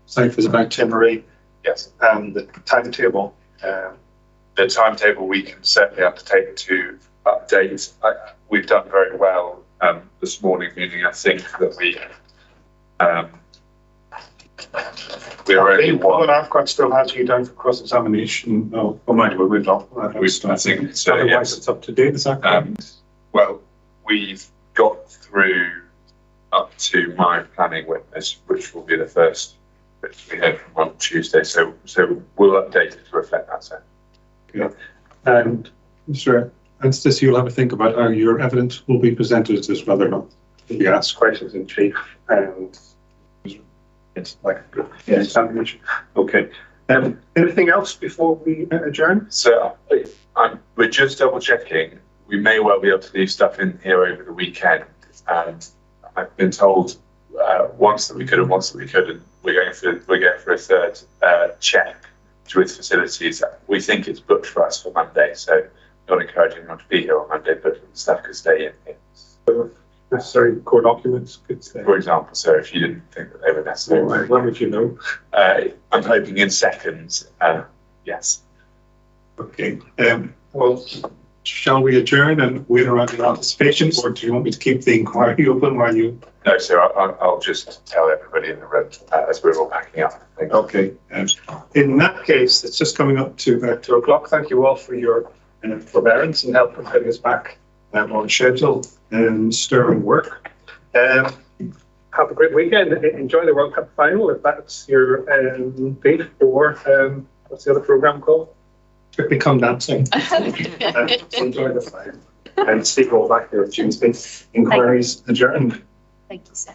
site visit itinerary. Yes. And the timetable. The timetable we can certainly undertake to update. We've done very well this morning, meaning I think that we're only one and a half still has you down for cross-examination. No, oh, mind you, we've not. I think so. Otherwise, Yes. it's up to date. Is that correct? Well, we've got through up to my planning witness, which will be the first which we heard from on Tuesday. So we'll update it to reflect that. So. Yeah. And Mr. Anstice, you'll have a think about how your evidence will be presented as whether or not you ask questions in chief and it's like examination. Okay. Anything else before we adjourn? So we're just double checking. We may well be able to leave stuff in here over the weekend, and I've been told once that we could and once that we couldn't. We're going for a third check with facilities. We think it's booked for us for Monday, so not encouraging anyone to be here on Monday, but stuff could stay in here. So necessary core documents could stay. For example, so if you didn't think that they were necessary. When would you know? I'm hoping in seconds. Yes. Okay. Well, shall we adjourn and wait around the anticipation, or do you want me to keep the inquiry open while you? No, sir. I'll just tell everybody in the room as we're all packing up. Okay. In that case, it's just coming up to 2 o'clock. Thank you all for your forbearance and help in getting us back on schedule and stirring work. Have a great weekend. Enjoy the World Cup final if that's your date, or what's the other program called? Become Dancing. Enjoy the final. And Steve all back here on Tuesday. Inquiries adjourned. Thank you, sir.